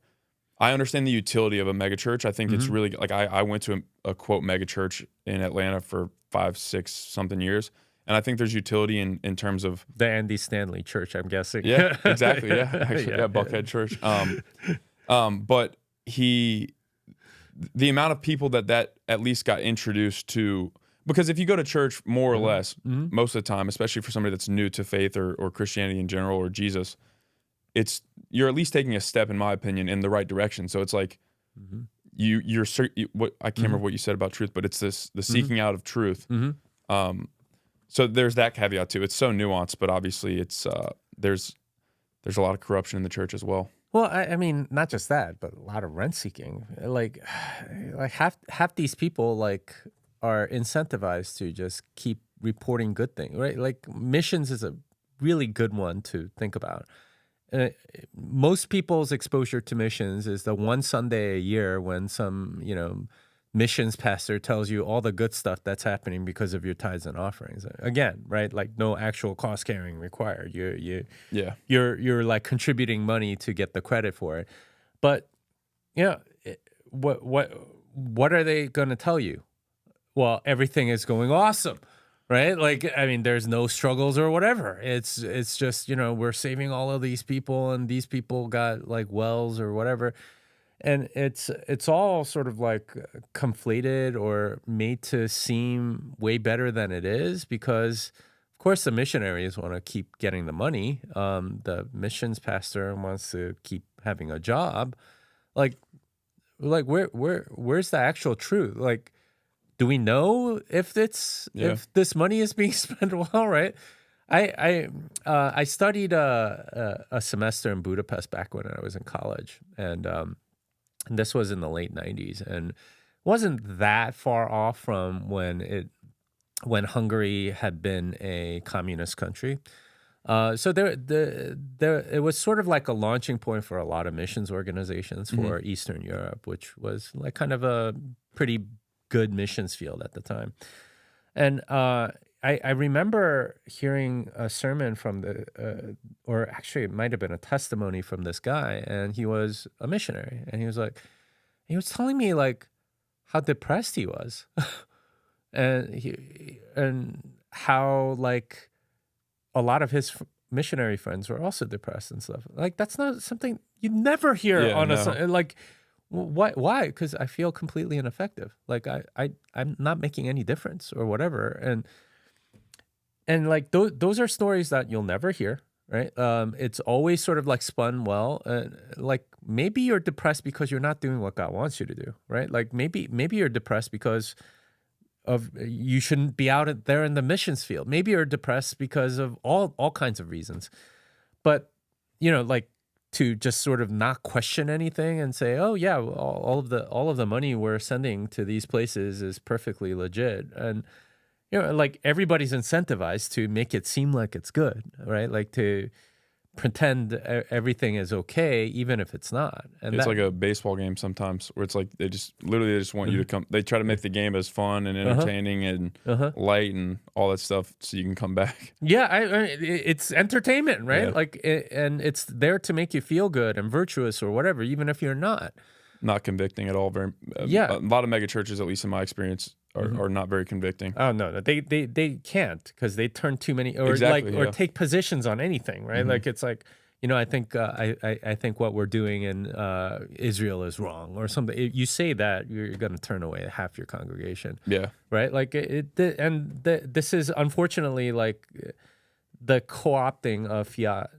I understand the utility of a megachurch. I think it's really like I went to a quote megachurch in Atlanta for 5-6 something years, and I think there's utility in terms of the Andy Stanley Church. I'm guessing. Yeah, exactly. Yeah, actually, yeah, Buckhead Church. But the amount of people that at least got introduced to, Because if you go to church more or less, most of the time, especially for somebody that's new to faith or Christianity in general or Jesus, you're at least taking a step, in my opinion, in the right direction. So it's like what I can't remember what you said about truth, but it's the seeking out of truth. So there's that caveat too. It's so nuanced, but obviously it's there's a lot of corruption in the church as well. Well, I mean, not just that, but a lot of rent seeking. Like half these people like are incentivized to just keep reporting good things, right? Like missions is a really good one to think about. Most people's exposure to missions is the one Sunday a year when some, missions pastor tells you all the good stuff that's happening because of your tithes and offerings. Again, right? Like no actual cost carrying required. You're like contributing money to get the credit for it. But what are they going to tell you? Well, everything is going awesome. Right? Like, I mean, there's no struggles or whatever. It's just, we're saving all of these people and these people got like wells or whatever. And it's all sort of like conflated or made to seem way better than it is because, of course, the missionaries want to keep getting the money. The missions pastor wants to keep having a job. Like where's the actual truth? Like, do we know if this money is being spent well? Right. I studied a semester in Budapest back when I was in college, and this was in the late 90s, and wasn't that far off from when Hungary had been a communist country. So it was sort of like a launching point for a lot of missions organizations for Eastern Europe, which was like kind of a pretty good missions field at the time. And I remember hearing a sermon from or actually it might have been a testimony from this guy, and he was a missionary, and he was telling me like how depressed he was, and how like a lot of his missionary friends were also depressed and stuff. Like that's not something you never hear on like. Why? Because I feel completely ineffective. Like I'm not making any difference or whatever. And like those are stories that you'll never hear, right? It's always sort of like spun well. Like maybe you're depressed because you're not doing what God wants you to do, right? Like maybe you're depressed because of you shouldn't be out there in the missions field. Maybe you're depressed because of all kinds of reasons. But like, to just sort of not question anything and say, oh yeah, all of the money we're sending to these places is perfectly legit, and like everybody's incentivized to make it seem like it's good, right? Like to pretend everything is okay even if it's not. And it's like a baseball game sometimes where it's like they just want you to come. They try to make the game as fun and entertaining and light and all that stuff so you can come back. Yeah, it's entertainment, right? Yeah. Like, and it's there to make you feel good and virtuous or whatever, even if you're not convicting at all. A lot of mega churches, at least in my experience, are not very convicting. Oh no, they can't because they turn too many or take positions on anything, right? Like it's like I think I think what we're doing in Israel is wrong or something. You say that you're going to turn away half your congregation. Yeah, right. Like this is unfortunately like the co-opting of Fiat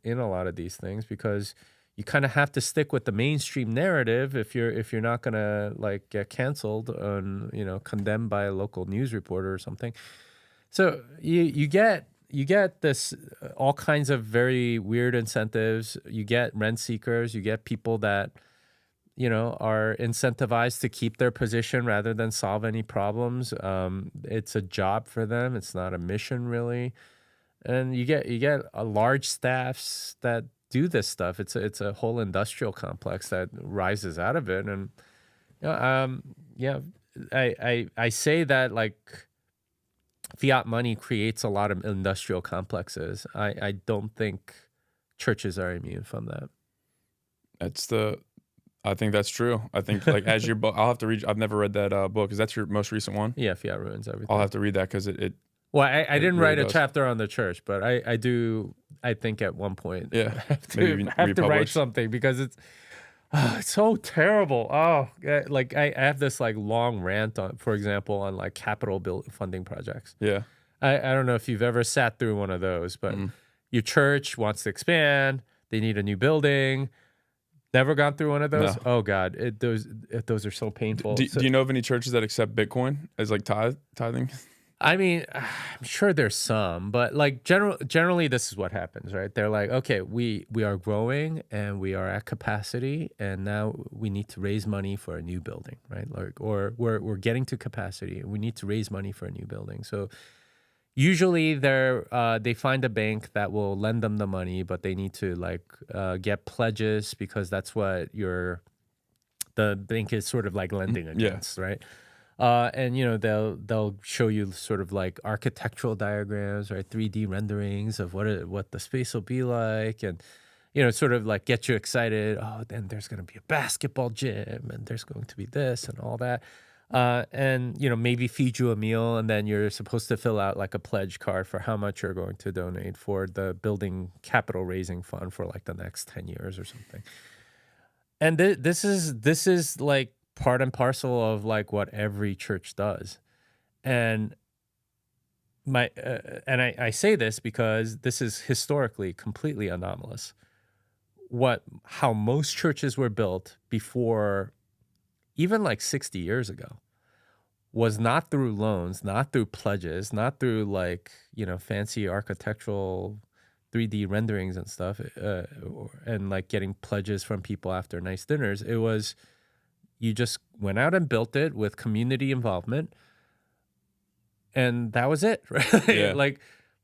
in a lot of these things because you kind of have to stick with the mainstream narrative if you're not gonna like get canceled and condemned by a local news reporter or something. So you get this all kinds of very weird incentives. You get rent seekers. You get people that are incentivized to keep their position rather than solve any problems. It's a job for them. It's not a mission really, and you get a large staffs that do this stuff. It's a whole industrial complex that rises out of it, and I say that like fiat money creates a lot of industrial complexes. I don't think churches are immune from that. I think that's true. I think like as your book, I'll have to read. I've never read that book. Is that your most recent one? Yeah, Fiat Ruins Everything. I'll have to read that because it. Well, I didn't write a chapter on the church, but I do. I think at one point, have to write something because it's Oh, it's so terrible. Oh, like I have this like long rant on, for example, on like capital funding projects. Yeah. I don't know if you've ever sat through one of those, but your church wants to expand. They need a new building. Never gone through one of those? No. Oh God, those are so painful. Do you know of any churches that accept Bitcoin as like tithing? I mean, I'm sure there's some, but like generally this is what happens, right? They're like, okay, we are growing and we are at capacity, and now we need to raise money for a new building, right? Like, or we're getting to capacity and we need to raise money for a new building. So usually they find a bank that will lend them the money, but they need to like get pledges because that's what the bank is sort of like lending against, right? And you know they'll show you sort of like architectural diagrams, right? 3D renderings of what the space will be like, and you know sort of like get you excited. Oh, then there's going to be a basketball gym, and there's going to be this and all that, and you know maybe feed you a meal, and then you're supposed to fill out like a pledge card for how much you're going to donate for the building capital raising fund for like the next 10 years or something. And this is like part and parcel of like what every church does. And I say this because this is historically completely anomalous. How most churches were built before, even like 60 years ago, was not through loans, not through pledges, not through like, you know, fancy architectural 3D renderings and stuff, and like getting pledges from people after nice dinners. It was, you just went out and built it with community involvement, and that was it, right? Yeah. Like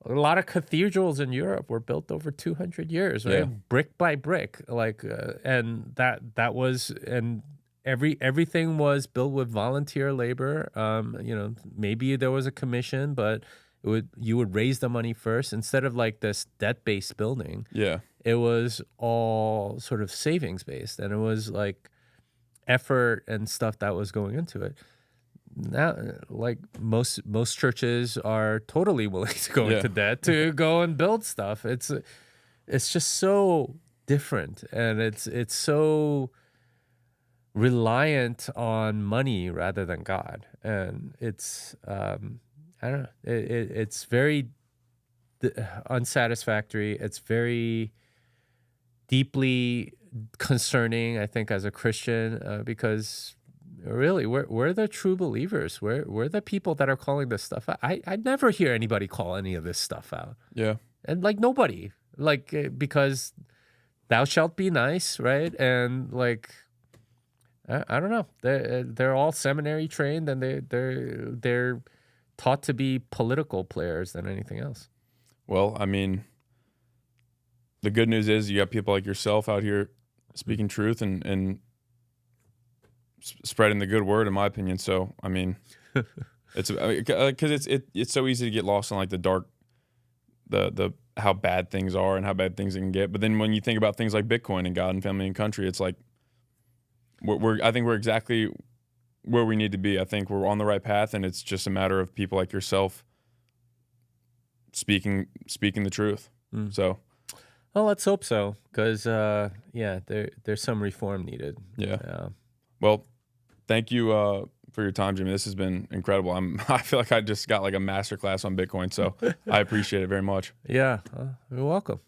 a lot of cathedrals in Europe were built over 200 years, right? Yeah. Brick by brick, like, and that was, and everything was built with volunteer labor. You know, maybe there was a commission, but you would raise the money first instead of like this debt-based building. Yeah. It was all sort of savings-based, and it was like effort and stuff that was going into it. Now, like most churches are totally willing to go into debt to go and build stuff. It's just so different, and it's so reliant on money rather than God, and it's I don't know. It's very unsatisfactory. It's very deeply concerning, I think, as a Christian, because really, we're the true believers. We're the people that are calling this stuff out. I never hear anybody call any of this stuff out. Yeah. And like nobody, like because thou shalt be nice, right? And like I don't know, they're all seminary trained, and they're taught to be political players than anything else. Well, I mean, the good news is you got people like yourself out here speaking truth and spreading the good word, in my opinion. So, I mean, it's because it's so easy to get lost in like the dark, the how bad things are and how bad things can get. But then when you think about things like Bitcoin and God and family and country, it's like I think we're exactly where we need to be. I think we're on the right path, and it's just a matter of people like yourself speaking the truth. So, well, let's hope so, because there's some reform needed. Yeah. Well, thank you for your time, Jimmy. This has been incredible. I feel like I just got like a masterclass on Bitcoin, so I appreciate it very much. Yeah, you're welcome.